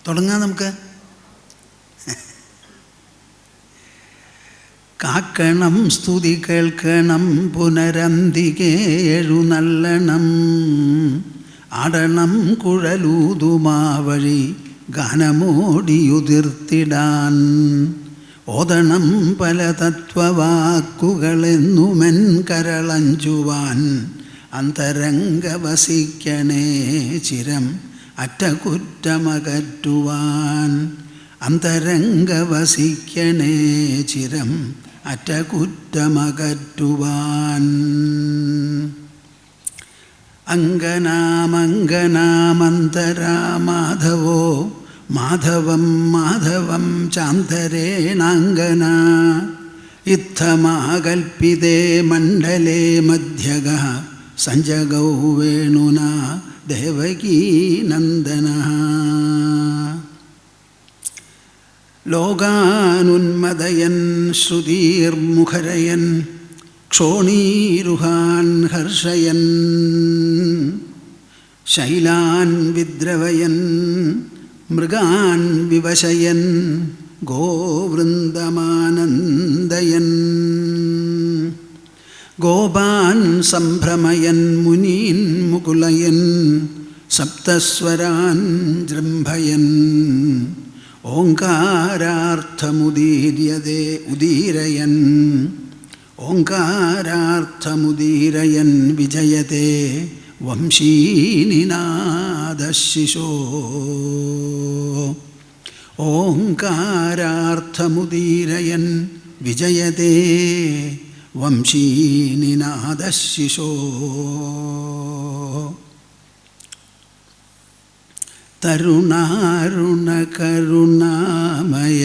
തുടങ്ങാം നമുക്ക്. കാക്കണം സ്തുതി കേൾക്കണം പുനരന്തികെ എഴുന്നള്ളണം, ആടണം കുഴലൂതുമാവഴി ഗാനമോടിയുതിർത്തിടാൻ, ഓതണം പല തത്വവാക്കുകളെന്നുമെൻ കരളഞ്ചുവാൻ, അന്തരംഗവസിക്കണേ ചിരം അറ്റകുറ്റമകറ്റുവാൻ, അന്തരംഗവസിക്കണേ ചിരം അറ്റകുറ്റമകറ്റുവാൻ. അങ്കനാമങ്കനാമന്തരാമാധവോ മാധവം മാധവം ചാന്തരേണാങ്കന, ഇത്തമാകൽപ്പിതേ മണ്ഡലേ മധ്യഗഃ സഞ്ജഗൗ വേണുനാ ദേവകീനന്ദനഃ. ലോകാനുന്മദയൻ ശ്രുതിർമുഖരയൻ ക്ഷോണീരുഹാൻ ഹർഷയൻ, ശൈലാൻ വിദ്രവയൻ മൃഗാൻ വിവശയൻ ഗോവൃന്ദമാനന്ദയൻ, ഗോപാൻ സംഭ്രമയൻ മുനീൻ മുകുലയൻ സപ്തസ്വരാൻ ജൃംഭയൻ, ഓംകാരാർത്ഥമുദീര്യതേ ഉദീരയൻ, ഓംകാരാർത്ഥമുദീരയൻ വിജയതേ വംശീനിനാദശിശോ, ഓംകാരാർത്ഥമുദീരയൻ വിജയതേ വംശീനിനാദശിശോ. തരുണാരുണകരുണാമയ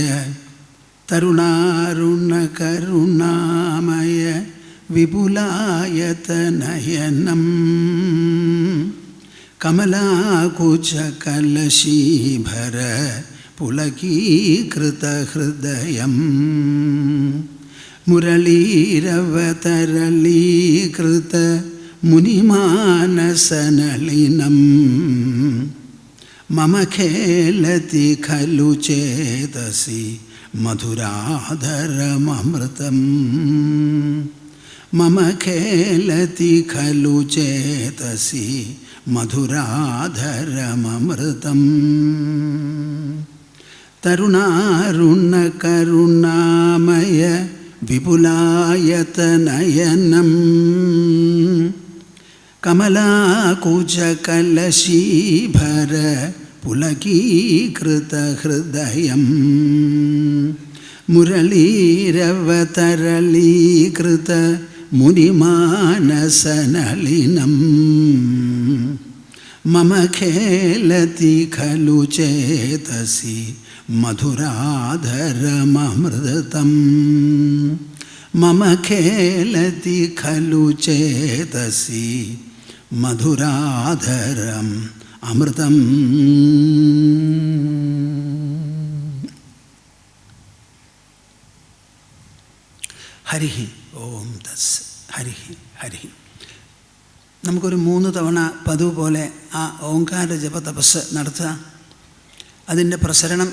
തരുണാരുണകരുണാമയ വിപുലായതനയനം, കമലാകുചകലശീഭര പുളകീകൃതഹൃദയം, മുരളീരവതരളീകൃത മുനിമാനസനളിനം, മമ ഖേലതി ഖലു ചേതസി മധുരാധരമമൃതം, മമ ഖേലതി ഖലു ചേതസി മധുരാധരമമൃതം. തരുണാരുണകരുണാമയ വിപുലായതനയനം, കമലാകുചകലശീഭര പുളകീകൃതഹൃദയം, മുരളീരവതരളീകൃത മുനിമാനസനളിനം, മമ ഖേലതി ഖലു ചേതസി മധുരാധരമമൃതം, മമ ഖേലതി ഖലു ചേതസി മധുരാധരം അമൃതം. ഹരി ഓം തസ്. ഹരി ഹരി. നമുക്കൊരു 3 തവണ പതിവ് പോലെ ആ ഓംകാര ജപ തപസ് നടത്തുക. അതിൻ്റെ പ്രസരണം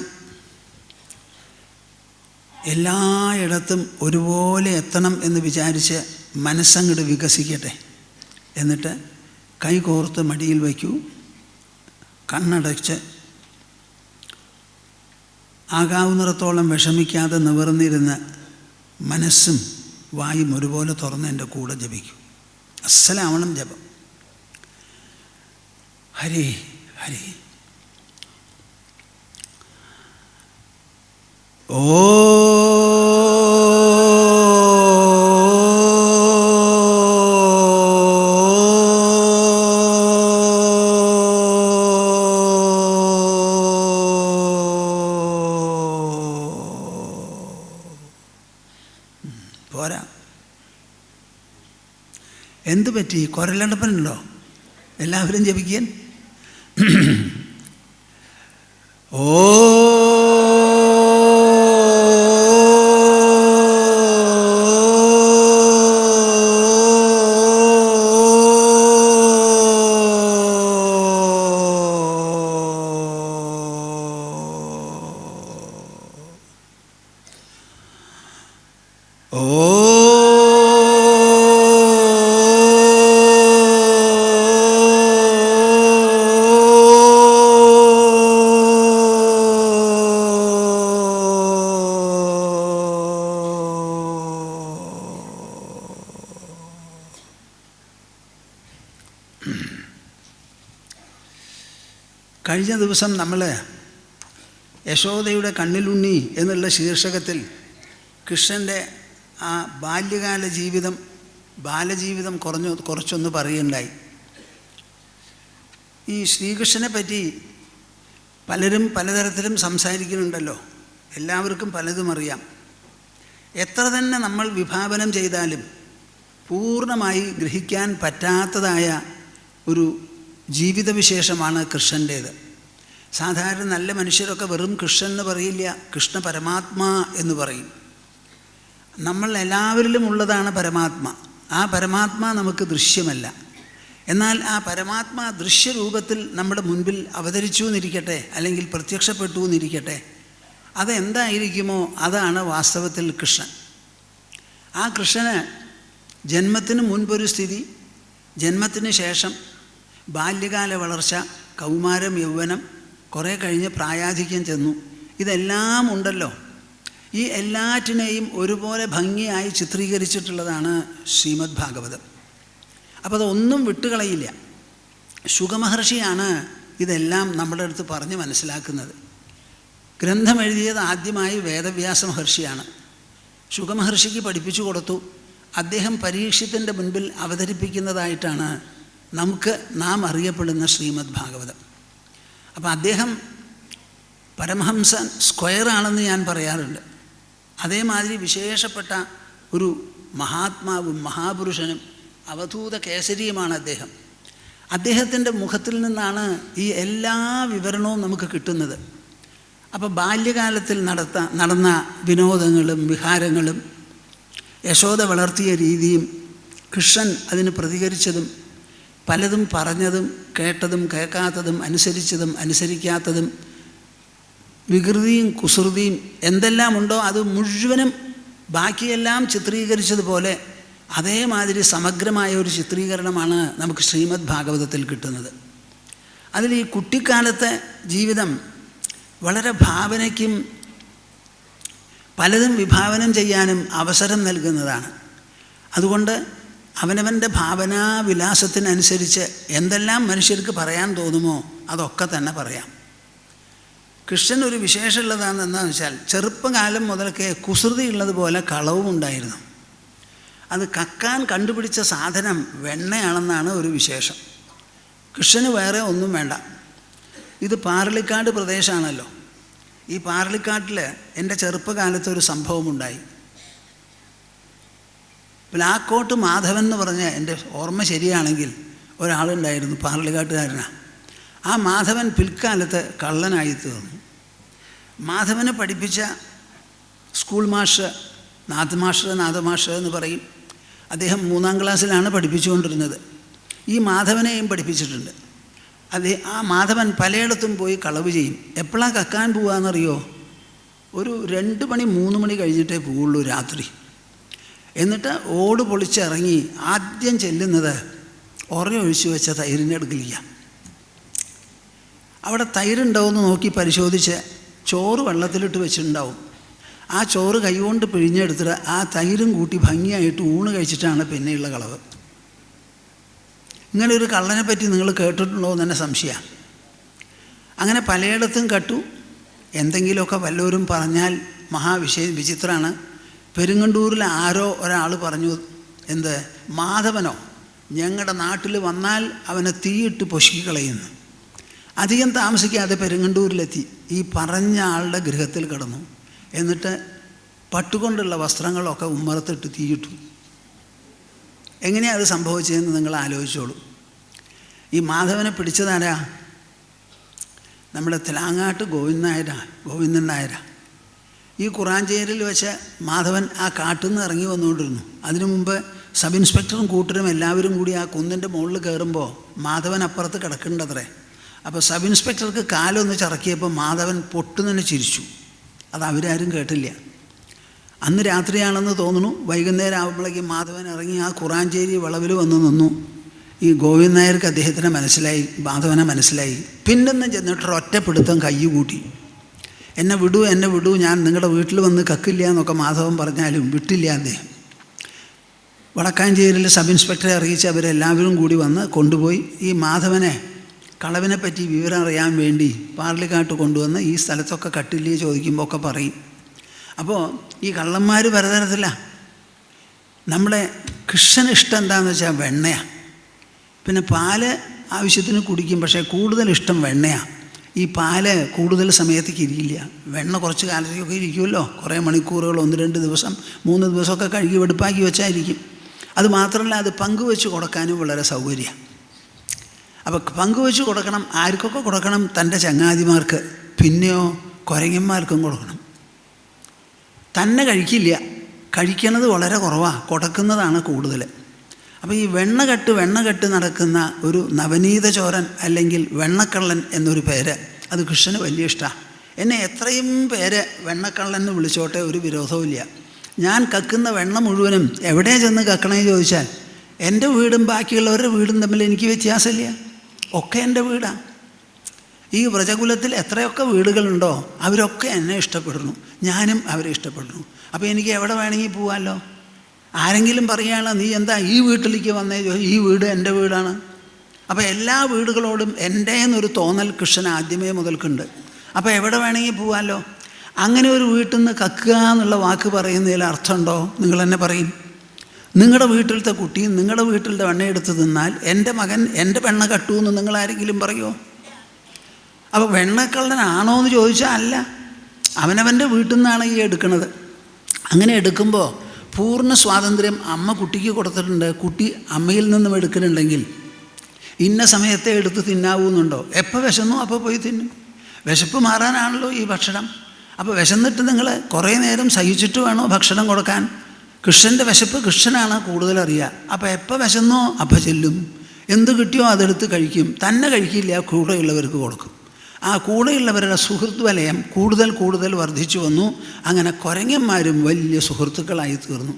എല്ലായിടത്തും ഒരുപോലെ എത്തണം എന്ന് വിചാരിച്ച് മനസ്സങ്ങോട്ട് വികസിക്കട്ടെ. എന്നിട്ട് കൈ കോർത്ത് മടിയിൽ വയ്ക്കൂ, കണ്ണടച്ച് ആകാവുന്നിടത്തോളം വിഷമിക്കാതെ നിവർന്നിരുന്ന് മനസ്സും വായും ഒരുപോലെ തുറന്ന് എൻ്റെ കൂടെ ജപിക്കൂ. അസ്സലാവണം ജപം. ഹരി ഹരി. ഓ പോരാ. എന്ത് പറ്റി? കുരലടപ്പനുണ്ടോ? എല്ലാവരും ജപിക്കാൻ. ഓ ഓ കഴിഞ്ഞ ദിവസം നമ്മൾ യശോദയുടെ കണ്ണിലുണ്ണി എന്നുള്ള ശീർഷകത്തിൽ കൃഷ്ണൻ്റെ ആ ബാല്യകാല ജീവിതം, ബാലജീവിതം കുറച്ചൊന്ന് പറയുണ്ടായി. ഈ ശ്രീകൃഷ്ണനെ പറ്റി പലരും പലതരത്തിലും സംസാരിക്കുന്നുണ്ടല്ലോ, എല്ലാവർക്കും പലതും അറിയാം. എത്ര തന്നെ നമ്മൾ വിഭാവനം ചെയ്താലും പൂർണ്ണമായി ഗ്രഹിക്കാൻ പറ്റാത്തതായ ഒരു ജീവിതവിശേഷമാണ് കൃഷ്ണൻ്റേത്. സാധാരണ നല്ല മനുഷ്യരൊക്കെ വെറും കൃഷ്ണൻ എന്ന് പറയില്ല, കൃഷ്ണ പരമാത്മാ എന്ന് പറയും. നമ്മൾ എല്ലാവരിലും ഉള്ളതാണ് പരമാത്മ. ആ പരമാത്മാ നമുക്ക് ദൃശ്യമല്ല. എന്നാൽ ആ പരമാത്മാ ദൃശ്യരൂപത്തിൽ നമ്മുടെ മുൻപിൽ അവതരിച്ചു എന്നിരിക്കട്ടെ, അല്ലെങ്കിൽ പ്രത്യക്ഷപ്പെട്ടു എന്നിരിക്കട്ടെ, അതെന്തായിരിക്കുമോ അതാണ് വാസ്തവത്തിൽ കൃഷ്ണൻ. ആ കൃഷ്ണന് ജന്മത്തിന് മുൻപൊരു സ്ഥിതി, ജന്മത്തിന് ശേഷം ബാല്യകാല വളർച്ച, കൗമാരം, യൗവനം, കുറേ കഴിഞ്ഞ് പ്രായാധിക്യം ചെന്നു, ഇതെല്ലാം ഉണ്ടല്ലോ. ഈ എല്ലാറ്റിനെയും ഒരുപോലെ ഭംഗിയായി ചിത്രീകരിച്ചിട്ടുള്ളതാണ് ശ്രീമദ് ഭാഗവതം. അപ്പോൾ അതൊന്നും വിട്ടുകളയില്ല. ശുകമഹർഷിയാണ് ഇതെല്ലാം നമ്മുടെ അടുത്ത് പറഞ്ഞ് മനസ്സിലാക്കുന്നത്. ഗ്രന്ഥം എഴുതിയത് ആദ്യമായി വേദവ്യാസ മഹർഷിയാണ്. ശുകമഹർഷിക്ക് പഠിപ്പിച്ചു കൊടുത്തു. അദ്ദേഹം പരീക്ഷത്തിൻ്റെ മുൻപിൽ അവതരിപ്പിക്കുന്നതായിട്ടാണ് നാം അറിയപ്പെടുന്ന ശ്രീമദ് ഭാഗവതം. അപ്പോൾ അദ്ദേഹം പരമഹംസൻ സ്ക്വയറാണെന്ന് ഞാൻ പറയാറുണ്ട്. അതേമാതിരി വിശേഷപ്പെട്ട ഒരു മഹാത്മാവും മഹാപുരുഷനും അവധൂത കേസരിയുമാണ് അദ്ദേഹം. അദ്ദേഹത്തിൻ്റെ മുഖത്തിൽ നിന്നാണ് ഈ എല്ലാ വിവരണവും നമുക്ക് കിട്ടുന്നത്. അപ്പോൾ ബാല്യകാലത്തിൽ നടന്ന വിനോദങ്ങളും വിഹാരങ്ങളും, യശോദ വളർത്തിയ രീതിയും, കൃഷ്ണൻ അതിന് പ്രതികരിച്ചതും, പലതും പറഞ്ഞതും കേട്ടതും കേൾക്കാത്തതും അനുസരിച്ചതും അനുസരിക്കാത്തതും, വികൃതിയും കുസൃതിയും എന്തെല്ലാം ഉണ്ടോ അത് മുഴുവനും ബാക്കിയെല്ലാം ചിത്രീകരിച്ചതുപോലെ അതേമാതിരി സമഗ്രമായ ഒരു ചിത്രീകരണമാണ് നമുക്ക് ശ്രീമദ് ഭാഗവതത്തിൽ കിട്ടുന്നത്. അതിൽ ഈ കുട്ടിക്കാലത്തെ ജീവിതം വളരെ ഭാവനയ്ക്കും പലതും വിഭാവനം ചെയ്യാനും അവസരം നൽകുന്നതാണ്. അതുകൊണ്ട് അവനവൻ്റെ ഭാവനാവിലാസത്തിനനുസരിച്ച് എന്തെല്ലാം മനുഷ്യർക്ക് പറയാൻ തോന്നുമോ അതൊക്കെ തന്നെ പറയാം. കൃഷ്ണൻ ഒരു വിശേഷമുള്ളതാണ്. എന്താണെന്ന് വെച്ചാൽ ചെറുപ്പകാലം മുതലൊക്കെ കുസൃതി ഉള്ളതുപോലെ കളവും ഉണ്ടായിരുന്നു. അത് കക്കാൻ കണ്ടുപിടിച്ച സാധനം വെണ്ണയാണെന്നാണ് ഒരു വിശേഷം. കൃഷ്ണന് വേറെ ഒന്നും വേണ്ട. ഇത് പാറളിക്കാട് പ്രദേശമാണല്ലോ. ഈ പാറളിക്കാട്ടിൽ എൻ്റെ ചെറുപ്പകാലത്തൊരു സംഭവമുണ്ടായി. പ്ലാക്കോട്ട് മാധവൻ എന്ന് പറഞ്ഞ, എൻ്റെ ഓർമ്മ ശരിയാണെങ്കിൽ, ഒരാളുണ്ടായിരുന്നു, പാറളിക്കാട്ടുകാരനാണ്. ആ മാധവൻ പിൽക്കാലത്ത് കള്ളനായി തീർന്നു. മാധവനെ പഠിപ്പിച്ച സ്കൂൾ മാഷ്, നാഥമാഷ് എന്ന് പറയും, അദ്ദേഹം 3ാം ക്ലാസ്സിലാണ് പഠിപ്പിച്ചുകൊണ്ടിരുന്നത്. ഈ മാധവനെയും പഠിപ്പിച്ചിട്ടുണ്ട്. ആ മാധവൻ പലയിടത്തും പോയി കളവ് ചെയ്യും. എപ്പോഴാണ് കക്കാൻ പോവാന്നറിയോ? ഒരു 2 മണി 3 മണി കഴിഞ്ഞിട്ടേ പോവുള്ളൂ രാത്രി. എന്നിട്ട് ഓട് പൊളിച്ചിറങ്ങി ആദ്യം ചെല്ലുന്നത് ഒഴിച്ചു വെച്ച തൈരിൻ്റെ അടുക്കലില്ല. അവിടെ തൈരുണ്ടാവുമെന്ന് നോക്കി പരിശോധിച്ച് ചോറ് വെള്ളത്തിലിട്ട് വെച്ചിട്ടുണ്ടാവും. ആ ചോറ് കൈകൊണ്ട് പിഴിഞ്ഞെടുത്തിട്ട് ആ തൈരും കൂട്ടി ഭംഗിയായിട്ട് ഊണ് കഴിച്ചിട്ടാണ് പിന്നെയുള്ള കളവ്. ഇങ്ങനെ ഒരു കള്ളനെ പറ്റി നിങ്ങൾ കേട്ടിട്ടുണ്ടോ എന്ന് തന്നെ സംശയമാണ്. അങ്ങനെ പലയിടത്തും കട്ടു. എന്തെങ്കിലുമൊക്കെ വല്ലവരും പറഞ്ഞാൽ വിചിത്രമാണ്. പെരുങ്ങണ്ടൂരിൽ ആരോ ഒരാൾ പറഞ്ഞു, എന്ത് മാധവനോ ഞങ്ങളുടെ നാട്ടിൽ വന്നാൽ അവനെ തീയിട്ട് പൊശിക്കളയുന്നു. അധികം താമസിക്കാതെ പെരുങ്ങണ്ടൂരിലെത്തി. ഈ പറഞ്ഞ ആളുടെ ഗൃഹത്തിൽ കിടന്നു. എന്നിട്ട് പട്ടുകൊണ്ടുള്ള വസ്ത്രങ്ങളൊക്കെ ഉമ്മറത്തിട്ട് തീയിട്ടു. എങ്ങനെയാണ് അത് സംഭവിച്ചതെന്ന് നിങ്ങൾ ആലോചിച്ചോളൂ. ഈ മാധവനെ പിടിച്ചതാരാ? നമ്മുടെ തെലാങ്ങാട്ട് ഗോവിന്ദൻ നായരാ. ഈ കുറാഞ്ചേരിയിൽ വെച്ച് മാധവൻ ആ കാട്ടിൽ നിന്ന് ഇറങ്ങി വന്നുകൊണ്ടിരുന്നു. അതിനു മുമ്പ് സബ് ഇൻസ്പെക്ടറും കൂട്ടരും എല്ലാവരും കൂടി ആ കുന്നിൻ്റെ മുകളിൽ കയറുമ്പോൾ മാധവൻ അപ്പുറത്ത് കിടക്കുന്നുണ്ടത്രേ. അപ്പോൾ സബ് ഇൻസ്പെക്ടർക്ക് കാലൊന്ന് ചറക്കിയപ്പോൾ മാധവൻ പൊട്ടുതന്നെ ചിരിച്ചു. അത് അവരാരും കേട്ടില്ല. അന്ന് രാത്രിയാണെന്ന് തോന്നുന്നു. വൈകുന്നേരം ആകുമ്പോഴേക്കും മാധവൻ ഇറങ്ങി ആ കുറാഞ്ചേരി വളവിൽ വന്ന് നിന്നു. ഈ ഗോവിന്ദൻ നായർക്ക് അദ്ദേഹത്തിനെ മനസ്സിലായി, മാധവനെ മനസ്സിലായി. പിന്നൊന്നും ചെന്നിട്ട് ഒറ്റപ്പിടുത്തം കൈ കൂട്ടി. എന്നെ വിടൂ, ഞാൻ നിങ്ങളുടെ വീട്ടിൽ വന്ന് കക്കില്ല എന്നൊക്കെ മാധവൻ പറഞ്ഞാലും വിട്ടില്ല അദ്ദേഹം. വടക്കാഞ്ചേരിയിൽ സബ് ഇൻസ്പെക്ടറെ അറിയിച്ച് അവരെല്ലാവരും കൂടി വന്ന് കൊണ്ടുപോയി ഈ മാധവനെ കളവിനെ പറ്റി വിവരം അറിയാൻ വേണ്ടി പാർലിക്കാട്ട് കൊണ്ടുവന്ന് ഈ സ്ഥലത്തൊക്കെ കട്ടില്ലേ ചോദിക്കുമ്പോൾ ഒക്കെ പറയും. അപ്പോൾ ഈ കള്ളന്മാർ പലതരത്തില്ല. നമ്മളെ കൃഷ്ണന് ഇഷ്ടം എന്താണെന്ന് വെച്ചാൽ വെണ്ണയാണ്. പിന്നെ പാല് ആവശ്യത്തിന് കുടിക്കും, പക്ഷേ കൂടുതൽ ഇഷ്ടം വെണ്ണയാണ്. ഈ പാല് കൂടുതൽ സമയത്തേക്ക് ഇരിക്കില്ല. വെണ്ണ കുറച്ച് കാലത്തേക്കൊക്കെ ഇരിക്കുമല്ലോ, കുറേ മണിക്കൂറുകൾ, 1-2 ദിവസം 3 ദിവസമൊക്കെ കഴുകി വെടുപ്പാക്കി വെച്ചായിരിക്കും. അതുമാത്രമല്ല, അത് പങ്കുവെച്ച് കൊടുക്കാനും വളരെ സൗകര്യമാണ്. അപ്പോൾ പങ്കുവെച്ച് കൊടുക്കണം. ആർക്കൊക്കെ കൊടുക്കണം? തൻ്റെ ചങ്ങാതിമാർക്ക്, പിന്നെയോ കുരങ്ങന്മാർക്കും കൊടുക്കണം. തന്നെ കഴിക്കില്ല, കഴിക്കണത് വളരെ കുറവാണ്, കൊടുക്കുന്നതാണ് കൂടുതൽ. അപ്പോൾ ഈ വെണ്ണകെട്ട് നടക്കുന്ന ഒരു നവനീത ചോരൻ അല്ലെങ്കിൽ വെണ്ണക്കള്ളൻ എന്നൊരു പേര് അത് കൃഷ്ണന് വലിയ ഇഷ്ടമാണ്. എന്നെ എത്രയും പേര് വെണ്ണക്കള്ളൻ എന്ന് വിളിച്ചോട്ടെ, ഒരു വിരോധവുമില്ല. ഞാൻ കക്കുന്ന വെണ്ണ മുഴുവനും എവിടെ ചെന്ന് കക്കണേ ചോദിച്ചാൽ എൻ്റെ വീടും ബാക്കിയുള്ളവരുടെ വീടും തമ്മിൽ എനിക്ക് വ്യത്യാസമില്ല, ഒക്കെ എൻ്റെ വീടാണ്. ഈ വ്രജകുലത്തിൽ എത്രയൊക്കെ വീടുകളുണ്ടോ അവരൊക്കെ എന്നെ ഇഷ്ടപ്പെടുന്നു, ഞാനും അവരെ ഇഷ്ടപ്പെടുന്നു. അപ്പോൾ എനിക്ക് എവിടെ വേണമെങ്കിൽ പോകാമല്ലോ. ആരെങ്കിലും പറയുകയാണ് നീ എന്താ ഈ വീട്ടിലേക്ക് വന്നേ ചോദിച്ചു, ഈ വീട് എൻ്റെ വീടാണ്. അപ്പോൾ എല്ലാ വീടുകളോടും എൻ്റെ എന്നൊരു തോന്നൽ കൃഷ്ണൻ ആദ്യമേ മുതൽക്കുണ്ട്. അപ്പോൾ എവിടെ വേണമെങ്കിൽ പോകാമല്ലോ. അങ്ങനെ ഒരു വീട്ടിൽ നിന്ന് കക്കുക എന്നുള്ള വാക്ക് പറയുന്നതിൽ അർത്ഥമുണ്ടോ? നിങ്ങൾ തന്നെ പറയും. നിങ്ങളുടെ വീട്ടിലത്തെ കുട്ടി നിങ്ങളുടെ വീട്ടിലത്തെ വെണ്ണയെടുത്ത് തിന്നാൽ എൻ്റെ മകൻ എൻ്റെ വെണ്ണ കട്ടു എന്ന് നിങ്ങൾ ആരെങ്കിലും പറയുമോ? അപ്പോൾ വെണ്ണക്കള്ളനാണോ എന്ന് ചോദിച്ചാൽ അല്ല, അവനവൻ്റെ വീട്ടിൽ നിന്നാണ് ഈ എടുക്കുന്നത്. അങ്ങനെ എടുക്കുമ്പോൾ പൂർണ്ണ സ്വാതന്ത്ര്യം അമ്മ കുട്ടിക്ക് കൊടുത്തിട്ടുണ്ട്. കുട്ടി അമ്മയിൽ നിന്നും എടുക്കുന്നുണ്ടെങ്കിൽ ഇന്ന സമയത്തെ എടുത്ത് തിന്നാവൂന്നുണ്ടോ? എപ്പോൾ വിശന്നോ അപ്പോൾ പോയി തിന്നും. വിശപ്പ് മാറാനാണല്ലോ ഈ ഭക്ഷണം. അപ്പോൾ വിശന്നിട്ട് നിങ്ങൾ കുറേ നേരം സഹിച്ചിട്ട് വേണോ ഭക്ഷണം കൊടുക്കാൻ? കൃഷ്ണൻ്റെ വിശപ്പ് കൃഷ്ണനാണ് കൂടുതൽ അറിയുക. അപ്പോൾ എപ്പോൾ വിശന്നോ അപ്പോൾ ചെല്ലും, എന്ത് കിട്ടിയോ അതെടുത്ത് കഴിക്കും. തന്നെ കഴിക്കില്ല, കൂടെയുള്ളവർക്ക് കൊടുക്കും. ആ കൂടെയുള്ളവരുടെ സുഹൃത്ത് വലയം കൂടുതൽ വർദ്ധിച്ചു വന്നു. അങ്ങനെ കുരങ്ങന്മാരും വലിയ സുഹൃത്തുക്കളായി തീർന്നു.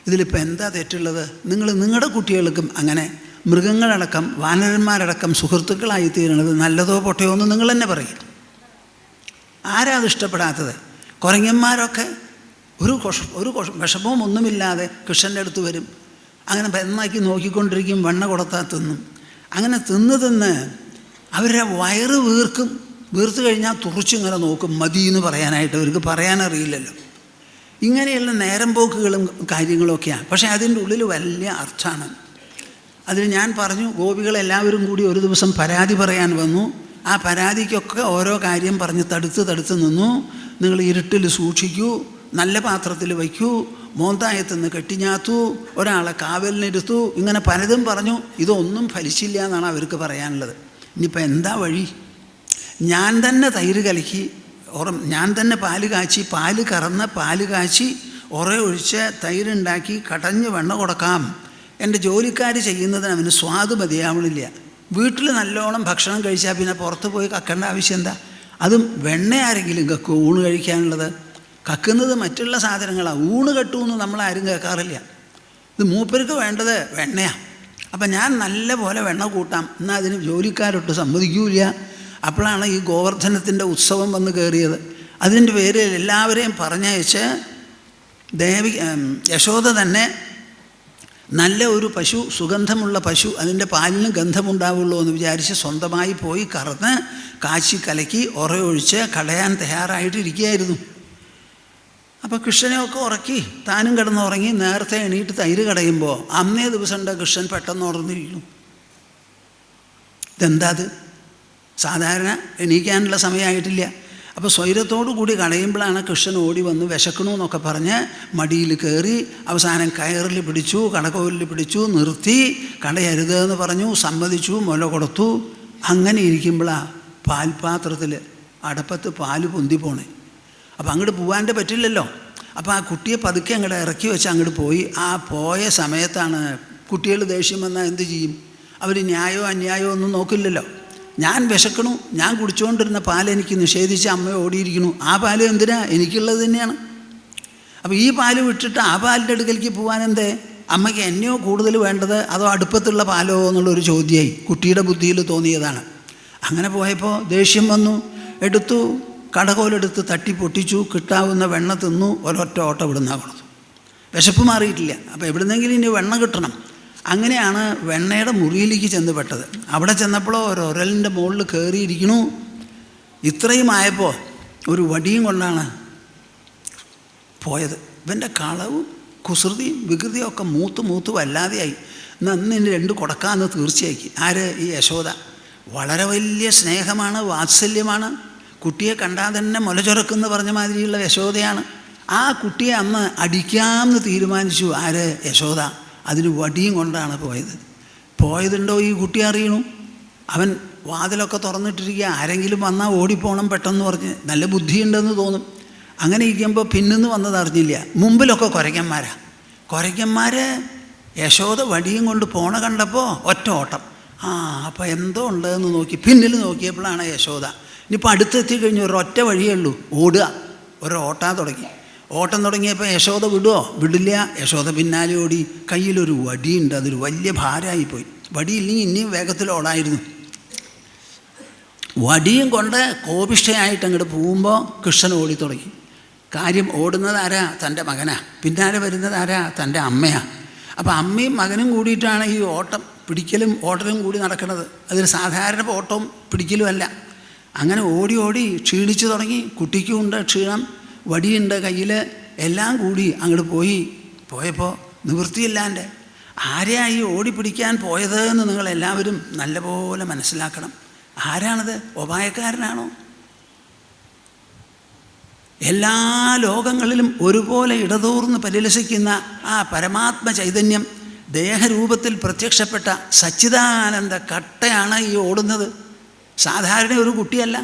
ഇതിലിപ്പോൾ എന്താ തെറ്റുള്ളത്? നിങ്ങളുടെ കുട്ടികൾക്കും അങ്ങനെ മൃഗങ്ങളടക്കം വാനരന്മാരടക്കം സുഹൃത്തുക്കളായി തീരുന്നത് നല്ലതോ പൊട്ടയോ എന്ന് നിങ്ങൾ തന്നെ പറയും. ആരാ അത് ഇഷ്ടപ്പെടാത്തത്? കുരങ്ങന്മാരൊക്കെ ഒരു വിഷമവും ഒന്നുമില്ലാതെ കൃഷ്ണൻ്റെ അടുത്ത് വരും. അങ്ങനെ പെന്നാക്കി നോക്കിക്കൊണ്ടിരിക്കും, വെണ്ണ കൊടുത്താൽ തിന്നും. അങ്ങനെ തിന്ന് അവരുടെ വയറ് വീർത്ത് കഴിഞ്ഞാൽ തുറച്ചിങ്ങനെ നോക്കും, മതി എന്ന് പറയാനായിട്ട്. അവർക്ക് പറയാനറിയില്ലല്ലോ. ഇങ്ങനെയുള്ള നേരം പോക്കുകളും കാര്യങ്ങളൊക്കെയാണ്. പക്ഷേ അതിൻ്റെ ഉള്ളിൽ വലിയ അർത്ഥമാണ്. അതിൽ ഞാൻ പറഞ്ഞു, ഗോപികളെല്ലാവരും കൂടി ഒരു ദിവസം പരാതി പറയാൻ വന്നു. ആ പരാതിക്കൊക്കെ ഓരോ കാര്യം പറഞ്ഞ് തടുത്ത് നിന്നു. നിങ്ങൾ ഇരുട്ടിൽ സൂക്ഷിക്കൂ, നല്ല പാത്രത്തിൽ വയ്ക്കൂ, മോന്തായത്തുനിന്ന് കെട്ടിഞ്ഞാത്തു, ഒരാളെ കാവലിനിരുത്തു, ഇങ്ങനെ പലതും പറഞ്ഞു. ഇതൊന്നും ഫലിച്ചില്ല എന്നാണ് അവർക്ക് പറയാനുള്ളത്. ഇനിയിപ്പോൾ എന്താ വഴി? ഞാൻ തന്നെ തൈര് കലക്കി, ഞാൻ തന്നെ പാല് കറന്ന് പാല് കാച്ചി ഒഴിച്ച് തൈരുണ്ടാക്കി കടഞ്ഞ് വെണ്ണ കൊടുക്കാം. എൻ്റെ ജോലിക്കാർ ചെയ്യുന്നതിന് അവന് സ്വാദ് മതിയാവണില്ല. വീട്ടിൽ നല്ലോണം ഭക്ഷണം കഴിച്ചാൽ പിന്നെ പുറത്ത് പോയി കക്കേണ്ട ആവശ്യം എന്താ? അതും വെണ്ണ ആരെങ്കിലും കക്കും? ഊണ് കഴിക്കാനുള്ളത് കക്കുന്നത് മറ്റുള്ള സാധനങ്ങളാണ്. ഊണ് കെട്ടുമെന്ന് നമ്മളാരും കേൾക്കാറില്ല. ഇത് മൂപ്പർക്ക് വേണ്ടത് വെണ്ണയാണ്. അപ്പം ഞാൻ നല്ല പോലെ വെണ്ണ കൂട്ടാം, എന്നാൽ അതിന് ജോലിക്കാരൊട്ട് സമ്മതിക്കൂല. അപ്പോഴാണ് ഈ ഗോവർദ്ധനത്തിൻ്റെ ഉത്സവം വന്ന് കയറിയത്. അതിൻ്റെ പേരിൽ എല്ലാവരെയും പറഞ്ഞയച്ച് യശോദ തന്നെ നല്ല ഒരു പശു, സുഗന്ധമുള്ള പശു, അതിൻ്റെ പാലിന് ഗന്ധമുണ്ടാവുള്ളൂ എന്ന് വിചാരിച്ച് സ്വന്തമായി പോയി കറന്ന് കാച്ചി കലക്കി ഒഴിച്ച് കളയാൻ തയ്യാറായിട്ടിരിക്കുകയായിരുന്നു. അപ്പോൾ കൃഷ്ണനെയൊക്കെ ഉറക്കി താനും കിടന്നുറങ്ങി. നേരത്തെ എണീറ്റ് തൈര് കടയുമ്പോൾ അന്നേ ദിവസം കൃഷ്ണൻ പെട്ടെന്ന് ഉറന്നിരിക്കുന്നു. ഇതെന്താ? അത് സാധാരണ എണീക്കാനുള്ള സമയമായിട്ടില്ല. അപ്പോൾ സ്വൈരത്തോടു കൂടി കടയുമ്പോഴാണ് കൃഷ്ണൻ ഓടി വന്ന് വിശക്കണു എന്നൊക്കെ പറഞ്ഞ് മടിയിൽ കയറി അവസാനം കയറിൽ പിടിച്ചു, കടകോലിൽ പിടിച്ചു, നിർത്തി. കടയരുതെന്ന് പറഞ്ഞു, സമ്മതിച്ചു, മുല കൊടുത്തു. അങ്ങനെ ഇരിക്കുമ്പോഴാണ് പാൽപാത്രത്തിൽ അടപ്പത്ത് പാല് പൊന്തി പോണേ. അപ്പോൾ അങ്ങോട്ട് പോകാൻ്റെ പറ്റില്ലല്ലോ. അപ്പോൾ ആ കുട്ടിയെ പതുക്കെ അങ്ങോട്ട് ഇറക്കി വെച്ച് അങ്ങോട്ട് പോയി. ആ പോയ സമയത്താണ് കുട്ടികൾ ദേഷ്യം വന്നാൽ എന്ത് ചെയ്യും? അവർ ന്യായമോ അന്യായമോ ഒന്നും നോക്കില്ലല്ലോ. ഞാൻ വിശക്കണു, ഞാൻ കുടിച്ചുകൊണ്ടിരുന്ന പാൽ എനിക്ക് നിഷേധിച്ച് അമ്മ ഓടിയിരിക്കണു. ആ പാല് എന്തിനാ? എനിക്കുള്ളത് തന്നെയാണ്. അപ്പോൾ ഈ പാല് വിട്ടിട്ട് ആ പാലിൻ്റെ അടുക്കലേക്ക് പോകാനെന്തേ? അമ്മയ്ക്ക് എന്നെയോ കൂടുതൽ വേണ്ടത് അതോ അടുപ്പത്തുള്ള പാലോ എന്നുള്ളൊരു ചോദ്യമായി കുട്ടിയുടെ ബുദ്ധിയിൽ തോന്നിയതാണ്. അങ്ങനെ പോയപ്പോൾ ദേഷ്യം വന്നു. എടുത്തു, കടകോലെടുത്ത് തട്ടി പൊട്ടിച്ചു, കിട്ടാവുന്ന വെണ്ണ തിന്നു, ഒരൊറ്റ ഓട്ടം ഇവിടുന്ന് കൊടുത്തു. വിശപ്പ് മാറിയിട്ടില്ല. അപ്പോൾ എവിടുന്നെങ്കിലും ഇനി വെണ്ണ കിട്ടണം. അങ്ങനെയാണ് വെണ്ണയുടെ മുറിയിലേക്ക് ചെന്ന് പെട്ടത്. അവിടെ ചെന്നപ്പോഴോ ഒരു ഉരലിൻ്റെ മുകളിൽ കയറിയിരിക്കണു. ഇത്രയും ആയപ്പോൾ ഒരു വടിയും കൊണ്ടാണ് പോയത്. ഇവൻ്റെ കളവും കുസൃതിയും വികൃതിയും ഒക്കെ മൂത്ത് വല്ലാതെയായി. നന്നിന് 2 കൊടുക്കാമെന്ന് തീർച്ചയാക്കി. ആര്? ഈ യശോദ. വളരെ വലിയ സ്നേഹമാണ്, വാത്സല്യമാണ്. കുട്ടിയെ കണ്ടാൽ തന്നെ മുലചൊരക്കെന്ന് പറഞ്ഞ മാതിരിയുള്ള യശോദയാണ്. ആ കുട്ടിയെ അന്ന് അടിക്കാമെന്ന് തീരുമാനിച്ചു. ആര്? യശോദ. അതിന് വടിയും കൊണ്ടാണ് പോയതുണ്ടോ ഈ കുട്ടി അറിയണു. അവൻ വാതിലൊക്കെ തുറന്നിട്ടിരിക്കുക. ആരെങ്കിലും വന്നാൽ ഓടിപ്പോണം പെട്ടെന്ന് പറഞ്ഞ്. നല്ല ബുദ്ധിയുണ്ടെന്ന് തോന്നും. അങ്ങനെ ഇരിക്കുമ്പോൾ പിന്നിന്ന് വന്നത് അറിഞ്ഞില്ല. മുമ്പിലൊക്കെ കുരയ്ക്കന്മാർ യശോദ വടിയും കൊണ്ട് പോണ കണ്ടപ്പോൾ ഒറ്റ ഓട്ടം. അപ്പോൾ എന്തോ ഉണ്ടെന്ന് നോക്കി പിന്നിൽ നോക്കിയപ്പോഴാണ് യശോദ. ഇനിയിപ്പോൾ അടുത്തെത്തിക്കഴിഞ്ഞു ഒരൊറ്റ വഴിയേ ഉള്ളൂ, ഓടുക. ഓട്ടം തുടങ്ങിയപ്പോൾ യശോദ വിടില്ല. യശോദ പിന്നാലെ ഓടി. കയ്യിലൊരു വടിയുണ്ട്, അതൊരു വലിയ ഭാരമായിപ്പോയി. വടിയില്ലെങ്കിൽ ഇനിയും വേഗത്തിൽ ഓടായിരുന്നു. വടിയും കൊണ്ട് കോപിഷ്ഠയായിട്ട് അങ്ങോട്ട് പോകുമ്പോൾ കൃഷ്ണൻ ഓടിത്തുടങ്ങി. കാര്യം ഓടുന്നത് ആരാ? തൻ്റെ മകനാ. പിന്നാലെ വരുന്നത് ആരാ? തൻ്റെ അമ്മയാ. അപ്പോൾ അമ്മയും മകനും കൂടിയിട്ടാണ് ഈ പിടിക്കലും ഓട്ടലും കൂടി നടക്കുന്നത്. അതൊരു സാധാരണ ഓട്ടവും പിടിക്കലും അല്ല. അങ്ങനെ ഓടി ക്ഷീണിച്ചു തുടങ്ങി. കുട്ടിക്കുമുണ്ട് ക്ഷീണം, വടിയുണ്ട് കയ്യിൽ, എല്ലാം കൂടി അങ്ങോട്ട് പോയപ്പോൾ നിവൃത്തിയില്ലാണ്ട് ആരെയാ ഈ ഓടിപ്പിടിക്കാൻ പോയത് എന്ന് നിങ്ങളെല്ലാവരും നല്ലപോലെ മനസ്സിലാക്കണം. ആരാണത്? ഉപായക്കാരനാണോ? എല്ലാ ലോകങ്ങളിലും ഒരുപോലെ ഇടതൂർന്ന് പരിലസിക്കുന്ന ആ പരമാത്മ ചൈതന്യം ദേഹരൂപത്തിൽ പ്രത്യക്ഷപ്പെട്ട സച്ചിദാനന്ദ കട്ടയാണ് ഈ ഓടുന്നത്. സാധാരണ ഒരു കുട്ടിയല്ല.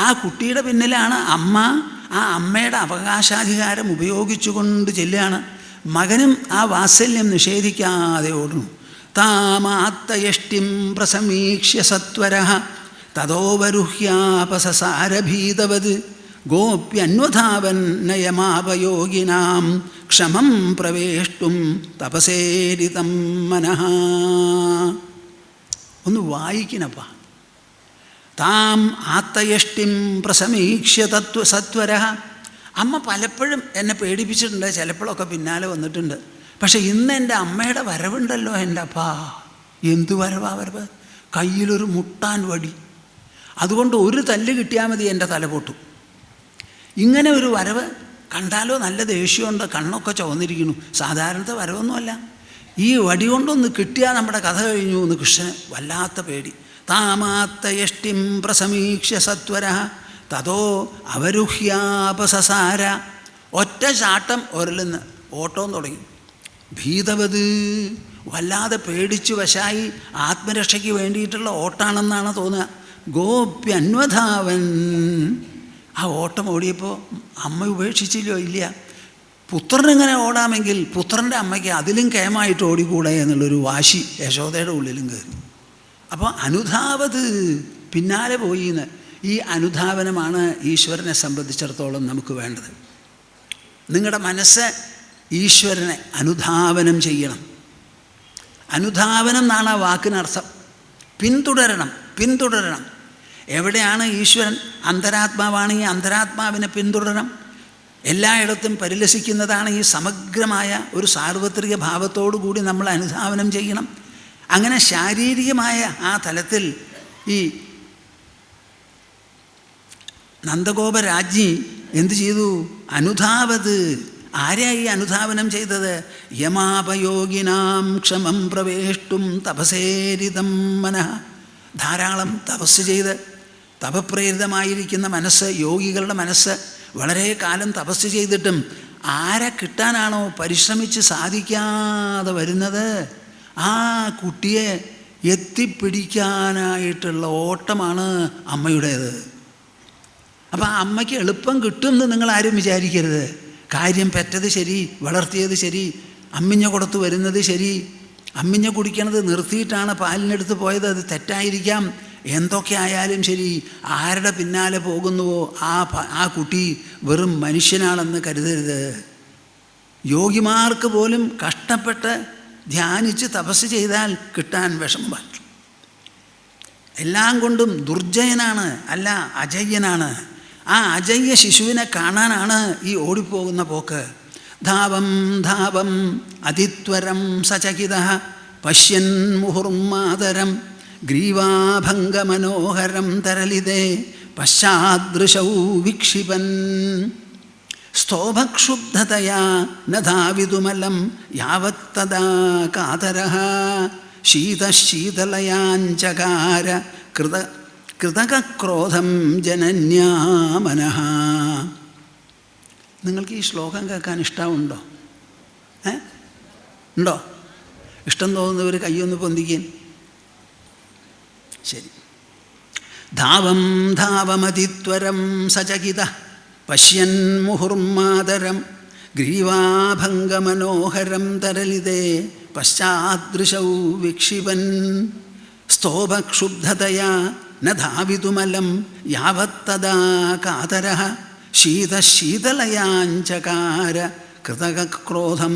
ആ കുട്ടിയുടെ പിന്നിലാണ് അമ്മ. ആ അമ്മയുടെ അവകാശാധികാരം ഉപയോഗിച്ചുകൊണ്ട് ചെല്ലുകയാണ്. മകനും ആ വാത്സല്യം നിഷേധിക്കാതെ ഓടുന്നു. താമാത്തയഷ്ടിം പ്രസമീക്ഷ്യ സത്വരഃ തതോവരുഹ്യാപസസാരഭീതവത് ഗോപ്യന്വധാവൻ നയമാപയോഗിനാം ക്ഷമം പ്രവേഷ്ടും തപസേരിതം മനഃ. ഒന്ന് വായിക്കണപ്പാ. താം ആത്തയഷ്ടിം പ്രസമീക്ഷ്യ സത്വരഃ. അമ്മ പലപ്പോഴും എന്നെ പേടിപ്പിച്ചിട്ടുണ്ട്, ചിലപ്പോഴൊക്കെ പിന്നാലെ വന്നിട്ടുണ്ട്. പക്ഷെ ഇന്ന് എൻ്റെ അമ്മയുടെ വരവുണ്ടല്ലോ എൻ്റെ അപ്പാ. എന്തു വരവ്! കയ്യിലൊരു മുട്ടാൻ വടി. അതുകൊണ്ട് ഒരു തല്ല് കിട്ടിയാൽ മതി, എൻ്റെ തല പൊട്ടും. ഇങ്ങനെ ഒരു വരവ് കണ്ടാലോ നല്ല ദേഷ്യമുണ്ട്, കണ്ണൊക്കെ ചുവന്നിരിക്കുന്നു. സാധാരണത്തെ വരവൊന്നുമല്ല. ഈ വടി കൊണ്ടൊന്ന് കിട്ടിയാൽ നമ്മുടെ കഥ കഴിഞ്ഞു എന്ന് കൃഷ്ണന് വല്ലാത്ത പേടി. താമാത്തയഷ്ടിം പ്രസമീക്ഷ്യ സത്വരഃ തതോ അവരുഹ്യാപസസാര. ഒറ്റ ചാട്ടം ഒരലെന്ന് ഓട്ടവും തുടങ്ങി. ഭീതവത്, വല്ലാതെ പേടിച്ചു വശായി. ആത്മരക്ഷയ്ക്ക് വേണ്ടിയിട്ടുള്ള ഓട്ടാണെന്നാണ് തോന്നുക. ഗോപ്യന്വധാവൻ. ആ ഓട്ടം ഓടിയപ്പോൾ അമ്മ ഉപേക്ഷിച്ചില്ലോ? ഇല്ല. പുത്രനിങ്ങനെ ഓടാമെങ്കിൽ പുത്രൻ്റെ അമ്മയ്ക്ക് അതിലും കേമായിട്ട് ഓടിക്കൂടെ എന്നുള്ളൊരു വാശി യശോദയുടെ ഉള്ളിലും കയറി. അപ്പോൾ അനുധാവത്, പിന്നാലെ പോയിന്ന്. ഈ അനുധാവനമാണ് ഈശ്വരനെ സംബന്ധിച്ചിടത്തോളം നമുക്ക് വേണ്ടത്. നിങ്ങളുടെ മനസ്സ് ഈശ്വരനെ അനുധാവനം ചെയ്യണം. അനുധാവനം എന്നാണ് ആ വാക്കിനർത്ഥം. പിന്തുടരണം. എവിടെയാണ് ഈശ്വരൻ? അന്തരാത്മാവാണ്. ഈ അന്തരാത്മാവിനെ പിന്തുടരണം. എല്ലായിടത്തും പരിലസിക്കുന്നതാണ്. ഈ സമഗ്രമായ ഒരു സാർവത്രിക ഭാവത്തോടു കൂടി നമ്മൾ അനുധാവനം ചെയ്യണം. അങ്ങനെ ശാരീരികമായ ആ തലത്തിൽ ഈ നന്ദഗോപരാജ്ഞി എന്തു ചെയ്തു? അനുധാവത്. ആരെയായി അനുധാവനം ചെയ്തത്? യമാപയോഗിനാം ക്ഷമം പ്രവേഷ്ടും തപസേരിതം മനഃ. ധാരാളം തപസ് ചെയ്ത് തപപ്രേരിതമായിരിക്കുന്ന മനസ്സ്, യോഗികളുടെ മനസ്സ് വളരെ കാലം തപസ് ചെയ്തിട്ടും ആരെ കിട്ടാനാണോ പരിശ്രമിച്ച് സാധിക്കാതെ വരുന്നത്, ആ കുട്ടിയെ എത്തിപ്പിടിക്കാനായിട്ടുള്ള ഓട്ടമാണ് അമ്മയുടേത്. അപ്പം ആ അമ്മയ്ക്ക് എളുപ്പം കിട്ടുമെന്ന് നിങ്ങളാരും വിചാരിക്കരുത്. കാര്യം പെറ്റത് ശരി, വളർത്തിയത് ശരി, അമ്മിഞ്ഞ കൊടുത്ത് വരുന്നത് ശരി, അമ്മിഞ്ഞ കുടിക്കണത് നിർത്തിയിട്ടാണ് പാലിനെടുത്ത് പോയത്, അത് തെറ്റായിരിക്കാം. എന്തൊക്കെ ആയാലും ശരി, ആരുടെ പിന്നാലെ പോകുന്നുവോ ആ കുട്ടി വെറും മനുഷ്യനാണെന്ന് കരുതരുത്. യോഗിമാർക്ക് പോലും കഷ്ടപ്പെട്ട് ധ്യാനിച്ച് തപസ് ചെയ്താൽ കിട്ടാൻ വിഷമം പറ്റും. എല്ലാം കൊണ്ടും ദുർജയനാണ്, അല്ല അജയ്യനാണ്. ആ അജയ്യ ശിശുവിനെ കാണാനാണ് ഈ ഓടിപ്പോകുന്ന പോക്ക്. ധാവം ധാവം അതിത്വരം സചകിതഃ പശ്യൻ മുഹുർമാതരം ഗ്രീവാഭംഗമനോഹരം തരളിതേ പശ്ചാദൃശൗ വിക്ഷിപൻ സ്തോഭക്ഷുബ്ധതയാ നധാവിതുമലം യാവത്തദാ കാതരഃ ശീതശീതലയാഞ്ചകാര കൃതകക്രോധം ജനന്യാ മനഃ. നിങ്ങൾക്ക് ഈ ശ്ലോകം കേൾക്കാൻ ഇഷ്ടമുണ്ടോ? ഉണ്ടോ? ഇഷ്ടം തോന്നുന്നവർ കയ്യൊന്ന് പൊന്തിക്കാൻ. ശരി. ധാവം ധാവമതിത്വരം സചകിതഃ പശ്യൻ മുഹുർമാതരം ഗ്രീവാഭംഗമനോഹരം തരളിതേ പശ്ചാദൃശൗ വിക്ഷിപൻ സ്തോഭക്ഷുബ്ധതയാ നധാവിതുമലം യാവത്തദാ കാതരഃ ശീതശീതലയാഞ്ചകാര കൃതകക്രോധം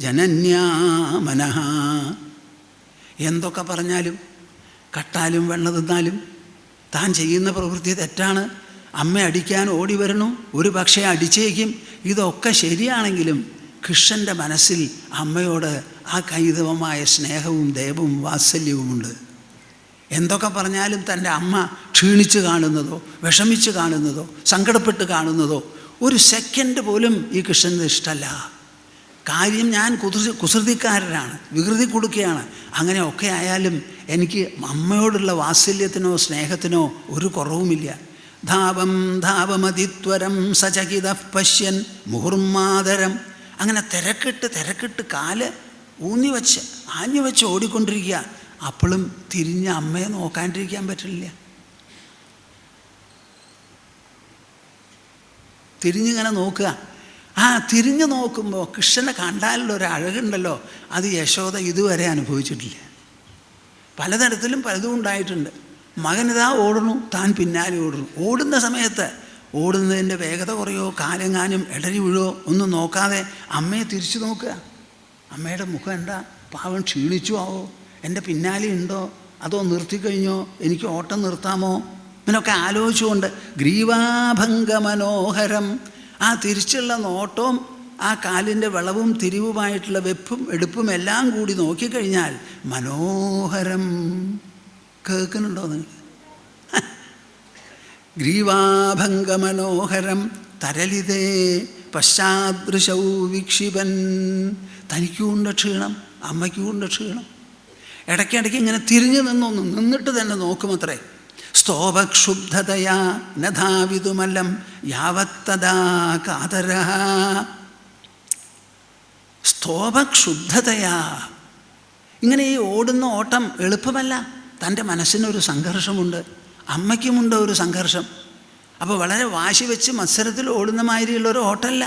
ജനന്യാ മനഃ. എന്തൊക്കെ പറഞ്ഞാലും കട്ടാലും വെണ്ണ തിന്നാലും താൻ ചെയ്യുന്ന പ്രവൃത്തി തെറ്റാണ്, അമ്മ അടിക്കാൻ ഓടി വരണു, ഒരു പക്ഷേ അടിച്ചേക്കും, ഇതൊക്കെ ശരിയാണെങ്കിലും കൃഷ്ണൻ്റെ മനസ്സിൽ അമ്മയോട് ആ കൈതവമായ സ്നേഹവും ദയവും വാത്സല്യവുമുണ്ട്. എന്തൊക്കെ പറഞ്ഞാലും തൻ്റെ അമ്മ ക്ഷീണിച്ച് കാണുന്നതോ വിഷമിച്ച് കാണുന്നതോ സങ്കടപ്പെട്ട് കാണുന്നതോ ഒരു സെക്കൻഡ് പോലും ഈ കൃഷ്ണന് ഇഷ്ടമല്ല. കാര്യം ഞാൻ കുസൃതിക്കാരനാണ്, വികൃതി കൊടുക്കുകയാണ്, അങ്ങനെയൊക്കെ ആയാലും എനിക്ക് അമ്മയോടുള്ള വാത്സല്യത്തിനോ സ്നേഹത്തിനോ ഒരു കുറവുമില്ല. ധാവം ധാവമതിത്വരം സചകിതഃ പശ്യൻ മുഹുർമാതരം. അങ്ങനെ തിരക്കിട്ട് കാല് ആഞ്ഞു വെച്ച് ഓടിക്കൊണ്ടിരിക്കുക. അപ്പോഴും തിരിഞ്ഞ് അമ്മയെ നോക്കാണ്ടിരിക്കാൻ പറ്റില്ല. തിരിഞ്ഞിങ്ങനെ നോക്കുക. ആ തിരിഞ്ഞു നോക്കുമ്പോൾ കൃഷ്ണനെ കണ്ടാലുള്ള അഴകുണ്ടല്ലോ, അത് യശോദ ഇതുവരെ അനുഭവിച്ചിട്ടില്ല. പലതരത്തിലും പലതും ഉണ്ടായിട്ടുണ്ട്. മകനിതാ ഓടണു, താൻ പിന്നാലെ ഓടുന്നു. ഓടുന്ന സമയത്ത് ഓടുന്നതിൻ്റെ വേഗത കുറയോ കാലെങ്ങാനും ഇടറി വീഴോ ഒന്നും നോക്കാതെ അമ്മയെ തിരിച്ചു നോക്കുക. അമ്മയുടെ മുഖം എന്താ, പാവം ക്ഷീണിച്ചു ആവോ, എൻ്റെ പിന്നാലെ ഉണ്ടോ, അതോ നിർത്തിക്കഴിഞ്ഞോ, എനിക്ക് ഓട്ടം നിർത്താമോ, ഇങ്ങനെയൊക്കെ ആലോചിച്ചുകൊണ്ട് ഗ്രീവാഭംഗമനോഹരം. ആ തിരിച്ചുള്ള നോട്ടവും ആ കാലിൻ്റെ വളവും തിരിവുമായിട്ടുള്ള വെപ്പും എടുപ്പും എല്ലാം കൂടി നോക്കിക്കഴിഞ്ഞാൽ മനോഹരം. കേൾക്കുന്നുണ്ടോ നിങ്ങൾ? ഗ്രീവാഭംഗമനോഹരം തരളിതേ പശ്ചാദൃശൗ വിക്ഷിപൻ. തനിക്കുണ്ട് ക്ഷീണം, അമ്മയ്ക്കുണ്ട് ക്ഷീണം. ഇടയ്ക്കിടയ്ക്ക് ഇങ്ങനെ തിരിഞ്ഞു നിന്നിട്ട് തന്നെ നോക്കുമത്രേ. സ്തോഭക്ഷുബ്ധതയാ നധാവിതുമലം യാവത്തദാ കാതരഃ. സ്തോഭക്ഷുബ്ധതയാ. ഇങ്ങനെ ഈ ഓടുന്ന ഓട്ടം എളുപ്പമല്ല. തൻ്റെ മനസ്സിനൊരു സംഘർഷമുണ്ട്, അമ്മയ്ക്കുമുണ്ട് ഒരു സംഘർഷം. അപ്പോൾ വളരെ വാശി വെച്ച് മത്സരത്തിൽ ഓടുന്ന മാതിരിയുള്ളൊരു ഓട്ടമല്ല.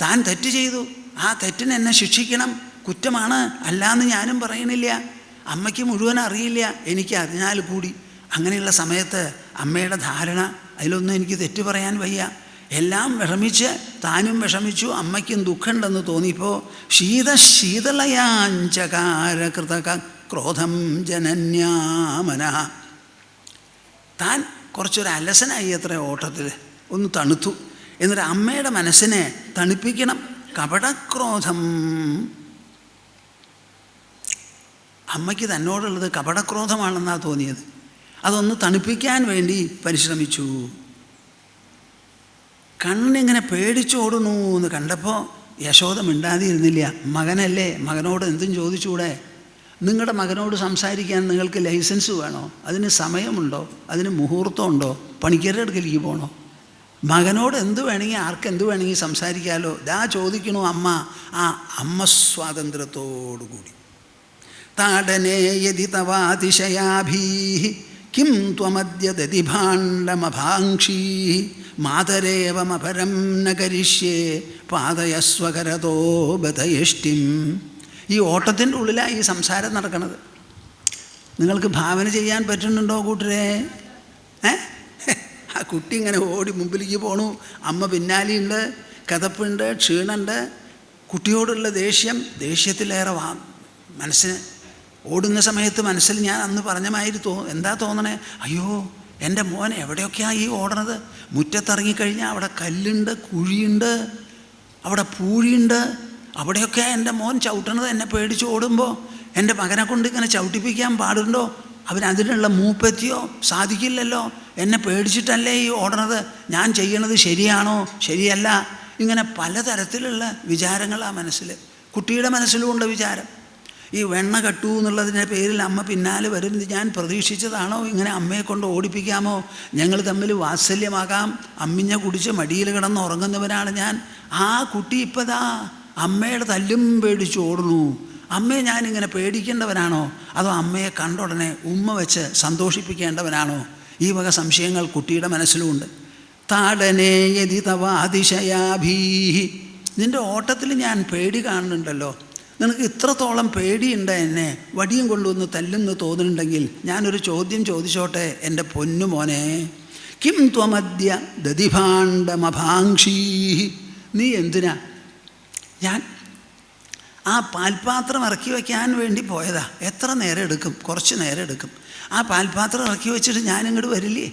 താൻ തെറ്റ് ചെയ്തു, ആ തെറ്റിന് എന്നെ ശിക്ഷിക്കണം, കുറ്റമാണ്, അല്ലാന്ന് ഞാനും പറയണില്ല. അമ്മയ്ക്ക് മുഴുവൻ അറിയില്ല, എനിക്ക് അറിഞ്ഞാൽ കൂടി. അങ്ങനെയുള്ള സമയത്ത് അമ്മയുടെ ധാരണ, അതിലൊന്നും എനിക്ക് തെറ്റ് പറയാൻ വയ്യ. എല്ലാം വിഷമിച്ച് താനും വിഷമിച്ചു, അമ്മയ്ക്കും ദുഃഖമുണ്ടെന്ന് തോന്നിയപ്പോൾ ശീതശീതളയാഞ്ചകാര കൃതകക്രോധം ജനന്യാ മനഃ. താൻ കുറച്ചൊരു അലസനായി അത്ര ഓട്ടത്തിൽ ഒന്ന് തണുത്തു. എന്നിട്ട് അമ്മയുടെ മനസ്സിനെ തണുപ്പിക്കണം. കപടക്രോധം. അമ്മയ്ക്ക് തന്നോടുള്ളത് കപടക്രോധമാണെന്നാണ് തോന്നിയത്. അതൊന്ന് തണുപ്പിക്കാൻ വേണ്ടി പരിശ്രമിച്ചു. കണ്ണിങ്ങനെ പേടിച്ചോടുന്നു എന്ന് കണ്ടപ്പോൾ യശോദ മിണ്ടാതിരുന്നില്ല. മകനല്ലേ, മകനോട് എന്തും ചോദിച്ചൂടെ? നിങ്ങളുടെ മകനോട് സംസാരിക്കാൻ നിങ്ങൾക്ക് ലൈസൻസ് വേണോ? അതിന് സമയമുണ്ടോ? അതിന് മുഹൂർത്തമുണ്ടോ? പണിക്കരുടെ അടുക്കലേക്ക് പോകണോ? മകനോട് എന്ത് വേണമെങ്കിൽ ആർക്കെന്ത് വേണമെങ്കിൽ സംസാരിക്കാമല്ലോ. ഇതാ ചോദിക്കണു അമ്മ. ആ അമ്മ സ്വാതന്ത്ര്യത്തോടുകൂടി. താടനേ യതി തവാതിശയാഭീഹി കിം ത്വമദ്യ ദതിഭാണ്ഡമഭാംക്ഷീ മാതരേവമപരം ന കരിഷ്യേ പാതയസ്വകരതോ ബതയഷ്ടിം. ഈ ഓട്ടത്തിൻ്റെ ഉള്ളിലാണ് ഈ സംസാരം നടക്കുന്നത്. നിങ്ങൾക്ക് ഭാവന ചെയ്യാൻ പറ്റുന്നുണ്ടോ കൂട്ടരെ? ആ കുട്ടി ഇങ്ങനെ ഓടി മുമ്പിലേക്ക് പോണു, അമ്മ പിന്നാലെയുണ്ട്. കിതപ്പുണ്ട്, ക്ഷീണുണ്ട്, കുട്ടിയോടുള്ള ദേഷ്യത്തിലേറെ മനസ്സിന് ഓടുന്ന സമയത്ത് മനസ്സിൽ ഞാൻ അന്ന് പറഞ്ഞ മാതിരി എന്താ തോന്നണേ, അയ്യോ എൻ്റെ മോൻ എവിടെയൊക്കെയാണ് ഈ ഓടണത്, മുറ്റത്തിറങ്ങിക്കഴിഞ്ഞാൽ അവിടെ കല്ലുണ്ട്, കുഴിയുണ്ട്, അവിടെ പൂഴിയുണ്ട്, അവിടെയൊക്കെ എൻ്റെ മോൻ ചവിട്ടണത്. എന്നെ പേടിച്ച് ഓടുമ്പോൾ എൻ്റെ മകനെ കൊണ്ട് ഇങ്ങനെ ചവിട്ടിപ്പിക്കാൻ പാടുണ്ടോ, അവനതിനുള്ള മൂപ്പെത്തിയോ, സാധിക്കില്ലല്ലോ, എന്നെ പേടിച്ചിട്ടല്ലേ ഈ ഓടണത്, ഞാൻ ചെയ്യണത് ശരിയാണോ ശരിയല്ല, ഇങ്ങനെ പലതരത്തിലുള്ള വിചാരങ്ങളാണ് മനസ്സിൽ. കുട്ടിയുടെ മനസ്സിലുമുണ്ട് വിചാരം. ഈ വെണ്ണ കട്ടു എന്നുള്ളതിൻ്റെ പേരിൽ അമ്മ പിന്നാലെ വരും, ഞാൻ പ്രതീക്ഷിച്ചതാണോ, ഇങ്ങനെ അമ്മയെ കൊണ്ട് ഓടിപ്പിക്കാമോ, ഞങ്ങൾ തമ്മിൽ വാത്സല്യമാകാം, അമ്മിഞ്ഞ കുടിച്ച് മടിയിൽ കിടന്ന് ഉറങ്ങുന്നവനാണ് ഞാൻ. ആ കുട്ടി ഇപ്പതാ അമ്മയുടെ തല്ലും പേടിച്ച് ഓടുന്നു. അമ്മയെ ഞാനിങ്ങനെ പേടിക്കേണ്ടവനാണോ, അതോ അമ്മയെ കണ്ട ഉടനെ ഉമ്മ വെച്ച് സന്തോഷിപ്പിക്കേണ്ടവനാണോ? ഈ വക സംശയങ്ങൾ കുട്ടിയുടെ മനസ്സിലുമുണ്ട്. താടനേ യതി തവ അതിശയാഭീഹി, നിൻ്റെ ഓട്ടത്തിൽ ഞാൻ പേടി കാണുന്നുണ്ടല്ലോ, നിനക്ക് ഇത്രത്തോളം പേടിയുണ്ട് എന്നെ വടിയും കൊണ്ടുവന്ന് തല്ലുന്നു തോന്നുന്നുണ്ടെങ്കിൽ ഞാനൊരു ചോദ്യം ചോദിച്ചോട്ടെ എൻ്റെ പൊന്നു മോനെ. കിം ത്വമദ്യ ദധിഭാണ്ഡമഭാംക്ഷീ, നീ എന്തിനാ? ഞാൻ ആ പാൽപാത്രം ഇറക്കി വയ്ക്കാൻ വേണ്ടി പോയതാ. എത്ര നേരം എടുക്കും? കുറച്ച് നേരം എടുക്കും. ആ പാൽപാത്രം ഇറക്കി വെച്ചിട്ട് ഞാനിങ്ങോട്ട് വരില്ലേ?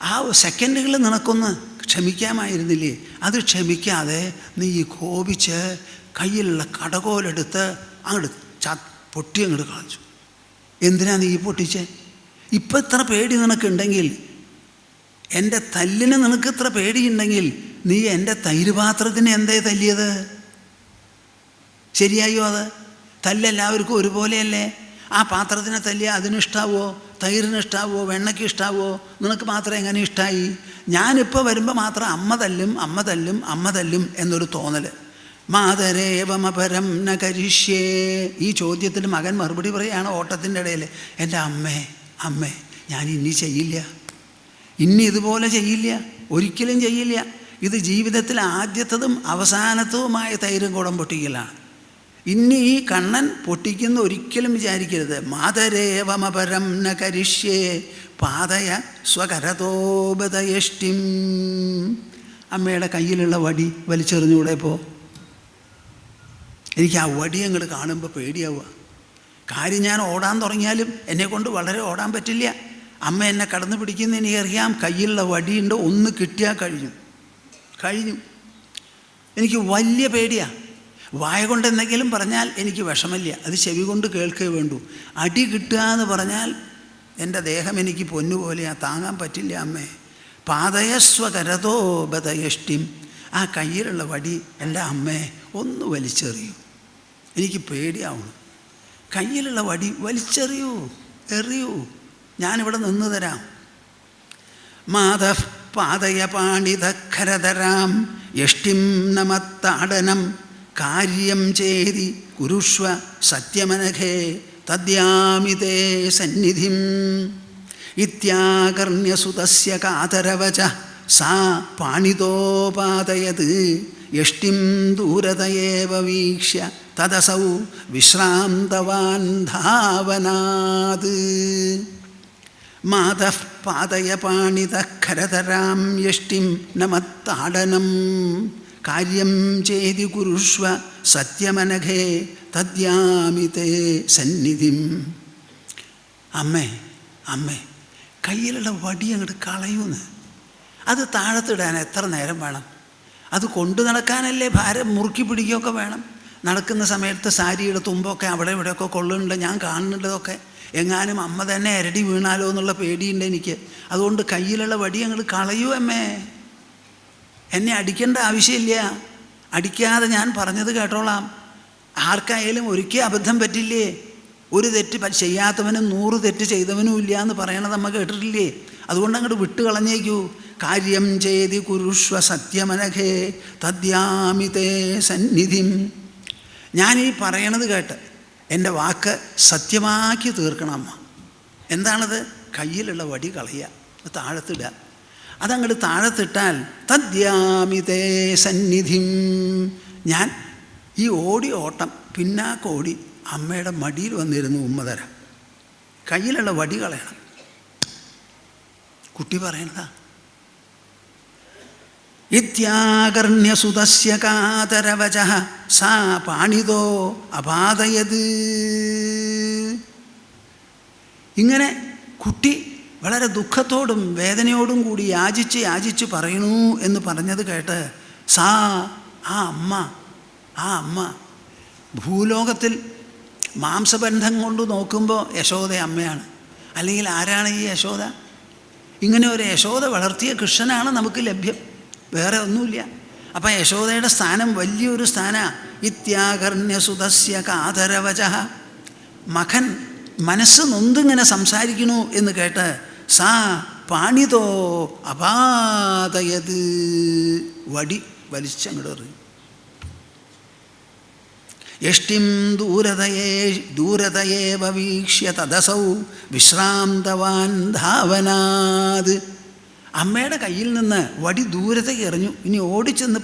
ആ സെക്കൻഡുകൾ നിനക്കൊന്ന് ക്ഷമിക്കാമായിരുന്നില്ലേ? അത് ക്ഷമിക്കാതെ നീ കോപിച്ച് കയ്യിലുള്ള കടകോലെടുത്ത് അങ്ങോട്ട് പൊട്ടി അങ്ങോട്ട് കളഞ്ഞു. എന്തിനാ നീ പൊട്ടിച്ചേ? ഇപ്പം ഇത്ര പേടി നിനക്കുണ്ടെങ്കിൽ, എൻ്റെ തല്ലിന് നിനക്ക് ഇത്ര പേടിയുണ്ടെങ്കിൽ നീ എൻ്റെ തൈര് പാത്രത്തിന് എന്തേ തല്ലിയത്? ശരിയായോ? അത് തല്ലെല്ലാവർക്കും ഒരുപോലെയല്ലേ? ആ പാത്രത്തിനെ തല്ലിയാൽ അതിനിഷ്ടാവോ? തൈരിന് ഇഷ്ടാവോ? വെണ്ണയ്ക്ക് ഇഷ്ടാവോ? നിനക്ക് മാത്രം എങ്ങനെ ഇഷ്ടമായി? ഞാനിപ്പോൾ വരുമ്പോൾ മാത്രം അമ്മ തല്ലും അമ്മ തല്ലും അമ്മ തല്ലും എന്നൊരു തോന്നൽ. മാതരേവമപരം ന കരിഷ്യേ. ഈ ചോദ്യത്തിന് മകൻ മറുപടി പറയുകയാണ് ഓട്ടത്തിൻ്റെ ഇടയിൽ, എൻ്റെ അമ്മേ ഞാൻ ഇനി ചെയ്യില്ല, ഇനി ഇതുപോലെ ചെയ്യില്ല, ഒരിക്കലും ചെയ്യില്ല. ഇത് ജീവിതത്തിൽ ആദ്യത്തതും അവസാനത്തതുമായ തൈരും കുടം പൊട്ടിക്കലാണ്. ഇനി ഈ കണ്ണൻ പൊട്ടിക്കുന്ന ഒരിക്കലും വിചാരിക്കരുത്. മാതരേവമപരം ന കരിഷ്യേ പാതയ സ്വകരതോപതയഷ്ടിം. അമ്മയുടെ കയ്യിലുള്ള വടി വലിച്ചെറിഞ്ഞൂടെ? ഇപ്പോൾ എനിക്ക് ആ വടി അങ്ങോട്ട് കാണുമ്പോൾ പേടിയാവുക. കാര്യം ഞാൻ ഓടാൻ തുടങ്ങിയാലും എന്നെക്കൊണ്ട് വളരെ ഓടാൻ പറ്റില്ല. അമ്മ എന്നെ കടന്നു പിടിക്കുന്ന എനിക്കറിയാം. കയ്യിലുള്ള വടിയുണ്ട്, ഒന്ന് കിട്ടിയാൽ കഴിഞ്ഞു. എനിക്ക് വലിയ പേടിയാണ്. വായ കൊണ്ട് എന്തെങ്കിലും പറഞ്ഞാൽ എനിക്ക് വിഷമില്ല, അത് ചെവി കൊണ്ട് കേൾക്കേ വേണ്ടൂ. അടി കിട്ടുക എന്ന് പറഞ്ഞാൽ എൻ്റെ ദേഹം എനിക്ക് പൊന്നുപോലെയാണ്, താങ്ങാൻ പറ്റില്ല അമ്മേ. പാതയസ്വകരതോ ബതയഷ്ടിം. ആ കയ്യിലുള്ള വടി എൻ്റെ അമ്മേ ഒന്ന് വലിച്ചെറിയൂ, എനിക്ക് പേടിയാവണം. കയ്യിലുള്ള വടി എറിയൂ, ഞാനിവിടെ നിന്ന് തരാം. മാതഃ പാതയ പാണിതഖരതരാം യഷ്ടിം നമത്താടനം കാര്യം ചേതി കുരുഷ്വ സത്യമനഘേ തദ്യാമി തേ സന്നിധിം. ഇത്യാകർണ്യസുതസ്യ കാതരവച സാ പാണിതോപാതയത് യഷ്ടിം ദൂരതയേവ വീക്ഷ്യ തദസൗ വിശ്രാന്തവാൻ ധാവനാത്. മാതഃ പാതയ പാണിതഖരതരാം യഷ്ടിം നമത്താടനം കാര്യം ചേതി കുരുഷ്വ സത്യമനഘേ തദ്യാമി തേ സന്നിധിം. അമ്മേ കയ്യിലുള്ള വടി അങ്ങോട്ട് കളയൂന്ന്. അത് താഴത്തിടാൻ എത്ര നേരം വേണം? അത് കൊണ്ടു നടക്കാനല്ലേ ഭാരം, മുറുക്കി പിടിക്കുകയൊക്കെ വേണം. നടക്കുന്ന സമയത്ത് സാരിയുടെ തുമ്പൊക്കെ അവിടെ ഇവിടെയൊക്കെ കൊള്ളുന്നുണ്ട്, ഞാൻ കാണുന്നുണ്ടതൊക്കെ. എങ്ങാനും അമ്മ തന്നെ ഇരടി വീണാലോ എന്നുള്ള പേടിയുണ്ട് എനിക്ക്. അതുകൊണ്ട് കയ്യിലുള്ള വടി അങ്ങോട്ട് കളയൂ അമ്മേ. എന്നെ അടിക്കേണ്ട ആവശ്യമില്ല, അടിക്കാതെ ഞാൻ പറഞ്ഞത് കേട്ടോളാം. ആർക്കായാലും ഒരിക്കൽ അബദ്ധം പറ്റില്ലേ? ഒരു തെറ്റ് ചെയ്യാത്തവനും 100 തെറ്റ് ചെയ്തവനും ഇല്ല എന്ന് പറയണത് നമ്മൾ കേട്ടിട്ടില്ലേ? അതുകൊണ്ട് അങ്ങോട്ട് വിട്ട് കളഞ്ഞേക്കൂ. കാര്യം ചേതി കുരുഷ്വ സത്യമനഘേ തദ്യാമി തേ സന്നിധിം. ഞാനീ പറയണത് കേട്ട് എൻ്റെ വാക്ക് സത്യമാക്കി തീർക്കണം അമ്മ. എന്താണത്? കയ്യിലുള്ള വടി കളയുക, താഴത്തിടുക. അതങ്ങോട്ട് താഴത്തിട്ടാൽ തദ്യാമി തേ സന്നിധിം. ഞാൻ ഈ ഓട്ടം പിന്നാക്കോടി അമ്മയുടെ മടിയിൽ വന്നിരുന്നു ഉമ്മ തരാം. കയ്യിലുള്ള വടി കളയണം. കുട്ടി പറയണതാ. ഇത്യാകർണ്യസുതസ്യ കാതരവചഃ സാ പാണിതോ അപാദയത്. ഇങ്ങനെ കുട്ടി വളരെ ദുഃഖത്തോടും വേദനയോടും കൂടി യാചിച്ച് പറയണു എന്ന് പറഞ്ഞത് കേട്ട് സാ ആ അമ്മ ഭൂലോകത്തിൽ മാംസബന്ധം കൊണ്ട് നോക്കുമ്പോൾ യശോദ അമ്മയാണ്. അല്ലെങ്കിൽ ആരാണ് ഈ യശോദ? ഇങ്ങനെ ഒരു യശോദ വളർത്തിയ കൃഷ്ണനാണ് നമുക്ക് ലഭ്യം, വേറെ ഒന്നുമില്ല. അപ്പം യശോദയുടെ സ്ഥാനം വലിയൊരു സ്ഥാനമാണ്. ഇത്യാകർണ്യസുതസ്യ കാതരവചഃ, മകൻ മനസ്സ് നൊന്തിങ്ങനെ സംസാരിക്കണു എന്ന് കേട്ട് സാ പാണിതോ അപാദയത്, വടി വലിച്ചങ്ങോട്ട് എറിഞ്ഞു. യഷ്ടിം ദൂരതയേവ വീക്ഷ്യ തദസൗ വിശ്രാന്തവാൻ ധാവനാത്. അമ്മയുടെ കയ്യിൽ നിന്ന് വടി ദൂരത്തേക്ക് എറിഞ്ഞു. ഇനി ഓടിച്ചെന്ന്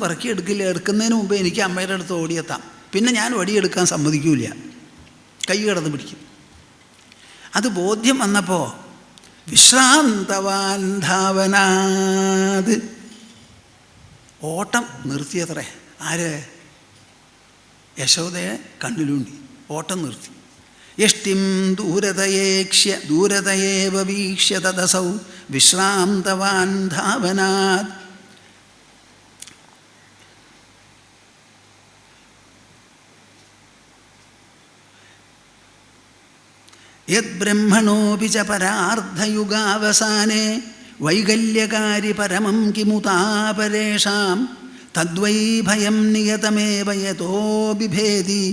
എടുക്കുന്നതിന് മുമ്പേ എനിക്ക് അമ്മയുടെ അടുത്ത് ഓടിയെത്താം. പിന്നെ ഞാൻ വടിയെടുക്കാൻ സമ്മതിക്കൂല, കൈ കിടന്ന് പിടിക്കും. അത് ബോധ്യം വന്നപ്പോൾ വിശ്രാന്തവാൻ ധാവനാത്, ഓട്ടം നിർത്തിയത്രേ. ആര്? യശോദയെ കണ്ണിലൂണ്ടി ഓട്ടം നിർത്തി. യഷ്ടിം ദൂരതയേവ വീക്ഷ്യ തദസൗ വിശ്രാന്തവാൻ ധാവനാത്. യദ്ബ്രഹ്മണോപി ച പരാർദ്ധയുഗാവസാനേ വൈകല്യകാരി പരമം കിമുതാപരേഷാം തദ്വൈ ഭയം നിയതമേവ യതോ ബിഭേദി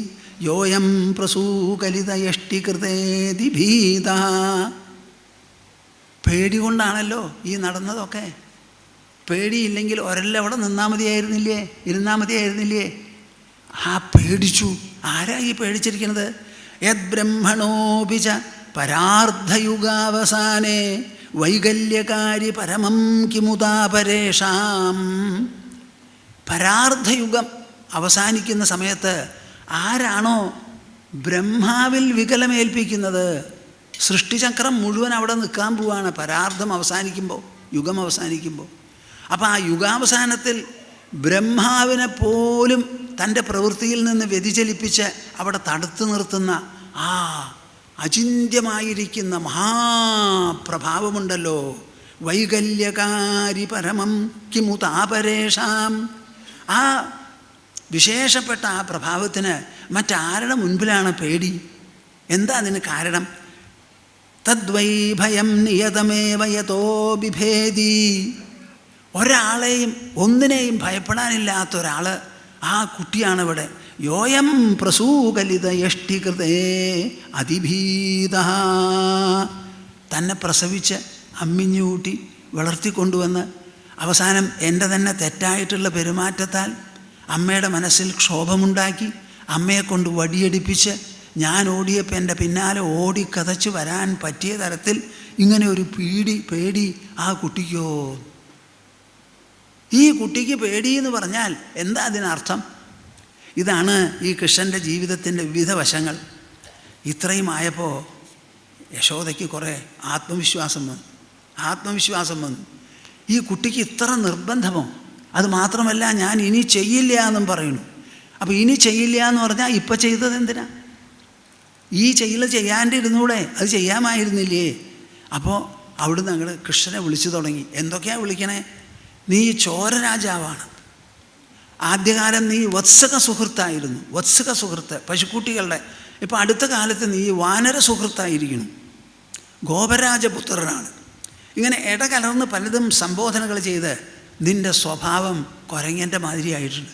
യോയം പ്രസൂകലിതയഷ്ടികൃതേതി ഭീത. പേടി കൊണ്ടാണല്ലോ ഈ നടന്നതൊക്കെ. പേടിയില്ലെങ്കിൽ ഒരല്ലവിടെ ഇരുന്നാൽ മതിയായിരുന്നില്ലേ? ആ പേടിച്ചു. ആരാ ഈ പേടിച്ചിരിക്കുന്നത്? യദ്ബ്രഹ്മണോപി ച പരാർദ്ധയുഗാവസാനേ വൈകല്യകാരി പരമം കിമുതാപരേഷാം. പരാർദ്ധയുഗം അവസാനിക്കുന്ന സമയത്ത് ആരാണോ ബ്രഹ്മാവിൽ വികലമേൽപ്പിക്കുന്നത്, സൃഷ്ടിചക്രം മുഴുവൻ അവിടെ നിൽക്കാൻ പോവാണ് പരാർദ്ധം അവസാനിക്കുമ്പോൾ, യുഗം അവസാനിക്കുമ്പോൾ. അപ്പം ആ യുഗാവസാനത്തിൽ ബ്രഹ്മാവിനെ പോലും തൻ്റെ പ്രവൃത്തിയിൽ നിന്ന് വ്യതിചലിപ്പിച്ച് അവിടെ തടുത്തു നിർത്തുന്ന ആ അചിന്ത്യമായിരിക്കുന്ന മഹാപ്രഭാവമുണ്ടല്ലോ, വൈകല്യകാരി പരമം കിമുതാപരേഷാം. ആ വിശേഷപ്പെട്ട ആ പ്രഭാവത്തിന് മറ്റാരുടെ മുൻപിലാണ് പേടി? എന്താ അതിന് കാരണം? തദ്വൈ ഭയം നിയതമേവ യതോ ബിഭേദി. ഒന്നിനെയും ഭയപ്പെടാനില്ലാത്ത ഒരാൾ, ആ കുട്ടിയാണിവിടെ. യോയം പ്രസൂകലിത യഷ്ടികൃതേ അതിഭീത. തന്നെ പ്രസവിച്ച് അമ്മിഞ്ഞൂട്ടി വളർത്തിക്കൊണ്ടുവന്ന് അവസാനം എൻ്റെ തന്നെ തെറ്റായിട്ടുള്ള പെരുമാറ്റത്താൽ അമ്മയുടെ മനസ്സിൽ ക്ഷോഭമുണ്ടാക്കി അമ്മയെക്കൊണ്ട് വടിയടിപ്പിച്ച് ഞാൻ ഓടിയപ്പോൾ എൻ്റെ പിന്നാലെ ഓടിക്കതച്ച് വരാൻ പറ്റിയ തരത്തിൽ ഇങ്ങനെ ഒരു പേടി ആ കുട്ടിക്കോ? ഈ കുട്ടിക്ക് പേടിയെന്ന് പറഞ്ഞാൽ എന്താ അതിനർത്ഥം? ഇതാണ് ഈ കൃഷ്ണൻ്റെ ജീവിതത്തിൻ്റെ വിവിധ വശങ്ങൾ. ഇത്രയും ആയപ്പോൾ യശോദയ്ക്ക് കുറേ ആത്മവിശ്വാസം വന്നു. ഈ കുട്ടിക്ക് ഇത്ര നിർബന്ധമോ? അത് മാത്രമല്ല, ഞാൻ ഇനി ചെയ്യില്ല എന്നും പറയുന്നു. അപ്പോൾ ഇനി ചെയ്യില്ല എന്ന് പറഞ്ഞാൽ ഇപ്പം ചെയ്തത് എന്തിനാ? ഈ ചെയ്യാണ്ടിരുന്നൂടെ? അത് ചെയ്യാമായിരുന്നില്ലേ? അപ്പോൾ അവിടുന്ന് ഞങ്ങൾ കൃഷ്ണനെ വിളിച്ചു തുടങ്ങി. എന്തൊക്കെയാണ് വിളിക്കണേ? നീ ചോരരാജാവാണ്. ആദ്യകാലം നീ വത്സക സുഹൃത്ത് പശുക്കുട്ടികളുടെ. ഇപ്പം അടുത്ത കാലത്ത് നീ വാനര സുഹൃത്തായിരിക്കണം, ഗോപരാജപുത്രനാണ്. ഇങ്ങനെ ഇടകലർന്ന് പലതും സംബോധനകൾ ചെയ്ത് നിൻ്റെ സ്വഭാവം കുരങ്ങൻ്റെ മാതിരിയായിട്ടുണ്ട്.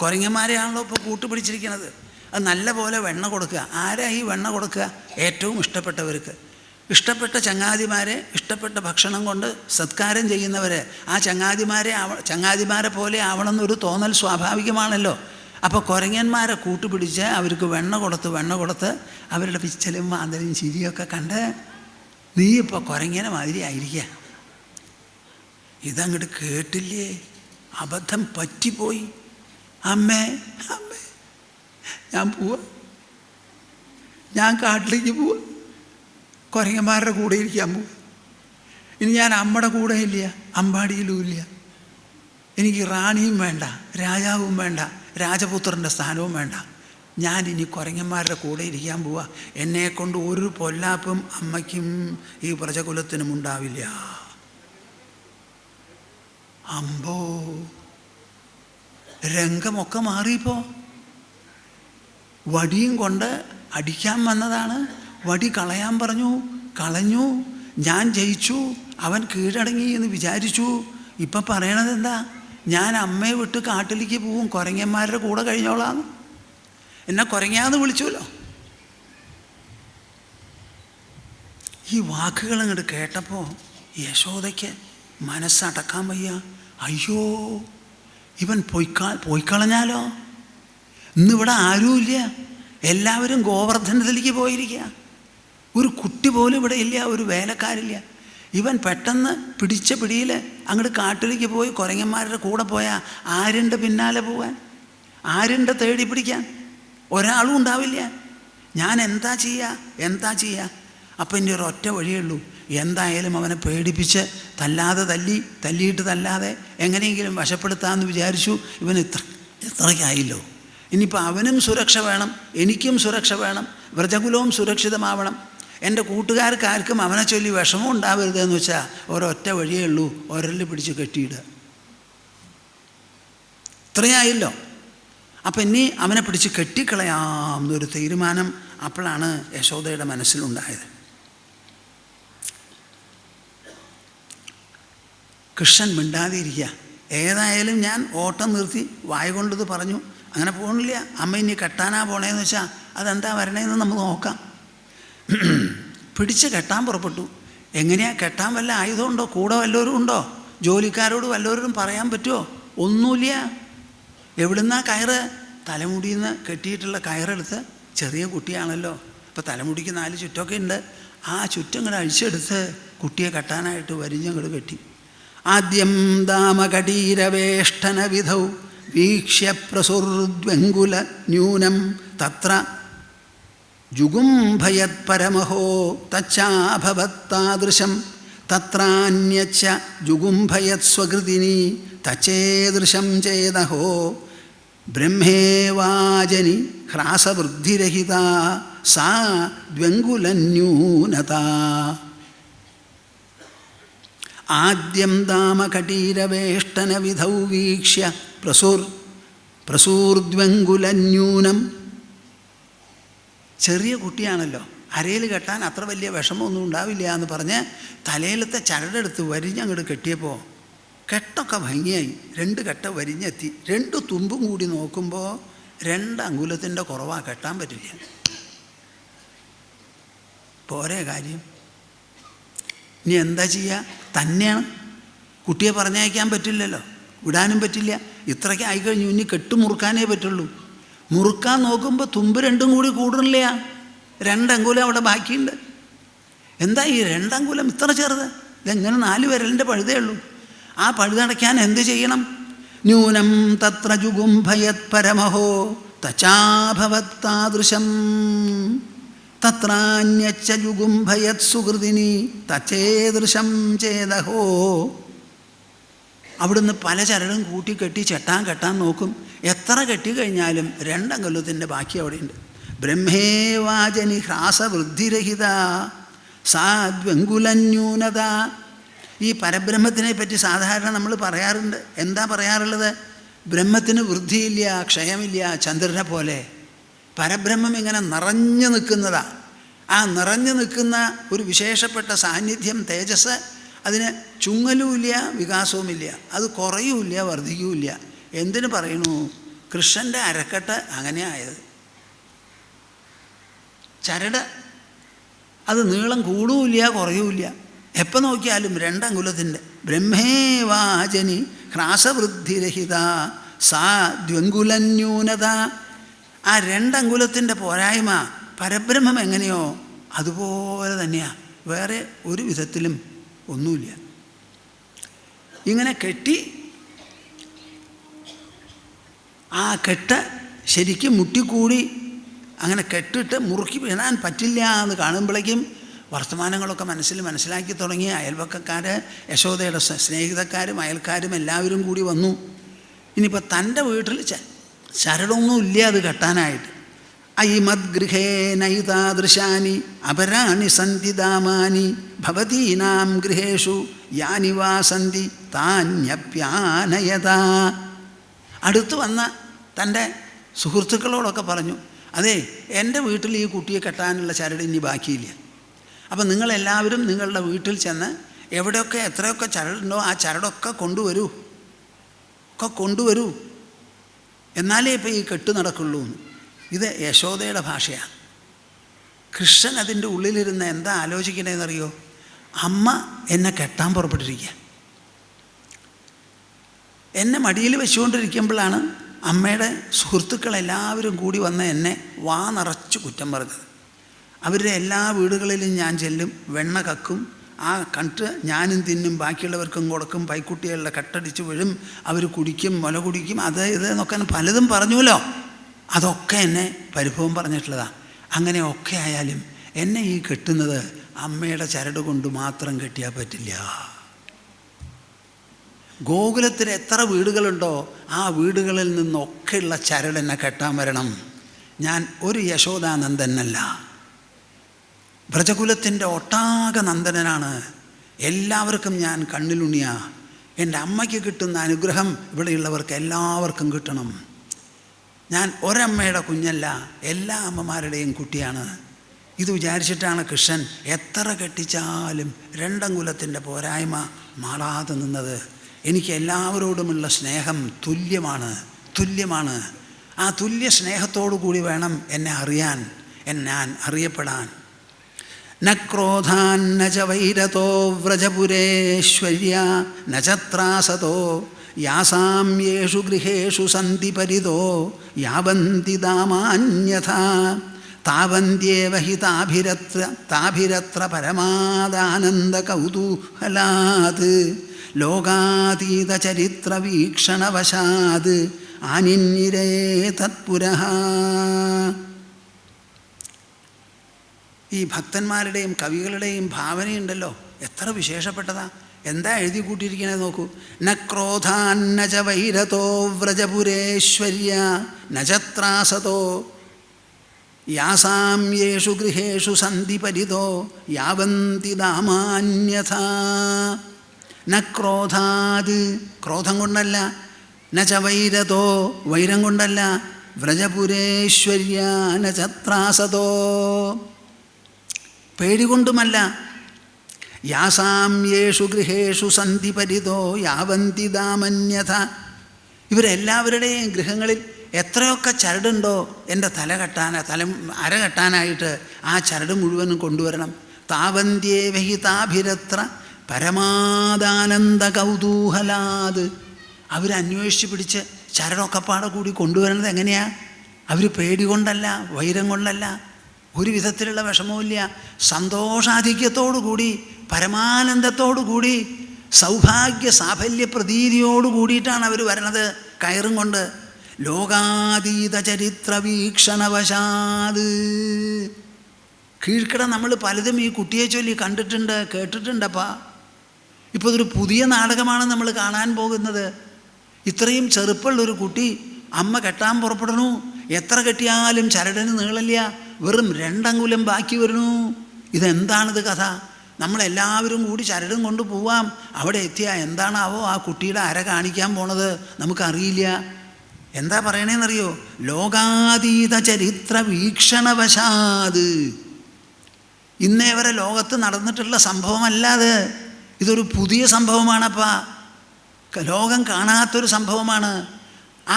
കുരങ്ങന്മാരെയാണല്ലോ ഇപ്പോൾ കൂട്ടുപിടിച്ചിരിക്കുന്നത്. അത് നല്ല പോലെ വെണ്ണ കൊടുക്കുക. ആരാ ഈ വെണ്ണ കൊടുക്കുക? ഏറ്റവും ഇഷ്ടപ്പെട്ടവർക്ക്, ഇഷ്ടപ്പെട്ട ചങ്ങാതിമാരെ ഇഷ്ടപ്പെട്ട ഭക്ഷണം കൊണ്ട് സത്കാരം ചെയ്യുന്നവരെ. ആ ചങ്ങാതിമാരെ പോലെ ആവണമെന്നൊരു തോന്നൽ സ്വാഭാവികമാണല്ലോ. അപ്പോൾ കുരങ്ങന്മാരെ കൂട്ടുപിടിച്ച് അവർക്ക് വെണ്ണ കൊടുത്ത് അവരുടെ പിച്ചലും മാന്തലും ചിരിയൊക്കെ കണ്ട് നീ ഇപ്പോൾ കുരങ്ങനെ മാതിരി ആയിരിക്കുക. ഇതങ്ങോട്ട് കേട്ടില്ലേ? അബദ്ധം പറ്റിപ്പോയി. അമ്മേ ഞാൻ പോവാ, ഞാൻ കാട്ടിലേക്ക് പോവാ, കുരങ്ങന്മാരുടെ കൂടെ ഇരിക്കാൻ പോവാ. ഇനി ഞാൻ അമ്മയുടെ കൂടെ ഇല്ല, അമ്പാടിയിലും ഇല്ല. എനിക്ക് റാണിയും വേണ്ട, രാജാവും വേണ്ട, രാജപുത്രൻ്റെ സ്ഥാനവും വേണ്ട. ഞാൻ ഇനി കുരങ്ങന്മാരുടെ കൂടെ ഇരിക്കാൻ പോവാ. എന്നെക്കൊണ്ട് ഒരു പൊല്ലാപ്പും അമ്മയ്ക്കും ഈ പ്രജകുലത്തിനും ഉണ്ടാവില്ല. അമ്പോ, രംഗമൊക്കെ മാറിയപ്പോൾ വടിയും കൊണ്ട് അടിക്കാൻ വന്നതാണ്. വടി കളയാൻ പറഞ്ഞു, കളഞ്ഞു. ഞാൻ ജയിച്ചു, അവൻ കീഴടങ്ങി എന്ന് വിചാരിച്ചു. ഇപ്പം പറയണത് എന്താ? ഞാൻ അമ്മയെ വിട്ട് കാട്ടിലേക്ക് പോവും, കുരങ്ങന്മാരുടെ കൂടെ കഴിഞ്ഞോളാം. എന്നെ കുരങ്ങാന്ന് വിളിച്ചുല്ലോ. ഈ വാക്കുകൾ അങ്ങോട്ട് കേട്ടപ്പോൾ യശോദയ്ക്ക് മനസ്സടക്കാൻ വയ്യ. അയ്യോ, ഇവൻ പോയിക്കളഞ്ഞാലോ? ഇന്നിവിടെ ആരുമില്ല, എല്ലാവരും ഗോവർദ്ധനത്തിലേക്ക് പോയിരിക്കുക. ഒരു കുട്ടി പോലും ഇവിടെ ഇല്ല, ഒരു വേലക്കാരില്ല. ഇവൻ പെട്ടെന്ന് പിടിച്ച പിടിയിൽ അങ്ങോട്ട് കാട്ടിലേക്ക് പോയി കുരങ്ങന്മാരുടെ കൂടെ പോയാൽ ആരുണ്ട് പിന്നാലെ പോകാൻ? ആരുണ്ട് തേടി പിടിക്കാൻ? ഒരാളും ഉണ്ടാവില്ല. ഞാൻ എന്താ ചെയ്യുക? അപ്പം എൻ്റെ ഒരൊറ്റ വഴിയുള്ളൂ. എന്തായാലും അവനെ പേടിപ്പിച്ച് തല്ലിയിട്ട് തല്ലാതെ എങ്ങനെയെങ്കിലും വശപ്പെടുത്താമെന്ന് വിചാരിച്ചു. ഇവൻ ഇത്രയ്ക്കായില്ലോ. ഇനിയിപ്പോൾ അവനും സുരക്ഷ വേണം, എനിക്കും സുരക്ഷ വേണം, വ്രജകുലവും സുരക്ഷിതമാവണം. എൻ്റെ കൂട്ടുകാർക്കാർക്കും അവനെ ചൊല്ലി വിഷമം ഉണ്ടാവരുതെന്ന് വെച്ചാൽ ഒരൊറ്റ വഴിയേ ഉള്ളൂ, ഒരല് പിടിച്ച് കെട്ടിയിടുക. ഇത്രയായില്ലോ. അപ്പം ഇനി അവനെ പിടിച്ച് കെട്ടിക്കളയാം എന്നൊരു തീരുമാനം അപ്പോഴാണ് യശോദയുടെ മനസ്സിലുണ്ടായത്. കൃഷ്ണൻ മിണ്ടാതിരിക്കുക. ഏതായാലും ഞാൻ ഓട്ടം നിർത്തി വായ കൊണ്ടത് പറഞ്ഞു, അങ്ങനെ പോകണില്ല. അമ്മ ഇനി കെട്ടാനാ പോണേന്ന് വെച്ചാൽ അതെന്താ വരണേന്ന് നമുക്ക് നോക്കാം. പിടിച്ച് കെട്ടാൻ പുറപ്പെട്ടു. എങ്ങനെയാ കെട്ടാൻ? വല്ല ആയുധമുണ്ടോ? കൂടെ വല്ലവരും ഉണ്ടോ? ജോലിക്കാരോട് വല്ലവരും പറയാൻ പറ്റുമോ? ഒന്നുമില്ല. എവിടുന്നാ കയറ്? തലമുടിയിൽ നിന്ന് കെട്ടിയിട്ടുള്ള കയറെടുത്ത്, ചെറിയ കുട്ടിയാണല്ലോ, അപ്പോൾ തലമുടിക്ക് 4 ചുറ്റൊക്കെ ഉണ്ട്. ആ ചുറ്റും ഇങ്ങോട്ട് അഴിച്ചെടുത്ത് കുട്ടിയെ കെട്ടാനായിട്ട് വരിഞ്ഞങ്ങോട്ട് കെട്ടി. ആദ്യം ദാമകടീരവേഷ്ടന വിധൗ വീക്ഷ്യ പ്രസുർദ്വങ്കുല ന്യൂനം തത്ര ജുഗുംഭയത് പരമഹോ തച്ചാഭവത്താദൃശം തത്രാന്യച്ച ജുഗുംഭയത് സ്വകൃതിനി തച്ചേദൃശം ചേതഹോ ബ്രഹ്മേവാജനി ഹ്രാസവൃദ്ധിരഹിത സാ ദ്വങ്കുലന്യൂനത. ആദ്യം ദാമകടീരവേഷ്ടന വിധൗ വീക്ഷ്യ പ്രസൂർദ്വങ്കുലന്യൂനം. ചെറിയ കുട്ടിയാണല്ലോ, അരയിൽ കെട്ടാൻ അത്ര വലിയ വിഷമമൊന്നും ഉണ്ടാവില്ല എന്ന് പറഞ്ഞ് തലയിലത്തെ ചരടെടുത്ത് വരിഞ്ഞങ്ങോട്ട് കെട്ടിയപ്പോൾ കെട്ടൊക്കെ ഭംഗിയായി. 2 കെട്ട വരിഞ്ഞെത്തി. 2 തുമ്പും കൂടി നോക്കുമ്പോൾ 2 അങ്കുലത്തിൻ്റെ കുറവാ, കെട്ടാൻ പറ്റില്ല. പോരേ കാര്യം. ഇനി എന്താ ചെയ്യുക? തന്നെയാണ്. കുട്ടിയെ പറഞ്ഞയക്കാൻ പറ്റില്ലല്ലോ, വിടാനും പറ്റില്ല. ഇത്രയ്ക്ക് ആയിക്കഴിഞ്ഞു, ഇനി കെട്ട് മുറുക്കാനേ പറ്റുള്ളൂ. മുറുക്കാൻ നോക്കുമ്പോൾ തുമ്പ് 2ഉം കൂടി കൂടണില്ല. 2 അങ്കുലം അവിടെ ബാക്കിയുണ്ട്. എന്താ ഈ 2 അങ്കുലം ഇത്ര ചെറുത്? ഇതെങ്ങനെ 4 വിരലിൻ്റെ പഴുതേ ഉള്ളൂ. ആ പഴുതടയ്ക്കാൻ എന്ത് ചെയ്യണം? ന്യൂനം തത്ര ജുഗുംഭയത് പരമഹോ തച്ചാഭവത്താദൃശം തത്രാന്യച്ച ജുഗുംഭയത് സുഹൃതിനി തച്ചേദൃശം ചേതഹോ. അവിടുന്ന് പല ചരടും കൂട്ടി കെട്ടി കെട്ടാൻ നോക്കും. എത്ര കെട്ടിക്കഴിഞ്ഞാലും 2 അങ്കുലത്തിൻ്റെ ബാക്കി അവിടെയുണ്ട്. ബ്രഹ്മേവാജനി ഹ്രാസവൃദ്ധിരഹിത സാദ്വങ്കുലന്യൂനത. ഈ പരബ്രഹ്മത്തിനെ പറ്റി സാധാരണ നമ്മൾ പറയാറുണ്ട്. എന്താ പറയാറുള്ളത്? ബ്രഹ്മത്തിന് വൃദ്ധിയില്ല, ക്ഷയമില്ല, ചന്ദ്രനെ പോലെ. പരബ്രഹ്മം ഇങ്ങനെ നിറഞ്ഞു നിൽക്കുന്നതാണ്. ആ നിറഞ്ഞു നിൽക്കുന്ന ഒരു വിശേഷപ്പെട്ട സാന്നിധ്യം, തേജസ്, അതിന് ചുങ്ങലുമില്ല, വികാസവുമില്ല. അത് കുറയുമില്ല, വർദ്ധിക്കുമില്ല. എന്തിനു പറയണു? കൃഷ്ണൻ്റെ അരക്കെട്ട് അങ്ങനെ ആയത്. ചരട് അത് നീളം കൂടുമില്ല, കുറയുമില്ല. എപ്പോൾ നോക്കിയാലും 2 അങ്കുലത്തിൻ്റെ. ബ്രഹ്മേവാജനി ഹ്രാസവൃദ്ധിരഹിത സാ ദ്വങ്കുലന്യൂനത. ആ 2 അങ്കുലത്തിൻ്റെ പോരായ്മ പരബ്രഹ്മം എങ്ങനെയോ അതുപോലെ തന്നെയാണ്. വേറെ ഒരു വിധത്തിലും ഒന്നുമില്ല. ഇങ്ങനെ കെട്ടി ആ കെട്ട് ശരിക്കും മുട്ടിക്കൂടി അങ്ങനെ കെട്ടിട്ട് മുറുക്കി വീഴാൻ പറ്റില്ല എന്ന് കാണുമ്പോഴേക്കും വർത്തമാനങ്ങളൊക്കെ മനസ്സിലാക്കി തുടങ്ങി. അയൽവക്കക്കാർ, യശോദയുടെ സ്നേഹിതക്കാരും അയൽക്കാരും എല്ലാവരും കൂടി വന്നു. ഇനിയിപ്പോൾ തൻ്റെ വീട്ടിൽ ചരടൊന്നും ഇല്ല അത് കെട്ടാനായിട്ട്. അയിമദ്ഗൃഹേ നൈതാദൃശാനി അപരാണി സന്തി ദാമാനി ഭവതീനാം ഗൃഹേഷു യാനി വാ സന്തി താന്യപ്യാനയതാ. അടുത്ത് വന്ന തൻ്റെ സുഹൃത്തുക്കളോടൊക്കെ പറഞ്ഞു, അതെ, എൻ്റെ വീട്ടിൽ ഈ കുട്ടിയെ കെട്ടാനുള്ള ചരട് ഇനി ബാക്കിയില്ല. അപ്പം നിങ്ങളെല്ലാവരും നിങ്ങളുടെ വീട്ടിൽ ചെന്ന് എവിടെയൊക്കെ എത്രയൊക്കെ ചരടുണ്ടോ ആ ചരടൊക്കെ കൊണ്ടുവരൂ, എന്നാലേ ഇപ്പോൾ ഈ കെട്ട് നടക്കുള്ളൂ. ഇത് യശോദയുടെ ഭാഷയാണ്. കൃഷ്ണൻ അതിൻ്റെ ഉള്ളിലിരുന്ന് എന്താ ആലോചിക്കണേന്നറിയോ? അമ്മ എന്നെ കെട്ടാൻ പുറപ്പെട്ടിരിക്കുക. എന്നെ മടിയിൽ വെച്ചുകൊണ്ടിരിക്കുമ്പോഴാണ് അമ്മയുടെ സുഹൃത്തുക്കളെല്ലാവരും കൂടി വന്ന് എന്നെ വാ നിറച്ച് കുറ്റം പറഞ്ഞത്. അവരുടെ എല്ലാ വീടുകളിലും ഞാൻ ചെല്ലും, വെണ്ണ കക്കും, ആ കട്ട് ഞാനും തിന്നും, ബാക്കിയുള്ളവർക്കും കൊടുക്കും, പൈക്കുട്ടികളുടെ കട്ടടിച്ച് വീഴും, അവർ കുടിക്കും, മുല കുടിക്കും, അത് ഇത് എന്നൊക്കെ പലതും പറഞ്ഞുവല്ലോ. അതൊക്കെ എന്നെ പരിഭവം പറഞ്ഞിട്ടുള്ളതാണ്. അങ്ങനെയൊക്കെ ആയാലും എന്നെ ഈ കെട്ടുന്നത് അമ്മയുടെ ചരട് കൊണ്ട് മാത്രം കെട്ടിയാൽ പറ്റില്ല. ഗോകുലത്തിൽ എത്ര വീടുകളുണ്ടോ ആ വീടുകളിൽ നിന്നൊക്കെയുള്ള ചരട് എന്നെ കെട്ടാൻ വരണം. ഞാൻ ഒരു യശോദാനന്ദനല്ല, വ്രജകുലത്തിൻ്റെ ഒട്ടാകെ നന്ദനനാണ്. എല്ലാവർക്കും ഞാൻ കണ്ണിലുണ്ണിയ. എൻ്റെ അമ്മയ്ക്ക് കിട്ടുന്ന അനുഗ്രഹം ഇവിടെയുള്ളവർക്ക് എല്ലാവർക്കും കിട്ടണം. ഞാൻ ഒരമ്മയുടെ കുഞ്ഞല്ല, എല്ലാ അമ്മമാരുടെയും കുട്ടിയാണ്. ഇത് വിചാരിച്ചിട്ടാണ് കൃഷ്ണൻ എത്ര കെട്ടിച്ചാലും രണ്ടങ്കുലത്തിൻ്റെ പോരായ്മ മാറാതെ നിന്നത്. എനിക്ക് എല്ലാവരോടുമുള്ള സ്നേഹം തുല്യമാണ്. ആ തുല്യ സ്നേഹത്തോടു കൂടി വേണം എന്നെ അറിയാൻ, ഞാൻ അറിയപ്പെടാൻ. ന ക്രോധാൻ ന ച വൈരതോ വ്രജപുരേശ്വര്യ ന ച ത്രാസതോ യാസാം യേഷു ഗൃഹേഷു സന്തി പരിതോ യാവന്തി ദാമാന്യഥാ താവന്ത്യേവ ഹി താഭിരത്ര പരമാദാനന്ദ കൗതൂഹലാത് ലോകാതീത ചരിത്ര വീക്ഷണവശാത് ആനിന്യരേ തത്പുരഃ. ഈ ഭക്തന്മാരുടെയും കവികളുടെയും ഭാവനയുണ്ടല്ലോ, എത്ര വിശേഷപ്പെട്ടതാ. എന്താ എഴുതി കൂട്ടിയിരിക്കണേ നോക്കൂ. ന ക്രോധാൻ ന ച വൈരതോ വ്രജപുരേശ്വര്യ ന ച ത്രാസതോ യാസാം യേഷു ഗൃഹേഷു സന്തി പരിതോ യാവന്തി ദാമാന്യഥാ. ന ക്രോധാത്, ക്രോധം കൊണ്ടല്ല. ന ച വൈരതോ, വൈരം കൊണ്ടല്ല. വ്രജപുരേശ്വര്യ ന ച ത്രാസതോ, പേടികൊണ്ടുമല്ല. യാസാം യേഷു ഗൃഹേഷു സന്തി പരിതോ യാവന്തി ദാമന്യഥ. ഇവരെല്ലാവരുടെയും ഗൃഹങ്ങളിൽ എത്രയൊക്കെ ചരടുണ്ടോ എൻ്റെ അര കെട്ടാനായിട്ട് ആ ചരട് മുഴുവനും കൊണ്ടുവരണം. താവന്ത്യേവഹി താഭിരത്ര പരമാദാനന്ദ കൗതൂഹലാത്. അവരന്വേഷിച്ച് പിടിച്ച് ചരടൊക്കെ പാടെ കൂടി കൊണ്ടുവരുന്നത് എങ്ങനെയാണ്? അവർ പേടി കൊണ്ടല്ല, വൈരം കൊണ്ടല്ല, ഒരു വിധത്തിലുള്ള വിഷമവുമില്ല. സന്തോഷാധിക്യത്തോടു കൂടി, പരമാനന്ദത്തോടു കൂടി, സൗഭാഗ്യ സാഫല്യ പ്രതീതിയോടു കൂടിയിട്ടാണ് അവർ വരണത്, കയറും കൊണ്ട്. ലോകാതീത ചരിത്ര വീക്ഷണവശാത്. കീഴ്ക്കട നമ്മൾ പലതും ഈ കുട്ടിയെ ചൊല്ലി കണ്ടിട്ടുണ്ട്, കേട്ടിട്ടുണ്ടപ്പാ. ഇപ്പോൾ ഇതൊരു പുതിയ നാടകമാണ് നമ്മൾ കാണാൻ പോകുന്നത്. ഇത്രയും ചെറുപ്പമുള്ളൊരു കുട്ടി അമ്മ കെട്ടാൻ പുറപ്പെടണു. എത്ര കെട്ടിയാലും ചരടിന് നീളില്ല, വെറും 2 അങ്കുലം ബാക്കി വരണു. ഇതെന്താണിത് കഥ? നമ്മളെല്ലാവരും കൂടി ചരടും കൊണ്ട് പോവാം. അവിടെ എത്തിയാൽ എന്താണാവോ ആ കുട്ടിയുടെ അര കാണിക്കാൻ പോണത് നമുക്കറിയില്ല. എന്താ പറയണേന്നറിയോ? ലോകാതീത ചരിത്ര വീക്ഷണവശാത്. ഇന്നേ വരെ ലോകത്ത് നടന്നിട്ടുള്ള സംഭവമല്ലാതെ ഇതൊരു പുതിയ സംഭവമാണപ്പാ. ലോകം കാണാത്തൊരു സംഭവമാണ്.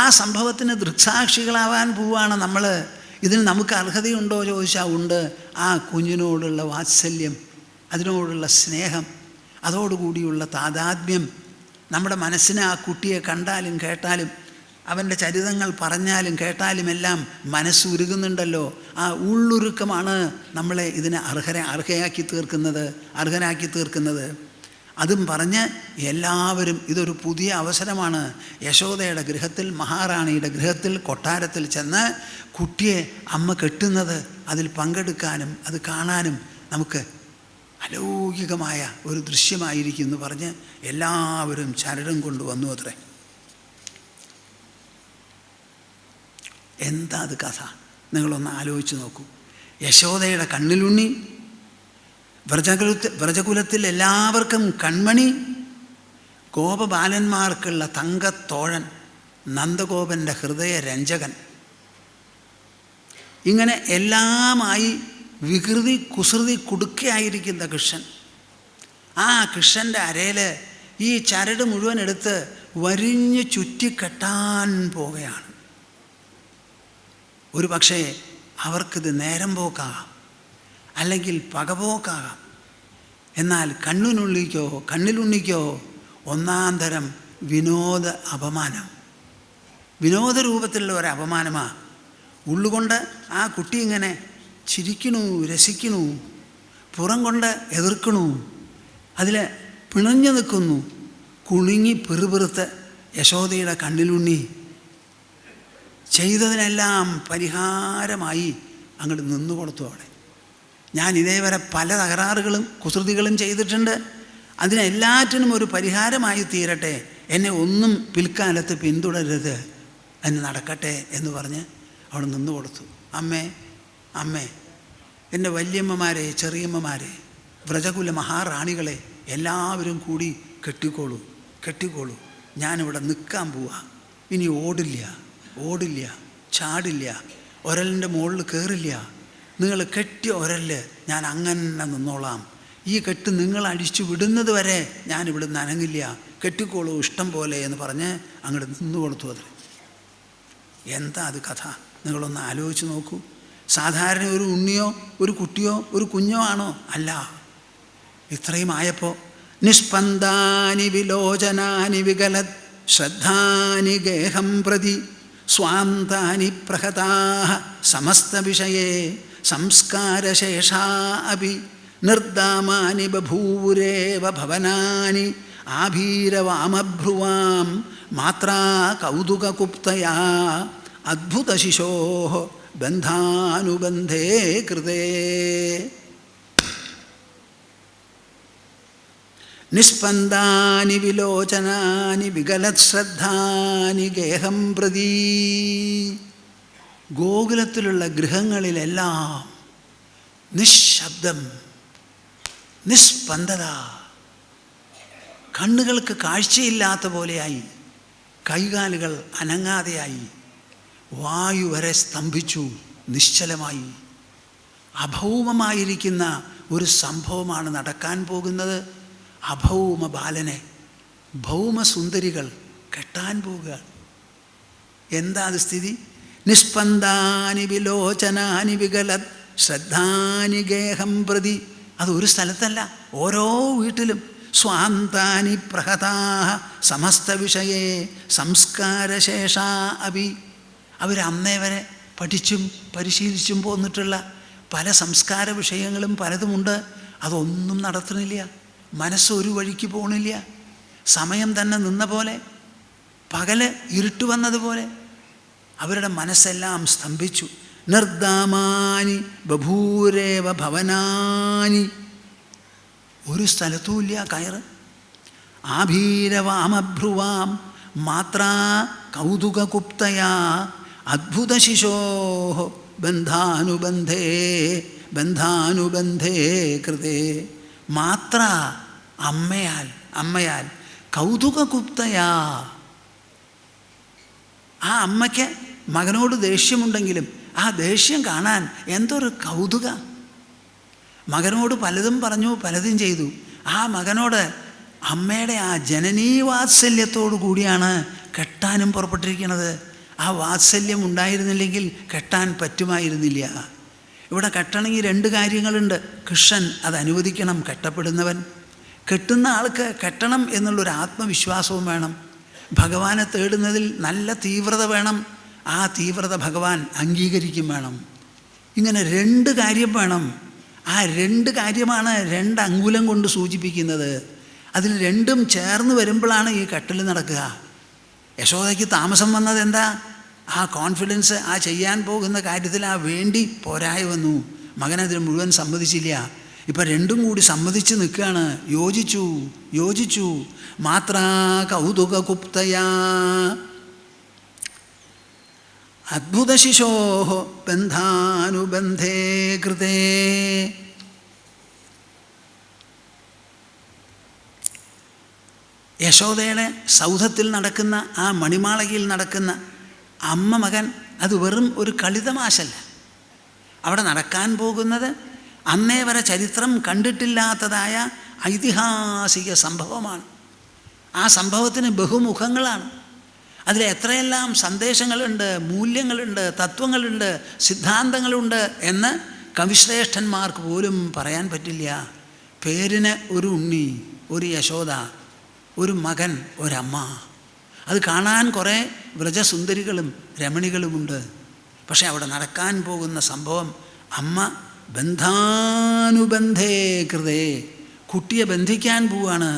ആ സംഭവത്തിന് ദൃക്സാക്ഷികളാവാൻ പോവാണ് നമ്മൾ. ഇതിന് നമുക്ക് അർഹതയുണ്ടോ ചോദിച്ചാൽ ഉണ്ട്. ആ കുഞ്ഞിനോടുള്ള വാത്സല്യം, അതിനോടുള്ള സ്നേഹം, അതോടുകൂടിയുള്ള താതാത്മ്യം, നമ്മുടെ മനസ്സിനെ ആ കുട്ടിയെ കണ്ടാലും കേട്ടാലും അവൻ്റെ ചരിതങ്ങൾ പറഞ്ഞാലും കേട്ടാലും എല്ലാം മനസ്സുരുകുന്നുണ്ടല്ലോ. ആ ഉള്ളുരുക്കമാണ് നമ്മളെ ഇതിനെ അർഹനാക്കി തീർക്കുന്നത്. അതും പറഞ്ഞ് എല്ലാവരും ഇതൊരു പുതിയ അവസരമാണ്. യശോദയുടെ ഗൃഹത്തിൽ, മഹാറാണിയുടെ ഗൃഹത്തിൽ, കൊട്ടാരത്തിൽ ചെന്ന് കുട്ടിയെ അമ്മ കെട്ടുന്നത് അതിൽ പങ്കെടുക്കാനും അത് കാണാനും നമുക്ക് അലൗകികമായ ഒരു ദൃശ്യമായിരിക്കും എന്ന് പറഞ്ഞ് എല്ലാവരും ചരടും കൊണ്ടുവന്നു അത്രേ. എന്താ അത് കഥ? നിങ്ങളൊന്ന് ആലോചിച്ച് നോക്കൂ. യശോദയുടെ കണ്ണിലുണ്ണി, വ്രജകുലത്തിൽ എല്ലാവർക്കും കൺമണി, ഗോപബാലന്മാർക്കുള്ള തങ്കത്തോഴൻ, നന്ദഗോപൻ്റെ ഹൃദയരഞ്ജകൻ. ഇങ്ങനെ എല്ലാമായി വികൃതി കുസൃതി കുടുക്കയായിരിക്കുന്ന കൃഷ്ണൻ. ആ കൃഷ്ണൻ്റെ അരയിൽ ഈ ചരട് മുഴുവൻ എടുത്ത് വരിഞ്ഞ് ചുറ്റിക്കെട്ടാൻ പോവുകയാണ്. ഒരു പക്ഷേ അവർക്കിത് നേരം പോക്കാകാം, അല്ലെങ്കിൽ പകപോക്കാകാം. എന്നാൽ കണ്ണിലുണ്ണിക്കോ ഒന്നാം തരം വിനോദ അപമാനം, വിനോദ രൂപത്തിലുള്ള ഒരു അപമാനമാണ്. ഉള്ളുകൊണ്ട് ആ കുട്ടി ഇങ്ങനെ ചിരിക്കണു, രസിക്കണു, പുറം കൊണ്ട് എതിർക്കണു, അതിൽ പിണഞ്ഞു നിൽക്കുന്നു. കുണുങ്ങി പിറുപിറുത്ത് യശോദയുടെ കണ്ണിലുണ്ണി ചെയ്തതിനെല്ലാം പരിഹാരമായി അങ്ങോട്ട് നിന്നു കൊടുത്തു. അവിടെ ഞാൻ ഇതേവരെ പല തകരാറുകളും കുസൃതികളും ചെയ്തിട്ടുണ്ട്, അതിനെല്ലാറ്റിനും ഒരു പരിഹാരമായി തീരട്ടെ, എന്നെ ഒന്നും പിൽക്കാലത്ത് പിന്തുടരരുത്, അതിന് നടക്കട്ടെ എന്ന് പറഞ്ഞ് അവിടെ നിന്നു കൊടുത്തു. അമ്മേ, എൻ്റെ വല്യമ്മമാരെ, ചെറിയമ്മമാരെ, വ്രജകുല മഹാറാണികളെ എല്ലാവരും കൂടി കെട്ടിക്കോളൂ, ഞാനിവിടെ നിൽക്കാൻ പോവാ. ഇനി ഓടില്ല, ചാടില്ല, ഒരലിൻ്റെ മുകളിൽ കയറില്ല. നിങ്ങൾ കെട്ടിയ ഒരല് ഞാൻ അങ്ങനെ നിന്നോളാം. ഈ കെട്ട് നിങ്ങൾ അടിച്ചു വിടുന്നത് വരെ ഞാനിവിടെ നനങ്ങില്ല, കെട്ടിക്കോളൂ ഇഷ്ടം പോലെ എന്ന് പറഞ്ഞ് അങ്ങോട്ട് നിന്നു കൊടുത്തു. അത് എന്താ അത് കഥ? നിങ്ങളൊന്ന് ആലോചിച്ച് നോക്കൂ. സാധാരണ ഒരു ഉണ്ണിയോ ഒരു കുട്ടിയോ ഒരു കുഞ്ഞോ ആണോ? അല്ല. ഇത്രയും ആയപ്പോൾ നിഷ്പന്ദാനി വിലോചനാനി വികലത് ശ്രദ്ധാനി ഗേഹം പ്രതി സ്വാന്താനി പ്രഹതാഃ സമസ്ത വിഷയേ സംസ്കാരശേഷാ അപി നിർദ്ദാമാനി ബഭൂവുരേവ ഭവനാനി ആഭീരവാമഭ്രുവാം മാത്രാ കൗതുകകുപ്തയാ അദ്ഭുതശിശോഃ ബന്ധാനുബന്ധേ കൃതേ. നിഷ്പന്ദാനി വിലോചനാനി വികലത് ശ്രദ്ധാനി ഗേഹം പ്രതി. ഗോകുലത്തിലുള്ള ഗൃഹങ്ങളിലെല്ലാം നിശബ്ദം, നിസ്പന്ദത. കണ്ണുകൾക്ക് കാഴ്ചയില്ലാത്ത പോലെയായി, കൈകാലുകൾ അനങ്ങാതെയായി, വായു വരെ സ്തംഭിച്ചു, നിശ്ചലമായി. അഭൗമമായിരിക്കുന്ന ഒരു സംഭവമാണ് നടക്കാൻ പോകുന്നത്. അഭൗമ ബാലനെ ഭൗമസുന്ദരികൾ കെട്ടാൻ പോവുക. എന്താ അത് സ്ഥിതി? നിഷ്പന്ദാനി വിലോചനാനി വികലത് ശ്രദ്ധാനി ഗേഹം പ്രതി. അതൊരു സ്ഥലത്തല്ല, ഓരോ വീട്ടിലും. സ്വാന്താനി പ്രഹതാഃ സമസ്ത വിഷയേ സംസ്കാരശേഷാ അപി. അവരന്നേ വരെ പഠിച്ചും പരിശീലിച്ചും പോന്നിട്ടുള്ള പല സംസ്കാര വിഷയങ്ങളും പലതുമുണ്ട്. അതൊന്നും നടത്തുന്നില്ല. മനസ്സൊരു വഴിക്ക് പോകണില്ല. സമയം തന്നെ നിന്ന പോലെ, പകല് ഇരുട്ട് വന്നതുപോലെ അവരുടെ മനസ്സെല്ലാം സ്തംഭിച്ചു. നിർദ്ദാമാനി ബഭൂരേവ ഭവനാനി. ഒരു സ്ഥലത്തുമില്ല കയറ്. ആഭീരവാമഭ്രുവാം മാത്രാ കൗതുകകുപ്തയാ അദ്ഭുതശിശോഃ ബന്ധാനുബന്ധേ കൃതേ. മാത്ര അമ്മയാൽ കൗതുകകുപ്തയാ. ആ അമ്മയ്ക്ക് മകനോട് ദേഷ്യമുണ്ടെങ്കിലും ആ ദേഷ്യം കാണാൻ എന്തൊരു കൗതുക. മകനോട് പലതും പറഞ്ഞു, പലതും ചെയ്തു. ആ മകനോട് അമ്മയുടെ ആ ജനനീവാത്സല്യത്തോടു കൂടിയാണ് കെട്ടാനും പുറപ്പെട്ടിരിക്കുന്നത്. ആ വാത്സല്യം ഉണ്ടായിരുന്നില്ലെങ്കിൽ കെട്ടാൻ പറ്റുമായിരുന്നില്ല. ഇവിടെ കെട്ടണമെങ്കിൽ രണ്ട് കാര്യങ്ങളുണ്ട്. കൃഷ്ണൻ അത് അനുവദിക്കണം, കെട്ടപ്പെടുന്നവൻ. കെട്ടുന്ന ആൾക്ക് കെട്ടണം എന്നുള്ളൊരു ആത്മവിശ്വാസവും വേണം. ഭഗവാനെ തേടുന്നതിൽ നല്ല തീവ്രത വേണം. ആ തീവ്രത ഭഗവാൻ അംഗീകരിക്കും വേണം. ഇങ്ങനെ രണ്ട് കാര്യം വേണം. ആ രണ്ട് കാര്യമാണ് രണ്ട് അങ്കുലം കൊണ്ട് സൂചിപ്പിക്കുന്നത്. അതിൽ രണ്ടും ചേർന്ന് വരുമ്പോഴാണ് ഈ കെട്ടൽ നടക്കുക. യശോദയ്ക്ക് താമസം വന്നത് എന്താ? ആ കോൺഫിഡൻസ്, ആ ചെയ്യാൻ പോകുന്ന കാര്യത്തിൽ ആ വേണ്ടി പോരായി വന്നു. മകനതിന് മുഴുവൻ സമ്മതിച്ചില്ല. ഇപ്പം രണ്ടും കൂടി സമ്മതിച്ച് നിൽക്കുകയാണ്. യോജിച്ചു മാത്രാ കൗതുകകുപ്തയാ അദ്ഭുതശിശോ ബന്ധാനുബന്ധേ കൃതേ. യശോദയുടെ സൗധത്തിൽ നടക്കുന്ന, ആ മണിമാളികയിൽ നടക്കുന്ന അമ്മ മകൻ, അത് വെറും ഒരു കളിതമാശല്ല. അവിടെ നടക്കാൻ പോകുന്നത് അന്നേ വരെ ചരിത്രം കണ്ടിട്ടില്ലാത്തതായ ഐതിഹാസിക സംഭവമാണ്. ആ സംഭവത്തിന് ബഹുമുഖങ്ങളാണ്. അതിൽ എത്രയെല്ലാം സന്ദേശങ്ങളുണ്ട്, മൂല്യങ്ങളുണ്ട്, തത്വങ്ങളുണ്ട്, സിദ്ധാന്തങ്ങളുണ്ട് എന്ന് കവിശ്രേഷ്ഠന്മാർക്ക് പോലും പറയാൻ പറ്റില്ല. പേരിന് ഒരു ഉണ്ണി, ഒരു യശോദ, ഒരു മകൻ, ഒരമ്മ. അത് കാണാൻ കുറേ വ്രജസുന്ദരികളും രമണികളുമുണ്ട്. പക്ഷെ അവിടെ നടക്കാൻ പോകുന്ന സംഭവം അമ്മ ബന്ധാനുബന്ധേ കൃതേ, കുട്ടിയെ ബന്ധിക്കാൻ പോവാണ്.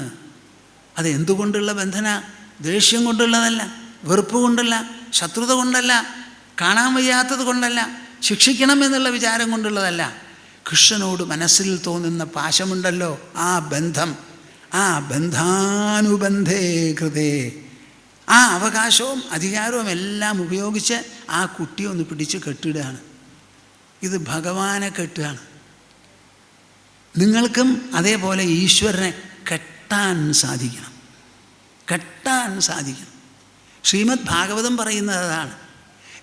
അത് എന്തുകൊണ്ടുള്ള ബന്ധന? ദേഷ്യം കൊണ്ടുള്ളതല്ല, വെറുപ്പ് കൊണ്ടല്ല, ശത്രുത കൊണ്ടല്ല, കാണാൻ വയ്യാത്തത് കൊണ്ടല്ല, ശിക്ഷിക്കണമെന്നുള്ള വിചാരം കൊണ്ടുള്ളതല്ല. കൃഷ്ണനോട് മനസ്സിൽ തോന്നുന്ന പാശമുണ്ടല്ലോ, ആ ബന്ധം, ആ ബന്ധാനുബന്ധേ കൃതേ, ആ അവകാശവും അധികാരവും എല്ലാം ഉപയോഗിച്ച് ആ കുട്ടിയെ ഒന്ന് പിടിച്ച് കെട്ടിടുകയാണ്. ഇത് ഭഗവാനെ കെട്ടുകയാണ്. നിങ്ങൾക്കും അതേപോലെ ഈശ്വരനെ കെട്ടാൻ സാധിക്കണം, കെട്ടാൻ സാധിക്കണം. ശ്രീമദ് ഭാഗവതം പറയുന്നത് അതാണ്.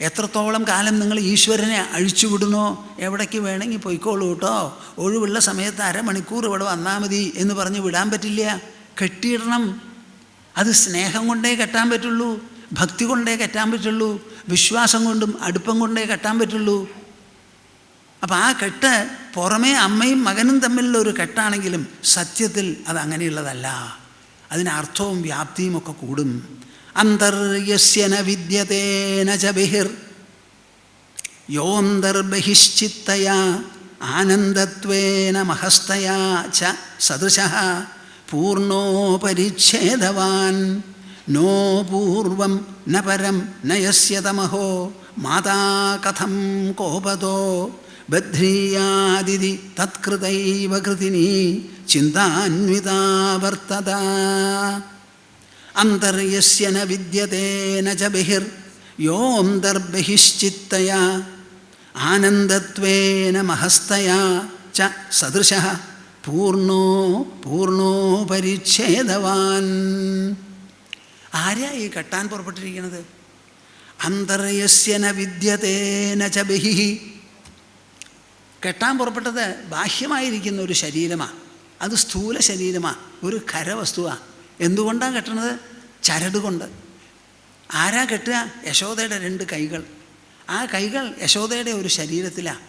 എത്രത്തോളം കാലം നിങ്ങൾ ഈശ്വരനെ അഴിച്ചുവിടുന്നോ, എവിടേക്ക് വേണമെങ്കിൽ പൊയ്ക്കോളൂ കേട്ടോ, ഒഴിവുള്ള സമയത്ത് അരമണിക്കൂർ ഇവിടെ വന്നാൽ മതി എന്ന് പറഞ്ഞ് വിടാൻ പറ്റില്ല. കെട്ടിയിടണം. അത് സ്നേഹം കൊണ്ടേ കെട്ടാൻ പറ്റുള്ളൂ, ഭക്തി കൊണ്ടേ കെട്ടാൻ പറ്റുള്ളൂ, വിശ്വാസം കൊണ്ടും അടുപ്പം കൊണ്ടേ കെട്ടാൻ പറ്റുള്ളൂ. അപ്പം ആ കെട്ട് പുറമേ അമ്മയും മകനും തമ്മിലുള്ള ഒരു കെട്ടാണെങ്കിലും സത്യത്തിൽ അത് അങ്ങനെയുള്ളതല്ല. അതിന് അർത്ഥവും വ്യാപ്തിയും ഒക്കെ കൂടും. അന്തർയസ്യന വിദ്യതേന ച ബഹിർ യോന്തർബഹിശ്ചിത്തയാ ആനന്ദത്വേന മഹസ്തയാ ച സദൃശഃ പൂർണ്ണോ പരിച്ഛേദവാൻ നോ പൂർവം ന പരം ന യസ്യ തമഹോ മാതാ കഥം കോപതോ ബധ്രീയാദിതി തത്കൃതൈവ കൃതിനി ചിന്താന്വിതാ വർത്തത. അന്തർയസ്യ ന വിദ്യതേന ച ബഹിർ യോന്തർബഹിശ്ചിത്തയാ ആനന്ദത്വേന മഹസ്തയാ ച സദൃശഃ പൂർണ്ണോ പരിച്ഛേദവാൻ. ആരാ ഈ കെട്ടാൻ പുറപ്പെട്ടിരിക്കുന്നത്? അന്തർയസ്യ ന വിദ്യതേന ച ബഹിഃ. കെട്ടാൻ പുറപ്പെട്ടത് ബാഹ്യമായിരിക്കുന്ന ഒരു ശരീരമാണ്. അത് സ്ഥൂല ശരീരമാണ്, ഒരു ഖരവസ്തുവാണ്. എന്തുകൊണ്ടാണ് കെട്ടണത്? ചരട് കൊണ്ട്. ആരാ കെട്ടുക? യശോദയുടെ 2 കൈകൾ. ആ കൈകൾ യശോദയുടെ ഒരു ശരീരത്തിലാണ്.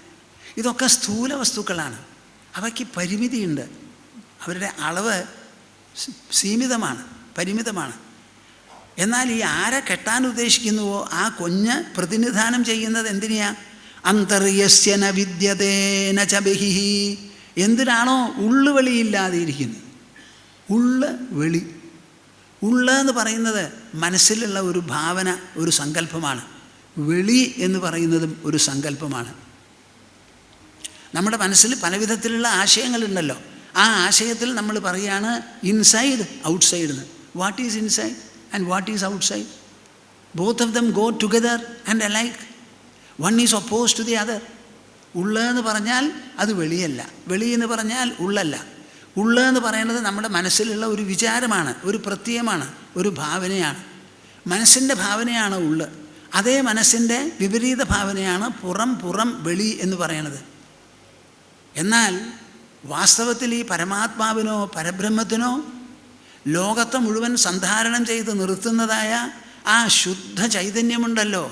ഇതൊക്കെ സ്ഥൂല വസ്തുക്കളാണ്. അവയ്ക്ക് പരിമിതിയുണ്ട്. അവരുടെ അളവ് സീമിതമാണ്, പരിമിതമാണ്. എന്നാൽ ഈ ആരെ കെട്ടാൻ ഉദ്ദേശിക്കുന്നുവോ ആ കുഞ്ഞ് പ്രതിനിധാനം ചെയ്യുന്നത് എന്തിനാ? അന്തർയസ്യ ന വിദ്യതേന ച ബഹിഃ. എന്തിനാണോ ഉള്ളുവെളിയില്ലാതെ ഇരിക്കുന്നത്. വെളി. എന്ന് പറയുന്നത് മനസ്സിലുള്ള ഒരു ഭാവന, ഒരു സങ്കല്പമാണ്. വെളി എന്ന് പറയുന്നതും ഒരു സങ്കല്പമാണ്. നമ്മുടെ മനസ്സിൽ പലവിധത്തിലുള്ള ആശയങ്ങളുണ്ടല്ലോ. ആ ആശയത്തിൽ നമ്മൾ പറയുകയാണ് ഇൻസൈഡ് ഔട്ട്സൈഡ് എന്ന്. What is inside and what is outside? Both of them go together and alike. One is oppose to the other. എന്ന് പറഞ്ഞാൽ അത് വെളിയല്ല, വെളി എന്ന് പറഞ്ഞാൽ ഉള്ളല്ല. എന്ന് പറയുന്നത് നമ്മുടെ മനസ്സിലുള്ള ഒരു വിചാരമാണ്, ഒരു പ്രത്യയമാണ്, ഒരു ഭാവനയാണ്. മനസ്സിൻ്റെ ഭാവനയാണ് ഉള്ള്. അതേ മനസ്സിൻ്റെ വിപരീത ഭാവനയാണ് പുറം വെളി എന്ന് പറയണത്. എന്നാൽ വാസ്തവത്തിൽ ഈ പരമാത്മാവിനോ പരബ്രഹ്മത്തിനോ ലോകത്തെ മുഴുവൻ സന്ധാരണം ചെയ്ത് നിർത്തുന്നതായ ആ ശുദ്ധ ചൈതന്യമുണ്ടല്ലോ,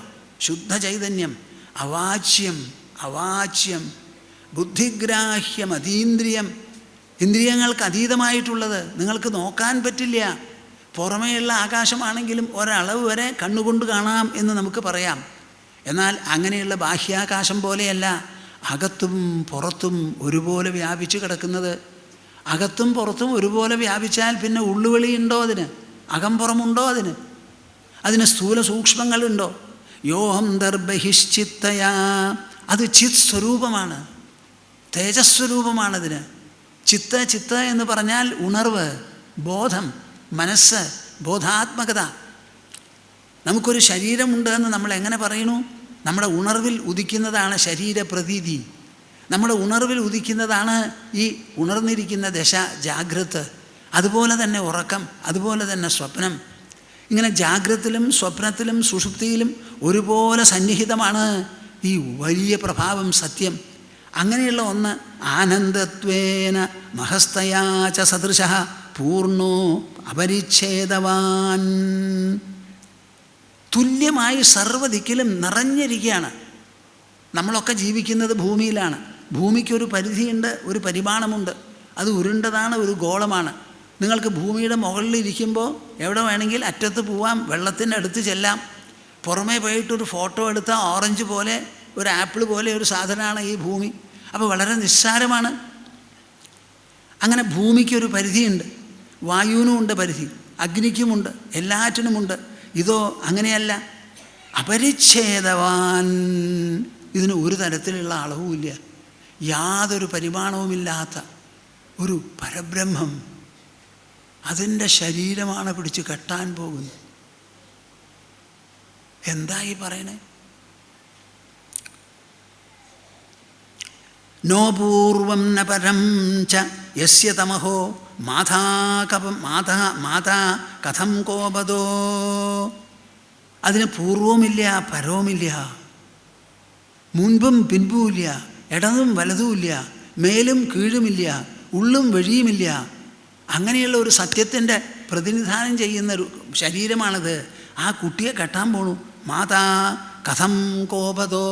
ശുദ്ധ ചൈതന്യം, അവാച്യം ബുദ്ധിഗ്രാഹ്യം അതീന്ദ്രിയം, ഇന്ദ്രിയങ്ങൾക്ക് അതീതമായിട്ടുള്ളത് നിങ്ങൾക്ക് നോക്കാൻ പറ്റില്ല. പുറമേയുള്ള ആകാശമാണെങ്കിലും ഒരളവ് വരെ കണ്ണുകൊണ്ട് കാണാം എന്ന് നമുക്ക് പറയാം. എന്നാൽ അങ്ങനെയുള്ള ബാഹ്യാകാശം പോലെയല്ല അകത്തും പുറത്തും ഒരുപോലെ വ്യാപിച്ച് കിടക്കുന്നത്. അകത്തും പുറത്തും ഒരുപോലെ വ്യാപിച്ചാൽ പിന്നെ ഉള്ളുവെളിയുണ്ടോ? അതിന് അകംപുറമുണ്ടോ? അതിന് സ്ഥൂല സൂക്ഷ്മങ്ങളുണ്ടോ? യോഹന്തർബഹിശ്ചിത്തയാ. അത് ചിത് സ്വരൂപമാണ്, തേജസ്വരൂപമാണതിന്. ചിത്ത എന്ന് പറഞ്ഞാൽ ഉണർവ്, ബോധം, മനസ്സ്, ബോധാത്മകത. നമുക്കൊരു ശരീരമുണ്ട് എന്ന് നമ്മൾ എങ്ങനെ പറയണു? നമ്മുടെ ഉണർവിൽ ഉദിക്കുന്നതാണ് ശരീരപ്രതീതി. നമ്മുടെ ഉണർവിൽ ഉദിക്കുന്നതാണ് ഈ ഉണർന്നിരിക്കുന്ന ദശ, ജാഗ്രത്. അതുപോലെ തന്നെ ഉറക്കം, അതുപോലെ തന്നെ സ്വപ്നം. ഇങ്ങനെ ജാഗ്രത്തിലും സ്വപ്നത്തിലും സുഷുപ്തിയിലും ഒരുപോലെ സന്നിഹിതമാണ് ഈ വലിയ പ്രഭാവം, സത്യം. അങ്ങനെയുള്ള ഒന്ന് ആനന്ദത്വേന മഹസ്തയാച സദൃശഃ പൂർണ്ണോ അപരിച്ഛേദവാൻ. തുല്യമായി സർവ്വദിക്കിലും നിറഞ്ഞിരിക്കുകയാണ്. നമ്മളൊക്കെ ജീവിക്കുന്നത് ഭൂമിയിലാണ്. ഭൂമിക്കൊരു പരിധിയുണ്ട്, ഒരു പരിമാണമുണ്ട്. അത് ഉരുണ്ടതാണ്, ഒരു ഗോളമാണ്. നിങ്ങൾക്ക് ഭൂമിയുടെ മുകളിലിരിക്കുമ്പോൾ എവിടെ വേണമെങ്കിൽ അറ്റത്ത് പോവാം, വെള്ളത്തിൻ്റെ അടുത്ത് ചെല്ലാം. പുറമേ പോയിട്ടൊരു ഫോട്ടോ എടുത്താൽ ഓറഞ്ച് പോലെ, ഒരു ആപ്പിൾ പോലെ ഒരു സാധനമാണ് ഈ ഭൂമി. അപ്പോൾ വളരെ നിസ്സാരമാണ്. അങ്ങനെ ഭൂമിക്കൊരു പരിധിയുണ്ട്. വായുവിനുമുണ്ട് പരിധി, അഗ്നിക്കുമുണ്ട്, എല്ലാറ്റിനുമുണ്ട്. ഇതോ അങ്ങനെയല്ല, അപരിച്ഛേദവാൻ. ഇതിന് ഒരു തരത്തിലുള്ള അളവുമില്ല, യാതൊരു പരിമാണവുമില്ലാത്ത ഒരു പരബ്രഹ്മം. അതിൻ്റെ ശരീരമാണ് പിടിച്ച് കെട്ടാൻ പോകുന്നത്. എന്താ ഈ പറയണേ? നോ പൂർവം ന പരം ച യസ്യ തമഹോ മാതാ കഥം കോപദോ. അതിന് പൂർവവുമില്ല, പരവുമില്ല, മുൻപും പിൻപുമില്ല, ഇടതും വലതുമില്ല, മേലും കീഴുമില്ല, ഉള്ളും വെഴിയുമില്ല. അങ്ങനെയുള്ള ഒരു സത്യത്തിൻ്റെ പ്രതിനിധാനം ചെയ്യുന്ന ഒരു ശരീരമാണിത്. ആ കുട്ടിയെ കെട്ടാൻ പോണു. മാതാ കഥം കോപതോ.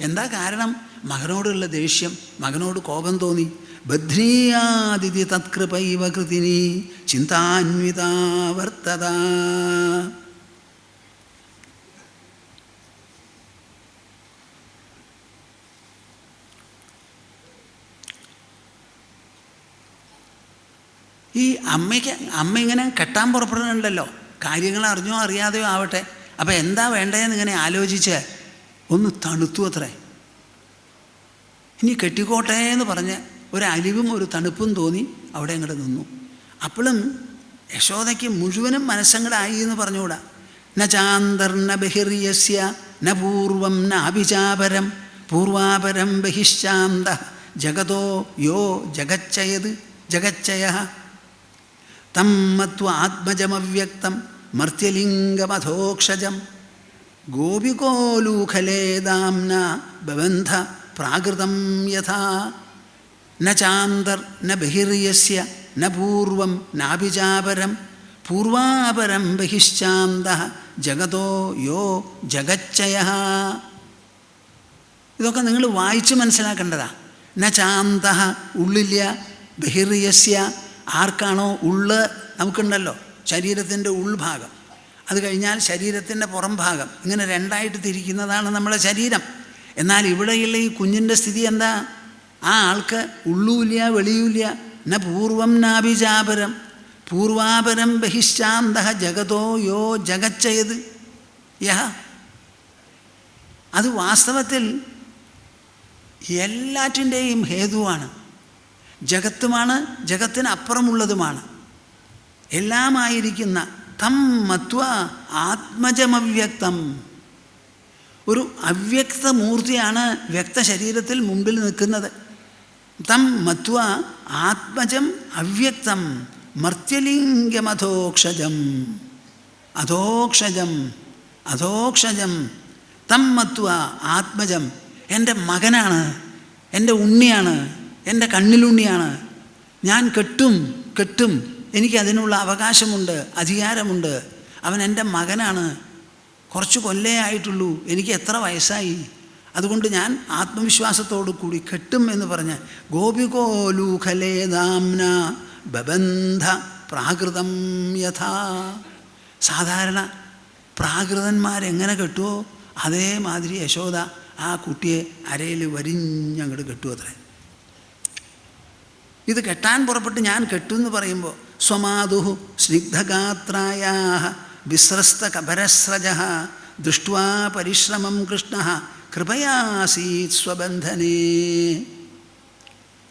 എന്താ കാരണം? മകനോടുള്ള ദേഷ്യം, മകനോട് കോപം തോന്നി. ബധ്നീയാദിതി തത്കൃപൈവ കൃതിനി ചിന്താന്വിതാ വർത്തത. ഈ അമ്മ ഇങ്ങനെ കെട്ടാൻ പുറപ്പെടുന്നുണ്ടല്ലോ, കാര്യങ്ങൾ അറിഞ്ഞോ അറിയാതെയോ ആവട്ടെ. അപ്പം എന്താ വേണ്ടതെന്ന് ഇങ്ങനെ ആലോചിച്ച് ഒന്ന് തണുത്തു അത്രേ. ഇനി കെട്ടിക്കോട്ടെ എന്ന് പറഞ്ഞ് ഒരു അലിവും ഒരു തണുപ്പും തോന്നി അവിടെ അങ്ങോട്ട് നിന്നു. അപ്പോഴും യശോദയ്ക്ക് മുഴുവനും മനസ്സങ്ങടായി എന്ന് പറഞ്ഞുകൂടാ. ന ചാന്തർന ബഹിർയസ്യ ന പൂർവം ന അഭിചാപരം പൂർവാപരം ബഹിശ്ചാന്ത ജഗതോ യോ ജഗച്ചയഃ തം മത്വ ആത്മജമവ്യക്തം മർത്യലിംഗമധോക്ഷജം ഗോപികോലൂഖലേ ദാംന ബബന്ധ പ്രാകൃതം യഥാ. ന ചാന്തർ ന ബഹിർയസ്യ ന പൂർവം നാഭിചാപരം പൂർവാപരം ബഹിശ്ചാന്ത ജഗതോ യോ ജഗച്ചയഃ. ഇതൊക്കെ നിങ്ങൾ വായിച്ച് മനസ്സിലാക്കേണ്ടതാ. ന ചാന്ത ഉള്ളില്ല, ബഹിർയസ്യ ആർക്കാണോ ഉള്ള് നമുക്കുണ്ടല്ലോ, ശരീരത്തിൻ്റെ ഉൾഭാഗം, അത് കഴിഞ്ഞാൽ ശരീരത്തിൻ്റെ പുറം ഭാഗം, ഇങ്ങനെ രണ്ടായിട്ട് തിരിക്കുന്നതാണ് നമ്മുടെ ശരീരം. എന്നാൽ ഇവിടെയുള്ള ഈ കുഞ്ഞിൻ്റെ സ്ഥിതി എന്താ? ആ ആൾക്ക് ഉള്ളുമില്ല, വെളിയുമില്ല. ന പൂർവം നാഭിചാപരം പൂർവാപരം ബഹിശ്ചാന്ത ജഗതോ യോ ജഗച്ചയത് യഹ. അത് വാസ്തവത്തിൽ എല്ലാറ്റിൻ്റെയും ഹേതുവാണ്, ജഗത്തുമാണ്, ജഗത്തിന് അപ്പുറമുള്ളതുമാണ്, എല്ലാമായിരിക്കുന്ന തം മത്വ ആത്മജമവ്യക്തം. ഒരു അവ്യക്തമൂർത്തിയാണ് വ്യക്തശരീരത്തിൽ മുമ്പിൽ നിൽക്കുന്നത്. തം മത്വ ആത്മജം അവ്യക്തം മർത്യലിംഗമധോക്ഷജം അധോക്ഷജം തം മത്വ ആത്മജം. എൻ്റെ മകനാണ്, എൻ്റെ ഉണ്ണിയാണ്, എൻ്റെ കണ്ണിലുണ്ണിയാണ്. ഞാൻ കെട്ടും എനിക്കതിനുള്ള അവകാശമുണ്ട്, അധികാരമുണ്ട്. അവൻ എൻ്റെ മകനാണ്. കുറച്ച് കൊല്ലേ ആയിട്ടുള്ളൂ, എനിക്ക് എത്ര വയസ്സായി. അതുകൊണ്ട് ഞാൻ ആത്മവിശ്വാസത്തോടു കൂടി കെട്ടും എന്ന് പറഞ്ഞ് ഗോപികോലൂഖലേ ദാംന ബബന്ധ പ്രാകൃതം യഥാ. സാധാരണ പ്രാകൃതന്മാരെങ്ങനെ കെട്ടുമോ അതേമാതിരി യശോദ ആ കുട്ടിയെ അരയിൽ വരിഞ്ഞങ്ങോട്ട് കെട്ടുമത്രേ. ഇത് കെട്ടാൻ പുറപ്പെട്ട് ഞാൻ കെട്ടുമെന്ന് പറയുമ്പോൾ സ്വമാതുഹു സ്നിഗ്ധഗാത്രായാഃ വിസ്രസ്തകപരസ്രജഃ ദൃഷ്ട്വാ പരിശ്രമം കൃഷ്ണഃ കൃപയാസീത് സ്വബന്ധനേ.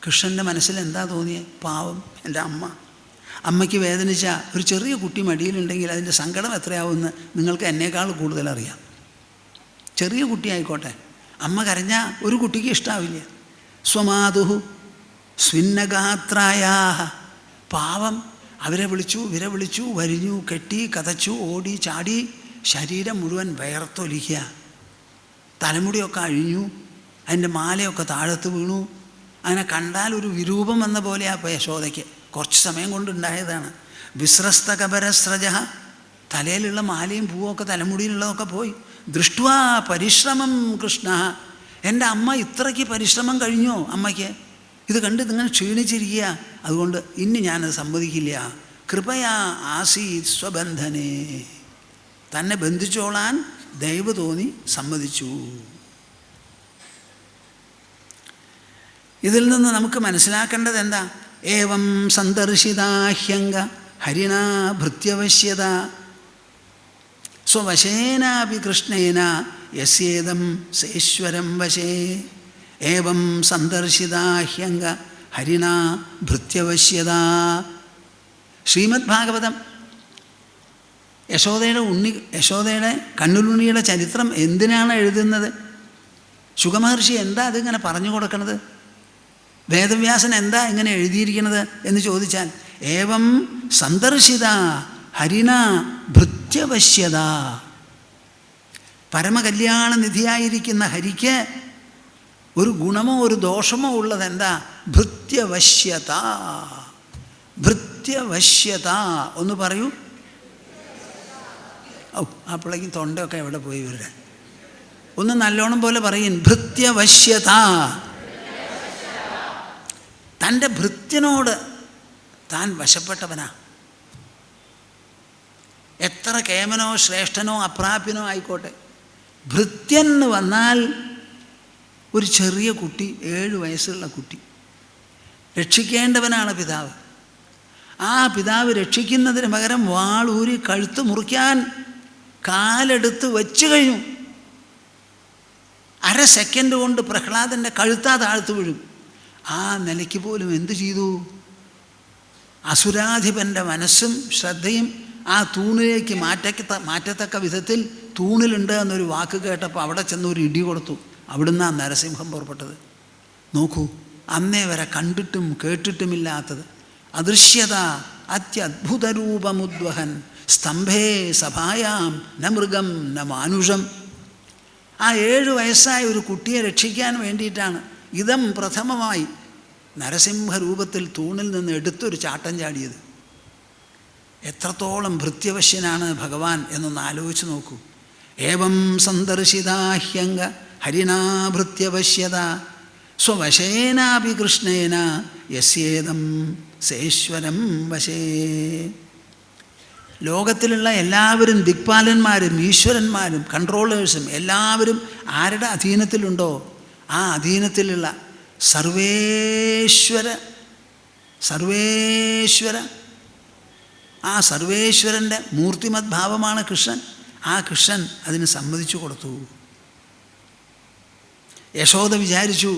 കൃഷ്ണൻ്റെ മനസ്സിൽ എന്താ തോന്നിയത്? പാവം എൻ്റെ അമ്മയ്ക്ക് വേദനിച്ച ഒരു ചെറിയ കുട്ടി മടിയിലുണ്ടെങ്കിൽ അതിൻ്റെ സങ്കടം എത്രയാവുമെന്ന് നിങ്ങൾക്ക് എന്നേക്കാൾ കൂടുതൽ അറിയാം. ചെറിയ കുട്ടിയായിക്കോട്ടെ, അമ്മ കരഞ്ഞാൽ ഒരു കുട്ടിക്ക് ഇഷ്ടാവില്ല. സ്വമാതുഹു സ്വിന്നഗാത്രായാ, പാവം അവരെ വിളിച്ചു വരിഞ്ഞു, കെട്ടി കതച്ചു, ഓടി ചാടി, ശരീരം മുഴുവൻ വയർത്തൊലിക്കുക, തലമുടിയൊക്കെ അഴിഞ്ഞു, അതിൻ്റെ മാലയൊക്കെ താഴത്ത് വീണു. അങ്ങനെ കണ്ടാൽ ഒരു വിരൂപം വന്ന പോലെയാ ഇപ്പോൾ യശോദയ്ക്ക്. കുറച്ച് സമയം കൊണ്ടുണ്ടായതാണ്. വിസ്രസ്തകപരസ്രജ, തലയിലുള്ള മാലയും പൂവൊക്കെ തലമുടിയിലുള്ളതൊക്കെ പോയി. ദൃഷ്ട്വാ പരിശ്രമം കൃഷ്ണ, എൻ്റെ അമ്മ ഇത്രയ്ക്ക് പരിശ്രമം കഴിഞ്ഞോ അമ്മയ്ക്ക്? ഇത് കണ്ട് ഇങ്ങനെ ക്ഷീണിച്ചിരിക്കുക. അതുകൊണ്ട് ഇനി ഞാനത് സമ്മതിക്കില്ല. കൃപയാ ആസീത് സ്വബന്ധനേ, തന്നെ ബന്ധിച്ചോളാൻ ദയവ് തോന്നി സമ്മതിച്ചു. ഇതിൽ നിന്ന് നമുക്ക് മനസ്സിലാക്കേണ്ടത് എന്താ? ഏവം സന്ദർശിതാഹ്യംഗ ഹരിണാ ഭൃത്യവശ്യത സ്വവശേനാപി കൃഷ്ണേന യസ്യേദം സേശ്വരം വശേ. ഏവം സന്ദർശിതാഹ്യംഗ ഹരിണാ ഭൃത്യവശ്യത. ശ്രീമദ് ഭാഗവതം യശോദയുടെ കണ്ണിലുണ്ണിയുടെ ചരിത്രം എന്തിനാണ് എഴുതുന്നത്? ശുകമഹർഷി എന്താ അതിങ്ങനെ പറഞ്ഞു കൊടുക്കുന്നത്? വേദവ്യാസൻ എന്താ ഇങ്ങനെ എഴുതിയിരിക്കുന്നത് എന്ന് ചോദിച്ചാൽ, ഏവം സന്ദർശിത ഹരിണ ഭൃത്യവശ്യത. പരമകല്യാണനിധിയായിരിക്കുന്ന ഹരിക്ക് ഒരു ഗുണമോ ഒരു ദോഷമോ ഉള്ളതെന്താ? ഭൃത്യവശ്യത. ഭൃത്യവശ്യത ഒന്ന് പറയൂ. അപ്പോഴേക്കും തൊണ്ടയൊക്കെ എവിടെ പോയി ഇവരുടെ? ഒന്ന് നല്ലോണം പോലെ പറയും. ഭൃത്യവശ്യത. തൻ്റെ ഭൃത്യനോട് താൻ വശപ്പെട്ടവനാ. എത്ര കേമനോ ശ്രേഷ്ഠനോ അപ്രാപ്യനോ ആയിക്കോട്ടെ, ഭൃത്യൻ എന്ന് വന്നാൽ ഒരു ചെറിയ കുട്ടി, 7 വയസ്സുള്ള കുട്ടി. രക്ഷിക്കേണ്ടവനാണ് പിതാവ്. ആ പിതാവ് രക്ഷിക്കുന്നതിന് പകരം വാളൂരി കഴുത്ത് മുറിക്കാൻ കാലെടുത്ത് വച്ചു കഴിഞ്ഞു. 1/2 സെക്കൻഡ് കൊണ്ട് പ്രഹ്ലാദൻ്റെ കഴുത്താ താഴ്ത്തു വീഴും. ആ നിലയ്ക്ക് പോലും എന്തു ചെയ്തു? അസുരാധിപൻ്റെ മനസ്സും ശ്രദ്ധയും ആ തൂണിലേക്ക് മാറ്റത്തക്ക വിധത്തിൽ തൂണിലുണ്ട് എന്നൊരു വാക്ക് കേട്ടപ്പോൾ അവിടെ ചെന്ന് ഒരു ഇടി കൊടുത്തു. അവിടുന്ന് ആ നരസിംഹം പുറപ്പെട്ടത്. നോക്കൂ, അന്നേ വരെ കണ്ടിട്ടും കേട്ടിട്ടുമില്ലാത്തത്. അദൃശ്യത അത്യദ്ഭുതരൂപമുദ്വഹൻ സ്തംഭേ സഭായാം ന മൃഗം ന മാനുഷം. ആ 7 വയസ്സായ ഒരു കുട്ടിയെ രക്ഷിക്കാൻ വേണ്ടിയിട്ടാണ് ഇതം പ്രഥമമായി നരസിംഹരൂപത്തിൽ തൂണിൽ നിന്ന് എടുത്തൊരു ചാട്ടം ചാടിയത്. എത്രത്തോളം ഭൃത്യവശ്യനാണ് ഭഗവാൻ എന്നൊന്ന് ആലോചിച്ച് നോക്കൂ. ഏവം സന്ദർശിതാഹ്യംഗ ഹരിണാ ഭൃത്യവശ്യത സ്വവശേനാപി കൃഷ്ണേന യസ്യേദം സേശ്വരം വശേ. ലോകത്തിലുള്ള എല്ലാവരും ദിക്പാലന്മാരും ഈശ്വരന്മാരും കൺട്രോളേഴ്സും എല്ലാവരും ആരുടെ അധീനത്തിലുണ്ടോ ആ അധീനത്തിലുള്ള സർവേശ്വര ആ സർവേശ്വരൻ്റെ മൂർത്തിമത് ഭാവമാണ് കൃഷ്ണൻ. ആ കൃഷ്ണൻ അതിന് സമ്മതിച്ചു കൊടുത്തു. യശോദ വിചാരിച്ചു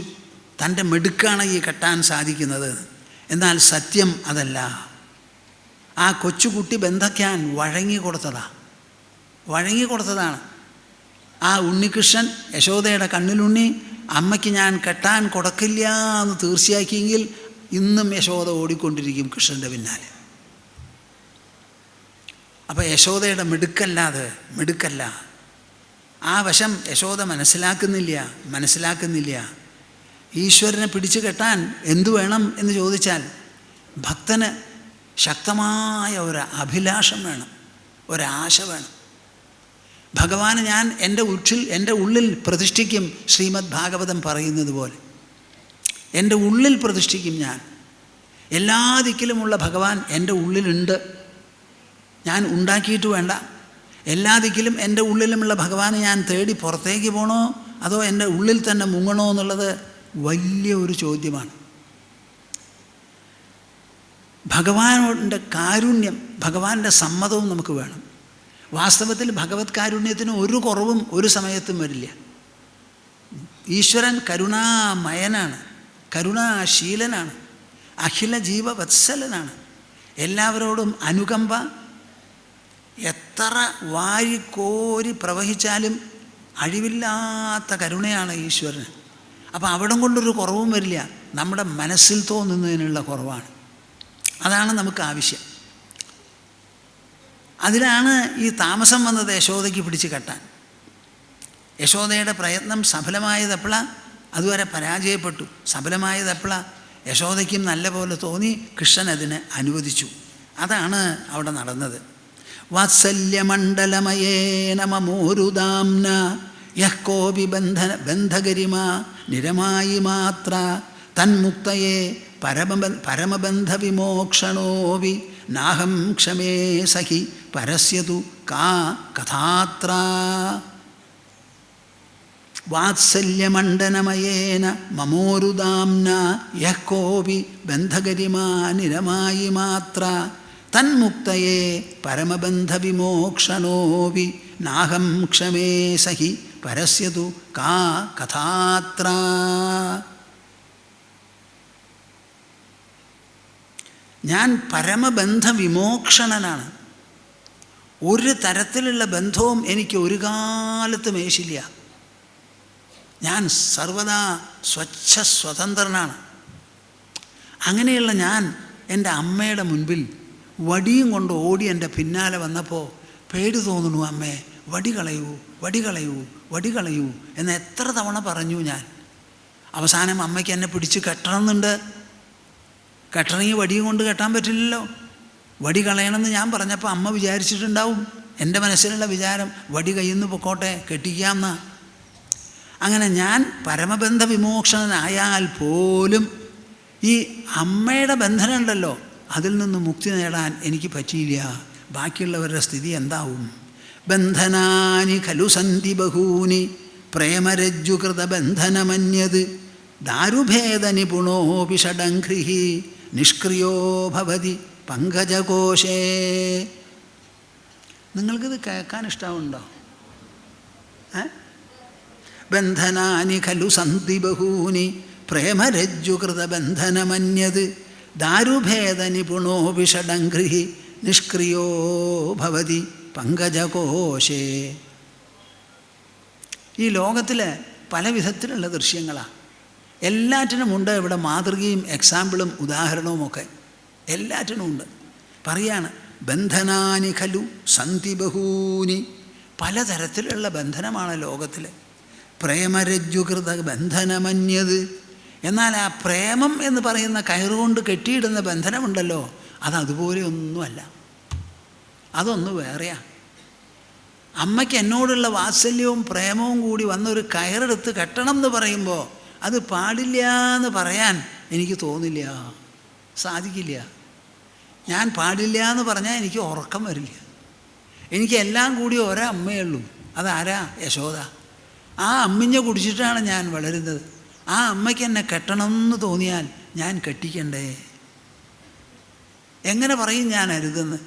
തൻ്റെ മെടുക്കാണ് ഈ കെട്ടാൻ സാധിക്കുന്നത്. എന്നാൽ സത്യം അതല്ല. ആ കൊച്ചുകുട്ടി ബന്ധയ്ക്കാൻ വഴങ്ങിക്കൊടുത്തതാണ്. ആ ഉണ്ണികൃഷ്ണൻ യശോദയുടെ കണ്ണിലുണ്ണി അമ്മയ്ക്ക് ഞാൻ കെട്ടാൻ കൊടുക്കില്ല എന്ന് തീർച്ചയാക്കിയെങ്കിൽ ഇന്നും യശോദ ഓടിക്കൊണ്ടിരിക്കും കൃഷ്ണൻ്റെ പിന്നാലെ. അപ്പോൾ യശോദയുടെ മിടുക്കല്ല. ആ വശം യശോദ മനസ്സിലാക്കുന്നില്ല. ഈശ്വരനെ പിടിച്ചു കെട്ടാൻ എന്തു വേണം എന്ന് ചോദിച്ചാൽ ഭക്തന് ശക്തമായ ഒരു അഭിലാഷം വേണം, ഒരാശ വേണം. ഭഗവാന് ഞാൻ എൻ്റെ ഉള്ളിൽ പ്രതിഷ്ഠിക്കും. ശ്രീമദ് ഭാഗവതം പറയുന്നത് പോലെ എൻ്റെ ഉള്ളിൽ പ്രതിഷ്ഠിക്കും. ഞാൻ എല്ലാ ദിക്കിലുമുള്ള ഭഗവാൻ എൻ്റെ ഉള്ളിലുണ്ട്. ഞാൻ ഉണ്ടാക്കിയിട്ട് വേണ്ട. എല്ലാ ദിക്കിലും എൻ്റെ ഉള്ളിലുമുള്ള ഭഗവാനെ ഞാൻ തേടി പുറത്തേക്ക് പോകണോ അതോ എൻ്റെ ഉള്ളിൽ തന്നെ മുങ്ങണോ എന്നുള്ളത് വലിയ ഒരു ചോദ്യമാണ്. ഭഗവാനോടെ കാരുണ്യം, ഭഗവാന്റെ സമ്മതവും നമുക്ക് വേണം. വാസ്തവത്തിൽ ഭഗവത് കാരുണ്യത്തിന് ഒരു കുറവും ഒരു സമയത്തും വരില്ല. ഈശ്വരൻ കരുണാമയനാണ്. കരുണാശീലനാണ്, അഖില ജീവവത്സലനാണ്, എല്ലാവരോടും അനുകമ്പ. എത്ര വാരിക്കോരി പ്രവഹിച്ചാലും അഴിവില്ലാത്ത കരുണയാണ് ഈശ്വരന്. അപ്പം അവിടം കൊണ്ടൊരു കുറവും വരില്ല, നമ്മുടെ മനസ്സിൽ തോന്നുന്നതിനുള്ള കുറവാണ്. അതാണ് നമുക്ക് ആവശ്യം. അതിലാണ് ഈ താമസം വന്നത് യശോദയ്ക്ക് പിടിച്ച് കെട്ടാൻ. യശോദയുടെ പ്രയത്നം സഫലമായതെപ്പോഴാണ്? അതുവരെ പരാജയപ്പെട്ടു. സഫലമായതെപ്പോഴാണ്? യശോദയ്ക്കും നല്ല പോലെ തോന്നി, കൃഷ്ണൻ അതിനെ അനുവദിച്ചു. അതാണ് അവിടെ നടന്നത്. വാത്സല്യമണ്ഡലമയേന മമോരുദാംന യഃ കോപി ബന്ധഗരിമ നിരമായി മാത്ര തന്മുക്തയേ പരമബന്ധവിമോക്ഷണോവി നാഹം ക്ഷമേ സഹി പരസ്യതു കാ കഥാത്ര. വാത്സല്യമണ്ഡനമയേന മമോരുദാംന യഃ കോപി ബന്ധഗരിമാ നിരമായി മാത്ര തന്മുക്തയേ പരമബന്ധവിമോക്ഷണോവി നാഹം ക്ഷമേ സഹി പരസ്യതു കാ കഥാത്ര. ഞാൻ പരമബന്ധവിമോക്ഷണനാണ്. ഒരു തരത്തിലുള്ള ബന്ധവും എനിക്ക് ഒരു കാലത്തും ഏശില്ല. ഞാൻ സർവദാ സ്വച്ഛ സ്വതന്ത്രനാണ്. അങ്ങനെയുള്ള ഞാൻ എൻ്റെ അമ്മയുടെ മുൻപിൽ വടിയും കൊണ്ട് ഓടി എൻ്റെ പിന്നാലെ വന്നപ്പോൾ പേടി തോന്നുന്നു, അമ്മേ വടി കളയൂ, വടി കളയൂ, വടി കളയൂ എന്ന് എത്ര തവണ പറഞ്ഞു ഞാൻ. അവസാനം അമ്മയ്ക്ക് എന്നെ പിടിച്ച് കെട്ടണമെന്നുണ്ട്. കെട്ടണമെങ്കിൽ വടിയും കൊണ്ട് കെട്ടാൻ പറ്റില്ലല്ലോ. വടി കളയണമെന്ന് ഞാൻ പറഞ്ഞപ്പോൾ അമ്മ വിചാരിച്ചിട്ടുണ്ടാവും, എൻ്റെ മനസ്സിലുള്ള വിചാരം വടി കയ്യിൽ നിന്ന് പൊക്കോട്ടെ, കെട്ടിക്കാമെന്നാ. അങ്ങനെ ഞാൻ പരമബന്ധ വിമോക്ഷണനായാൽ പോലും ഈ അമ്മയുടെ ബന്ധനം ഉണ്ടല്ലോ, അതിൽ നിന്ന് മുക്തി നേടാൻ എനിക്ക് പറ്റിയില്ല. ബാക്കിയുള്ളവരുടെ സ്ഥിതി എന്താവും? ബന്ധനാനി ഖലു സന്തി ബഹൂനി പ്രേമരജ്ജുകൃത ബന്ധനമന്യത് ദാരുഭേദ നിപുണോപി ഷഡംഘ്രിഹി നിഷ്ക്രിയോ ഭവതി പങ്കജകോശേ. നിങ്ങൾക്കിത് കേൾക്കാൻ ഇഷ്ടമുണ്ടോ? ബന്ധനാനി ഖലു സന്തി ബഹൂനി പ്രേമരജ്ജുകൃത ബന്ധനമന്യത് ദാരുഭേദ നിപുണോപി ഷഡംഘ്രിഹി നിഷ്ക്രിയോ ഭവതി പങ്കജകോശേ. ഈ ലോകത്തിൽ പല വിധത്തിലുള്ള ദൃശ്യങ്ങളാണ്. എല്ലാറ്റിനുമുണ്ട് ഇവിടെ മാതൃകയും എക്സാമ്പിളും ഉദാഹരണവുമൊക്കെ. എല്ലാറ്റിനുമുണ്ട്. പറയാണ് ബന്ധനാനി ഖലു സന്തി ബഹൂനി. പലതരത്തിലുള്ള ബന്ധനമാണ് ലോകത്തിൽ. പ്രേമരജ്ജുകൃത ബന്ധനമന്യത്. എന്നാൽ ആ പ്രേമം എന്ന് പറയുന്ന കയറുകൊണ്ട് കെട്ടിയിടുന്ന ബന്ധനമുണ്ടല്ലോ, അതതുപോലെ ഒന്നുമല്ല. അതൊന്ന് വേറെയാണ്. അമ്മയ്ക്ക് എന്നോടുള്ള വാത്സല്യവും പ്രേമവും കൂടി വന്നൊരു കയറെടുത്ത് കെട്ടണം എന്ന് പറയുമ്പോൾ അത് പാടില്ല എന്ന് പറയാൻ എനിക്ക് തോന്നില്ല, സാധിക്കില്ല. ഞാൻ പാടില്ല എന്ന് പറഞ്ഞാൽ എനിക്ക് ഉറക്കം വരില്ല. എനിക്ക് എല്ലാം കൂടി ഒരമ്മയേ ഉള്ളൂ. അതാരാ? യശോദ. ആ അമ്മിഞ്ഞ കുടിച്ചിട്ടാണ് ഞാൻ വളരുന്നത്. ആ അമ്മയ്ക്ക് എന്നെ കെട്ടണമെന്ന് തോന്നിയാൽ ഞാൻ കെട്ടിക്കണ്ടേ? എങ്ങനെ പറയും ഞാൻ അരുതെന്ന്?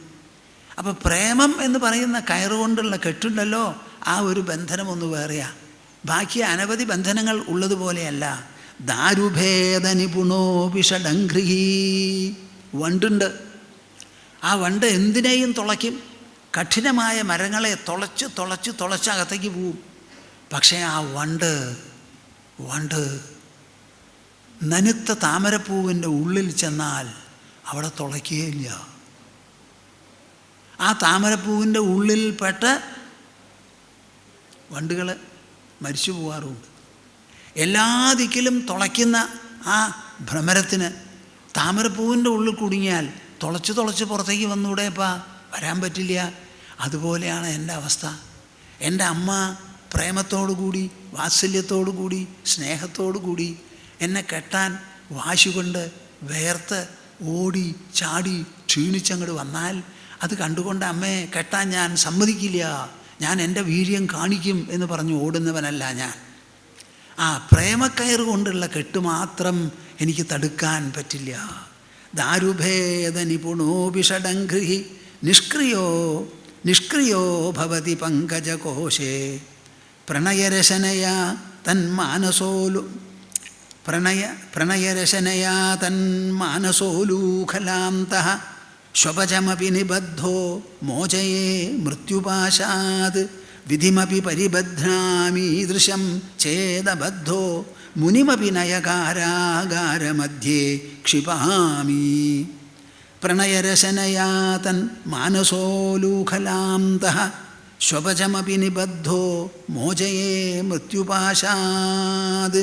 അപ്പോൾ പ്രേമം എന്ന് പറയുന്ന കയറുകൊണ്ടുള്ള കെട്ടുണ്ടല്ലോ, ആ ഒരു ബന്ധനം ഒന്ന് വേറെയാ. ബാക്കി അനവധി ബന്ധനങ്ങൾ ഉള്ളതുപോലെയല്ല. ദാരുഭേദ നിപുണോപി ഷഡംഘ്രിഹി. വണ്ടുണ്ട്. ആ വണ്ട് എന്തിനേയും തുളയ്ക്കും. കഠിനമായ മരങ്ങളെ തുളച്ച് തുളച്ച് തുളച്ച് അകത്തേക്ക് പോവും. പക്ഷേ ആ വണ്ട് നനുത്ത താമരപ്പൂവിൻ്റെ ഉള്ളിൽ ചെന്നാൽ അവിടെ തുളയ്ക്കുകയില്ല. ആ താമരപ്പൂവിൻ്റെ ഉള്ളിൽപ്പെട്ട് വണ്ടുകൾ മരിച്ചു പോകാറുമുണ്ട്. എല്ലാ ദിക്കിലും തുളയ്ക്കുന്ന ആ ഭ്രമരത്തിന് താമരപ്പൂവിൻ്റെ ഉള്ളിൽ കുടുങ്ങിയാൽ തുളച്ച് തുളച്ച് പുറത്തേക്ക് വന്നൂടെപ്പാ? വരാൻ പറ്റില്ല. അതുപോലെയാണ് എൻ്റെ അവസ്ഥ. എൻ്റെ അമ്മ പ്രേമത്തോടു കൂടി, വാത്സല്യത്തോടു കൂടി, സ്നേഹത്തോടു കൂടി എന്നെ കെട്ടാൻ വാശി കൊണ്ട് വേർത്ത് ഓടി ചാടി ക്ഷീണിച്ചങ്ങോട്ട് വന്നാൽ അത് കണ്ടുകൊണ്ട് അമ്മയെ കെട്ടാൻ ഞാൻ സമ്മതിക്കില്ല, ഞാൻ എൻ്റെ വീര്യം കാണിക്കും എന്ന് പറഞ്ഞ് ഓടുന്നവനല്ല ഞാൻ. ആ പ്രേമക്കയറ് കൊണ്ടുള്ള കെട്ട് മാത്രം എനിക്ക് തടുക്കാൻ പറ്റില്ല. ദാരുഭേദ നിപുണോപി ഷഡംഘ്രിഹി നിഷ്ക്രിയോ ഭവതി പങ്കജകോശേ പ്രണയരശനയാ പ്രണയരശനയാ തന്മാനസോലൂഖലാന്തഃ ശ്വപചമപി നിബദ്ധോ മോചയേ മൃത്യുപാശാത് വിധിമപി പരിബധ്നാമീദൃശം ചേദബദ്ധോ മുനിമപി നയകാരാഗാരമധ്യേ ക്ഷിപാമി. പ്രണയരശനയാ തന്മാനസോലൂഖലാന്തഃ ശ്വപചമപി നിബദ്ധോ മോചയേ മൃത്യുപാശാത്.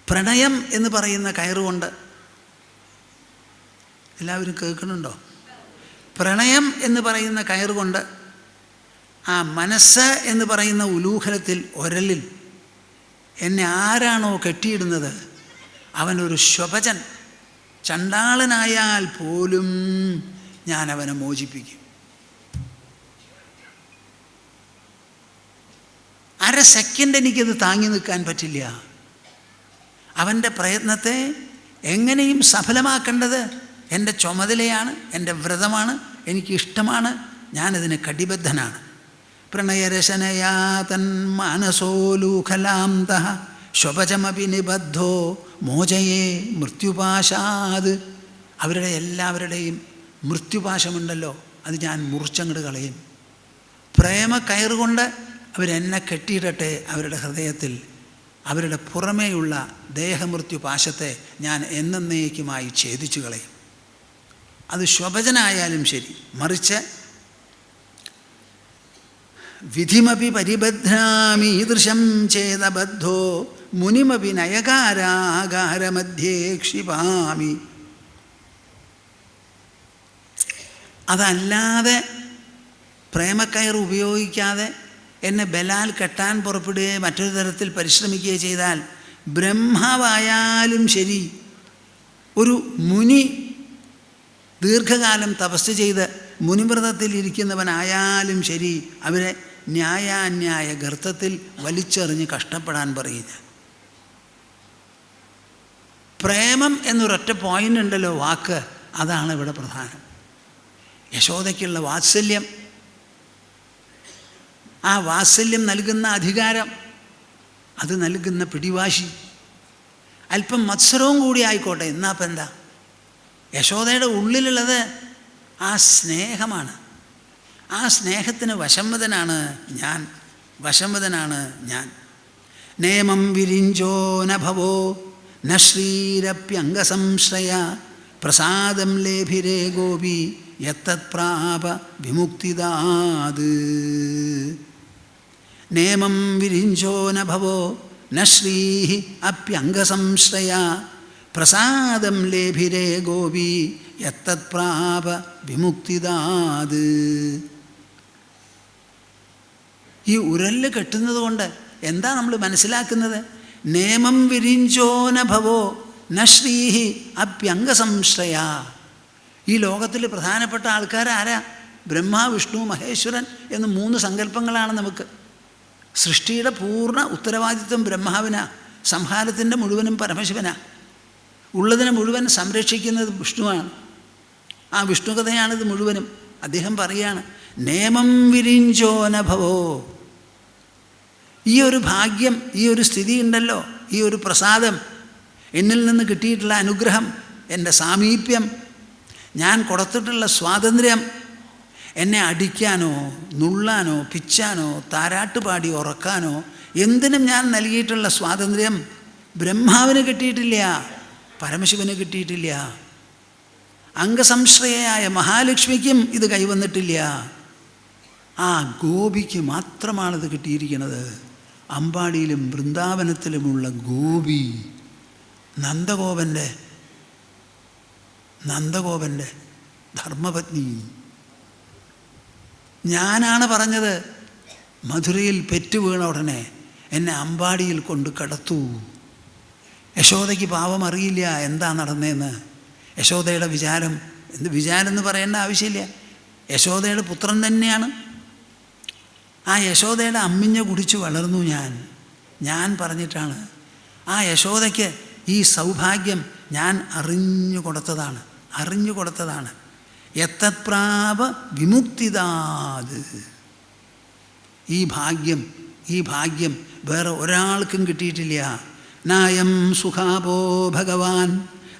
പ്രണയം എന്ന് പറയുന്ന കയറുകൊണ്ട്, എല്ലാവരും കേൾക്കുന്നുണ്ടോ? പ്രണയം എന്ന് പറയുന്ന കയറുകൊണ്ട് ആ മനസ്സ് എന്ന് പറയുന്ന ഉലൂഖലത്തിൽ, ഒരലിൽ എന്നെ ആരാണോ കെട്ടിയിടുന്നത് അവനൊരു ശ്വപചൻ, ചണ്ടാളനായാൽ പോലും ഞാൻ അവനെ മോചിപ്പിക്കും. അര സെക്കൻഡ് എനിക്കത് താങ്ങി നിൽക്കാൻ പറ്റില്ല. അവൻ്റെ പ്രയത്നത്തെ എങ്ങനെയും സഫലമാക്കേണ്ടത് എൻ്റെ ചുമതലയാണ്, എൻ്റെ വ്രതമാണ്, എനിക്കിഷ്ടമാണ്, ഞാനതിന് കടിബദ്ധനാണ്. പ്രണയരശനയാ തന്മാനസോലൂഖലാന്തഃ ശ്വപചമപി നിബദ്ധോ മോചയേ മൃത്യുപാശാത്. അവരുടെ എല്ലാവരുടെയും മൃത്യുപാശമുണ്ടല്ലോ, അത് ഞാൻ മുറിച്ചങ്ങട് കളയും. പ്രേമ കയറുകൊണ്ട് അവരെന്നെ കെട്ടിയിടട്ടെ അവരുടെ ഹൃദയത്തിൽ. അവരുടെ പുറമേയുള്ള ദേഹമൃത്യുപാശത്തെ ഞാൻ എന്നേക്കുമായി ഛേദിച്ചു കളയും. അത് ശ്വപചനായാലും ശരി. മറിച്ച് വിധിമപി പരിബധ്നാമി ഈദൃശം ചേദബദ്ധോ മുനിമപി നയകാരാഗാരമധ്യേ ക്ഷിപാമി. അതല്ലാതെ പ്രേമക്കയർ ഉപയോഗിക്കാതെ എന്നെ ബലാൽ കെട്ടാൻ പുറപ്പെടുകയോ മറ്റൊരു തരത്തിൽ പരിശ്രമിക്കുകയോ ചെയ്താൽ, ബ്രഹ്മാവായാലും ശരി, ഒരു മുനി ദീർഘകാലം തപസ് ചെയ്ത് മുനിവ്രതത്തിൽ ഇരിക്കുന്നവനായാലും ശരി, അവരെ ന്യായാന്യായ ഗർത്തത്തിൽ വലിച്ചെറിഞ്ഞ് കഷ്ടപ്പെടാൻ പറയും. പ്രേമം എന്നൊരൊറ്റ പോയിൻ്റ് ഉണ്ടല്ലോ, വാക്ക്, അതാണ് ഇവിടെ പ്രധാനം. യശോദയ്ക്കുള്ള വാത്സല്യം, ആ വാത്സല്യം നൽകുന്ന അധികാരം, അത് നൽകുന്ന പിടിവാശി, അല്പം മത്സരവും കൂടി ആയിക്കോട്ടെ, എന്നാപ്പം എന്താ? യശോദയുടെ ഉള്ളിലുള്ളത് ആ സ്നേഹമാണ്. ആ സ്നേഹത്തിന് വശംവദനാണ് ഞാൻ. നേമം വിരിഞ്ചോ നഭവോ ന ശ്രീരപ്യംഗസംശ്രയ പ്രസാദം ലേഭിരേ ഗോപി യത്തത് പ്രാപ വിമുക്തിദാത്. നേമം വിരിഞ്ചോ നഭവോ ന ശ്രീ അപ്യംഗസംശ്രയ പ്രസാദം ലേഭിരേ ഗോപി യത്തത് പ്രാപ വിമുക്തിദാത്. ഈ ഉരല് കെട്ടുന്നത് കൊണ്ട് എന്താ നമ്മൾ മനസ്സിലാക്കുന്നത്? നേമം വിരിഞ്ചോ നഭവോ ന ശ്രീഹി അപ്യംഗസംശ്രയ. ഈ ലോകത്തിൽ പ്രധാനപ്പെട്ട ആൾക്കാരാരാ? ബ്രഹ്മ, വിഷ്ണു, മഹേശ്വരൻ എന്ന് 3 സങ്കല്പങ്ങളാണ് നമുക്ക്. സൃഷ്ടിയുടെ പൂർണ്ണ ഉത്തരവാദിത്വം ബ്രഹ്മാവിനാ, സംഹാരത്തിൻ്റെ മുഴുവനും പരമശിവനാ, ഉള്ളതിനെ മുഴുവൻ സംരക്ഷിക്കുന്നത് വിഷ്ണുവാണ്. ആ വിഷ്ണു കഥയാണിത് മുഴുവനും. അദ്ദേഹം പറയുകയാണ്, നേമം വിരിഞ്ചോ നഭവോ. ഈ ഒരു ഭാഗ്യം, ഈ ഒരു സ്ഥിതി ഉണ്ടല്ലോ, ഈ ഒരു പ്രസാദം, എന്നിൽ നിന്ന് കിട്ടിയിട്ടുള്ള അനുഗ്രഹം, എൻ്റെ സാമീപ്യം, ഞാൻ കൊടുത്തിട്ടുള്ള സ്വാതന്ത്ര്യം, എന്നെ അടിക്കാനോ നുള്ളാനോ പിച്ചാനോ താരാട്ടുപാടി ഉറക്കാനോ എന്തിനും ഞാൻ നൽകിയിട്ടുള്ള സ്വാതന്ത്ര്യം ബ്രഹ്മാവിന് കിട്ടിയിട്ടില്ല, പരമശിവന് കിട്ടിയിട്ടില്ല. അംഗസംശ്രയയായ മഹാലക്ഷ്മിക്കും ഇത് കൈവന്നിട്ടില്ല. ആ ഗോപിക്ക് മാത്രമാണിത് കിട്ടിയിരിക്കുന്നത്. അമ്പാടിയിലും വൃന്ദാവനത്തിലുമുള്ള ഗോപി, നന്ദഗോപൻ്റെ ധർമ്മപത്നി. ഞാനാണ് പറഞ്ഞത്, മധുരയിൽ പെറ്റു വീണ ഉടനെ എന്നെ അമ്പാടിയിൽ കൊണ്ട് കടത്തു. യശോദയ്ക്ക് പാവം അറിയില്ല എന്താ നടന്നതെന്ന്. യശോദയുടെ വിചാരം എന്ന് പറയേണ്ട ആവശ്യമില്ല, യശോദയുടെ പുത്രൻ തന്നെയാണ്. ആ യശോദയുടെ അമ്മിഞ്ഞ കുടിച്ചു വളർന്നു ഞാൻ പറഞ്ഞിട്ടാണ്. ആ യശോദയ്ക്ക് ഈ സൗഭാഗ്യം ഞാൻ അറിഞ്ഞു കൊടുത്തതാണ്. യത്തത് പ്രാപ വിമുക്തിദാത്. ഈ ഭാഗ്യം ഈ ഭാഗ്യം വേറെ ഒരാൾക്കും കിട്ടിയിട്ടില്ല. നായം സുഖാപോ ഭഗവാൻ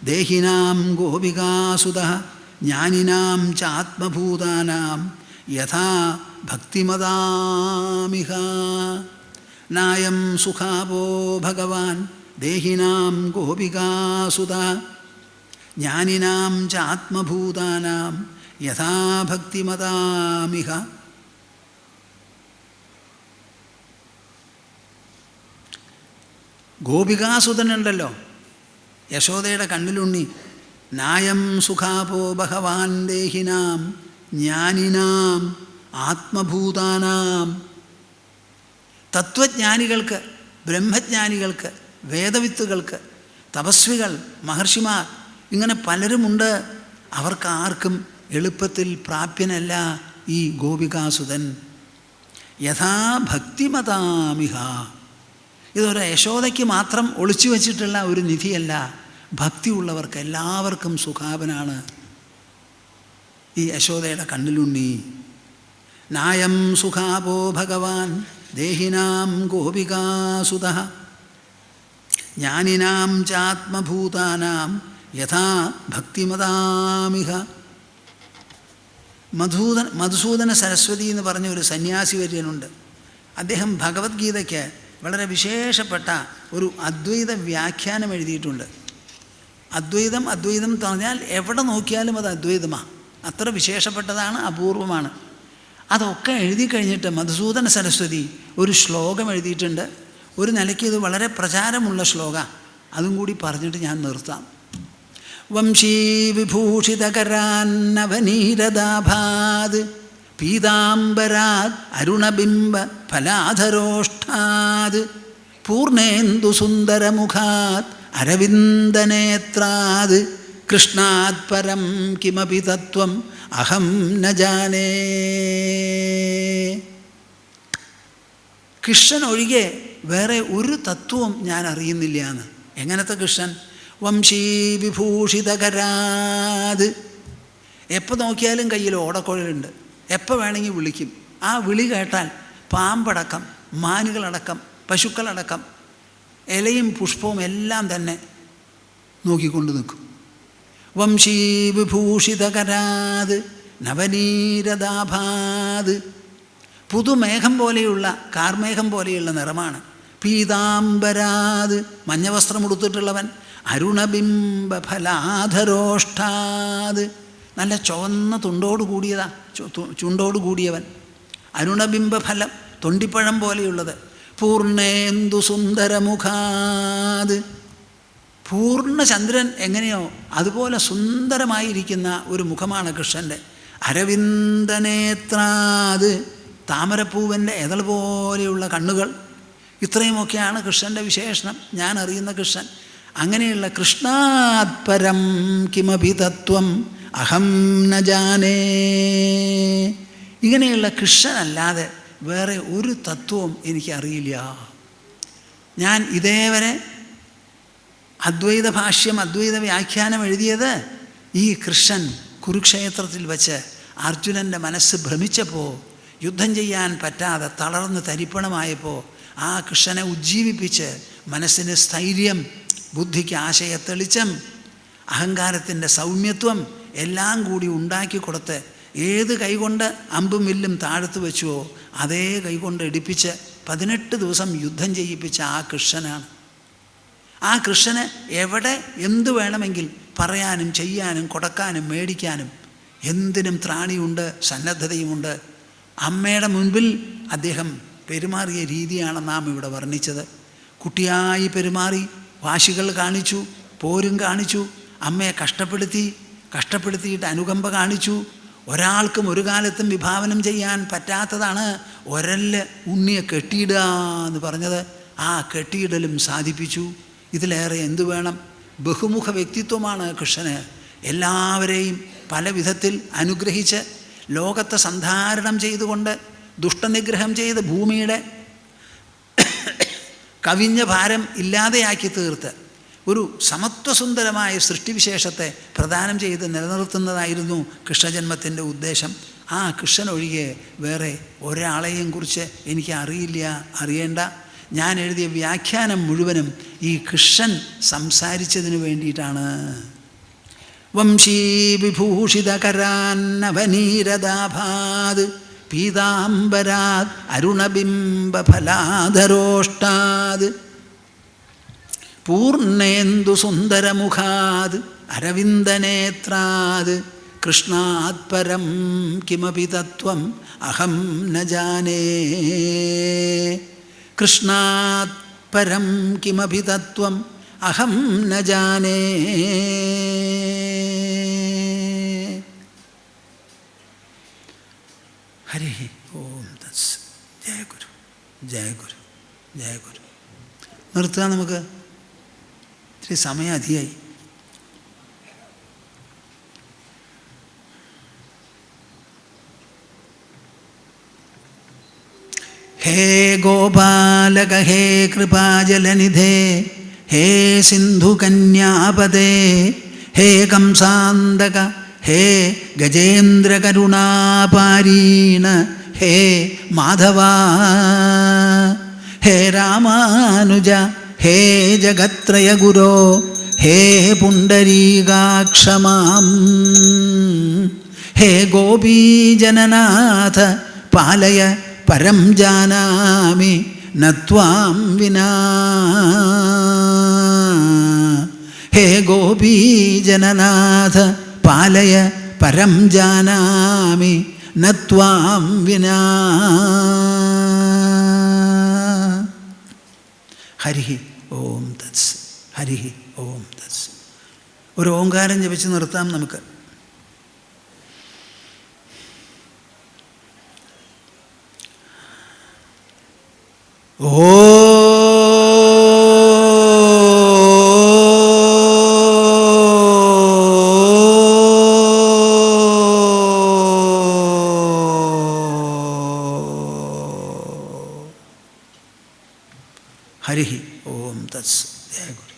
ദേഹിനാം ഗോപികാസുതഃ ജ്ഞാനിനാം ചാത്മഭൂതാനാം യഥാ ഭക്തിമതാമിഹ. നായം സുഖാപോ ഭഗവാൻ ദേഹിനാം ഗോപികാസുതഃ ജ്ഞാനിനാം ചാത്മഭൂതാനാം യഥാ ഭക്തിമതാമിഹ. ഗോപികാസുതനുണ്ടല്ലോ, യശോദയുടെ കണ്ണിലുണ്ണി. നായം സുഖാപോ ഭഗവാൻ ദേഹിനാം ജ്ഞാനിനാം ആത്മഭൂതാനാം. തത്വജ്ഞാനികൾക്ക്, ബ്രഹ്മജ്ഞാനികൾക്ക്, വേദവിത്തുകൾക്ക്, തപസ്വികൾ, മഹർഷിമാർ, ഇങ്ങനെ പലരുമുണ്ട്. അവർക്കാർക്കും എളുപ്പത്തിൽ പ്രാപ്യനല്ല ഈ ഗോപികാസുതൻ. യഥാ ഭക്തിമതാമിഹ. ഇതൊരു യശോദയ്ക്ക് മാത്രം ഒളിച്ചു വച്ചിട്ടുള്ള ഒരു നിധിയല്ല. ഭക്തിയുള്ളവർക്ക് എല്ലാവർക്കും സുഖാപനാണ് ഈ യശോദയുടെ കണ്ണിലുണ്ണി. നായം സുഖാപോ ഭഗവാൻ ദേഹിനാം ഗോപികാസുതഃ ജ്ഞാനിനാം ചാത്മഭൂതാനാം യഥാ ഭക്തിമതാമിഹ. മധുസൂദന സരസ്വതി എന്ന് പറഞ്ഞ ഒരു സന്യാസി വര്യനുണ്ട്. അദ്ദേഹം ഭഗവത്ഗീതയ്ക്ക് വളരെ വിശേഷപ്പെട്ട ഒരു അദ്വൈത വ്യാഖ്യാനം എഴുതിയിട്ടുണ്ട്. അദ്വൈതം എന്ന് പറഞ്ഞാൽ എവിടെ നോക്കിയാലും അത് അദ്വൈതമാണ്. അത്ര വിശേഷപ്പെട്ടതാണ്, അപൂർവമാണ്. അതൊക്കെ എഴുതി കഴിഞ്ഞിട്ട് മധുസൂദന സരസ്വതി ഒരു ശ്ലോകം എഴുതിയിട്ടുണ്ട്. ഒരു നിലയ്ക്ക് ഇത് വളരെ പ്രചാരമുള്ള ശ്ലോക. അതും കൂടി പറഞ്ഞിട്ട് ഞാൻ നിർത്താം. വംശീ വിഭൂഷിതകരാന്നവനീരദാഭാത് പീതാംബരാത് അരുണബിംബ ഫലാധരോഷ്ഠാത് പൂർണേന്ദു സുന്ദരമുഖാത് അരവിന്ദനേത്രാത് കൃഷ്ണാത് പരം കിമപി തത്വം അഹം ന ജാനേ. കൃഷ്ണൻ ഒഴികെ വേറെ ഒരു തത്വവും ഞാൻ അറിയുന്നില്ല എന്ന്. എങ്ങനത്തെ കൃഷ്ണൻ? വംശീ വിഭൂഷിതകരാത്. എപ്പോൾ നോക്കിയാലും കയ്യിൽ ഓടക്കുഴലുണ്ട്, എപ്പോൾ വേണമെങ്കിൽ വിളിക്കും. ആ വിളി കേട്ടാൽ പാമ്പടക്കം, മാനുകളടക്കം, പശുക്കളടക്കം ഇലയും പുഷ്പവും എല്ലാം തന്നെ നോക്കിക്കൊണ്ട് നിൽക്കും. വംശീ വിഭൂഷിതകരാത് നവനീരദാഭാത്. പുതുമേഘം പോലെയുള്ള, കാർമേഘം പോലെയുള്ള നിറമാണ്. പീതാംബരാത് മഞ്ഞവസ്ത്രം ഉടുത്തിട്ടുള്ളവൻ. അരുണബിംബ ഫലാധരോഷ്ഠാത് നല്ല ചുവന്ന തുണ്ടോട് കൂടിയതാ, ചുണ്ടോട് കൂടിയവൻ. അരുണബിംബ ഫലം തൊണ്ടിപ്പഴം പോലെയുള്ളത്. പൂർണേന്ദു സുന്ദരമുഖാത്. പൂർണ്ണചന്ദ്രൻ എങ്ങനെയോ അതുപോലെ സുന്ദരമായിരിക്കുന്ന ഒരു മുഖമാണ് കൃഷ്ണൻ്റെ. അരവിന്ദനേത്രാത് താമരപ്പൂവൻ്റെ എതൾ പോലെയുള്ള കണ്ണുകൾ. ഇത്രയുമൊക്കെയാണ് കൃഷ്ണൻ്റെ വിശേഷണം, ഞാൻ അറിയുന്ന കൃഷ്ണൻ. അങ്ങനെയുള്ള കൃഷ്ണാത് പരം കിമപി തത്വം അഹം ന ജാനേ. ഇങ്ങനെയുള്ള കൃഷ്ണനല്ലാതെ വേറെ ഒരു തത്വവും എനിക്കറിയില്ല. ഞാൻ ഇതേവരെ അദ്വൈത ഭാഷ്യം, അദ്വൈത വ്യാഖ്യാനം എഴുതിയത് ഈ കൃഷ്ണൻ കുരുക്ഷേത്രത്തിൽ വച്ച് അർജുനൻ്റെ മനസ്സ് ഭ്രമിച്ചപ്പോൾ, യുദ്ധം ചെയ്യാൻ പറ്റാതെ തളർന്ന് തരിപ്പണമായപ്പോൾ ആ കൃഷ്ണനെ ഉജ്ജീവിപ്പിച്ച് മനസ്സിന് സ്ഥൈര്യം, ബുദ്ധിക്ക് ആശയത്തെളിച്ചം, അഹങ്കാരത്തിൻ്റെ സൗമ്യത്വം എല്ലാം കൂടി ഉണ്ടാക്കി കൊടുത്ത് ഏത് കൈകൊണ്ട് അമ്പും വില്ലും താഴത്ത് വെച്ചുവോ അതേ കൈകൊണ്ട് എടുപ്പിച്ച് 18 ദിവസം യുദ്ധം ചെയ്യിപ്പിച്ച ആ കൃഷ്ണനാണ്. ആ കൃഷ്ണന് എവിടെ എന്തു വേണമെങ്കിൽ പറയാനും ചെയ്യാനും കൊടുക്കാനും മേടിക്കാനും എന്തിനും ത്രാണിയുണ്ട്, സന്നദ്ധതയുമുണ്ട്. അമ്മയുടെ മുൻപിൽ അദ്ദേഹം പെരുമാറിയ രീതിയാണ് നാം ഇവിടെ വർണ്ണിച്ചത്. കുട്ടിയായി പെരുമാറി, വാശികൾ കാണിച്ചു, പോരും കാണിച്ചു, അമ്മയെ കഷ്ടപ്പെടുത്തിയിട്ട് അനുകമ്പ കാണിച്ചു. ഒരാൾക്കും ഒരു കാലത്തും വിഭാവനം ചെയ്യാൻ പറ്റാത്തതാണ് ഒരല്ല് ഉണ്ണിയെ കെട്ടിയിടുക എന്ന് പറഞ്ഞത്. ആ കെട്ടിയിടലും സാധിപ്പിച്ചു. ഇതിലേറെ എന്തു വേണം? ബഹുമുഖ വ്യക്തിത്വമാണ് കൃഷ്ണന്. എല്ലാവരെയും പല വിധത്തിൽ അനുഗ്രഹിച്ച് ലോകത്തെ സന്ധാരണം ചെയ്തുകൊണ്ട് ദുഷ്ടനിഗ്രഹം ചെയ്ത് ഭൂമിയുടെ കവിഞ്ഞ ഭാരം ഇല്ലാതെയാക്കി തീർത്ത് ഒരു സമത്വസുന്ദരമായ സൃഷ്ടിവിശേഷത്തെ പ്രദാനം ചെയ്ത് നിലനിർത്തുന്നതായിരുന്നു കൃഷ്ണജന്മത്തിൻ്റെ ഉദ്ദേശം. ആ കൃഷ്ണൻ ഒഴികെ വേറെ ഒരാളെയും കുറിച്ച് എനിക്ക് അറിയേണ്ട. ഞാൻ എഴുതിയ വ്യാഖ്യാനം മുഴുവനും ഈ കൃഷ്ണൻ സംസാരിച്ചതിന് വേണ്ടിയിട്ടാണ്. വംശീ വിഭൂഷിതകരാന്നവനീരദാഭാത് പീതാംബരാത് അരുണബിംബഫലാധരോഷ്ടാത് പൂർണ്ണേന്ദു സുന്ദരമുഖാത് അരവിന്ദനേത്രാത് കൃഷ്ണാത് പരം കിമപി തത്വം അഹം ന ജാനേ. കൃഷ്ണാത് പരം കിമപി തത്വം അഹം ന ജാനേ. ഹരി ഓം തത്സ്. ജയ ഗുരു, ജയ ഗുരു, ജയ ഗുരു. നിർത്തുക നമുക്ക്, ഇത്തിരി സമയം അധികമായി. ഹേ ഗോപാലക ഹേ കൃപാജലനിധേ ഹേ സിന്ധുകന്യാപദേ ഹേ കംസാന്തക ഹേ ഗജേന്ദ്രകരുണാപാരീണ ഹേ മാധവ ഹേ രാമാനുജ ഹേ ജഗത്രയഗുരോ ഹേ പുണ്ടരീകാക്ഷമാം ഹേ ഗോപീജനനാഥ പാലയ പരം ജാനാമി ന ത്വാം വിനാ. ഹേ ഗോപീജനനാഥ പാലയ പരം ജാനാമി ന ത്വാം വിനാ. ഹരി ഓം തത്സ്. ഹരി ഓം തത്സ്. ഒരു ഓങ്കാരം ജപിച്ച് നിർത്താം നമുക്ക്. ഓ ഹരി ഓം തത്സ്. ജയ ഗുരു.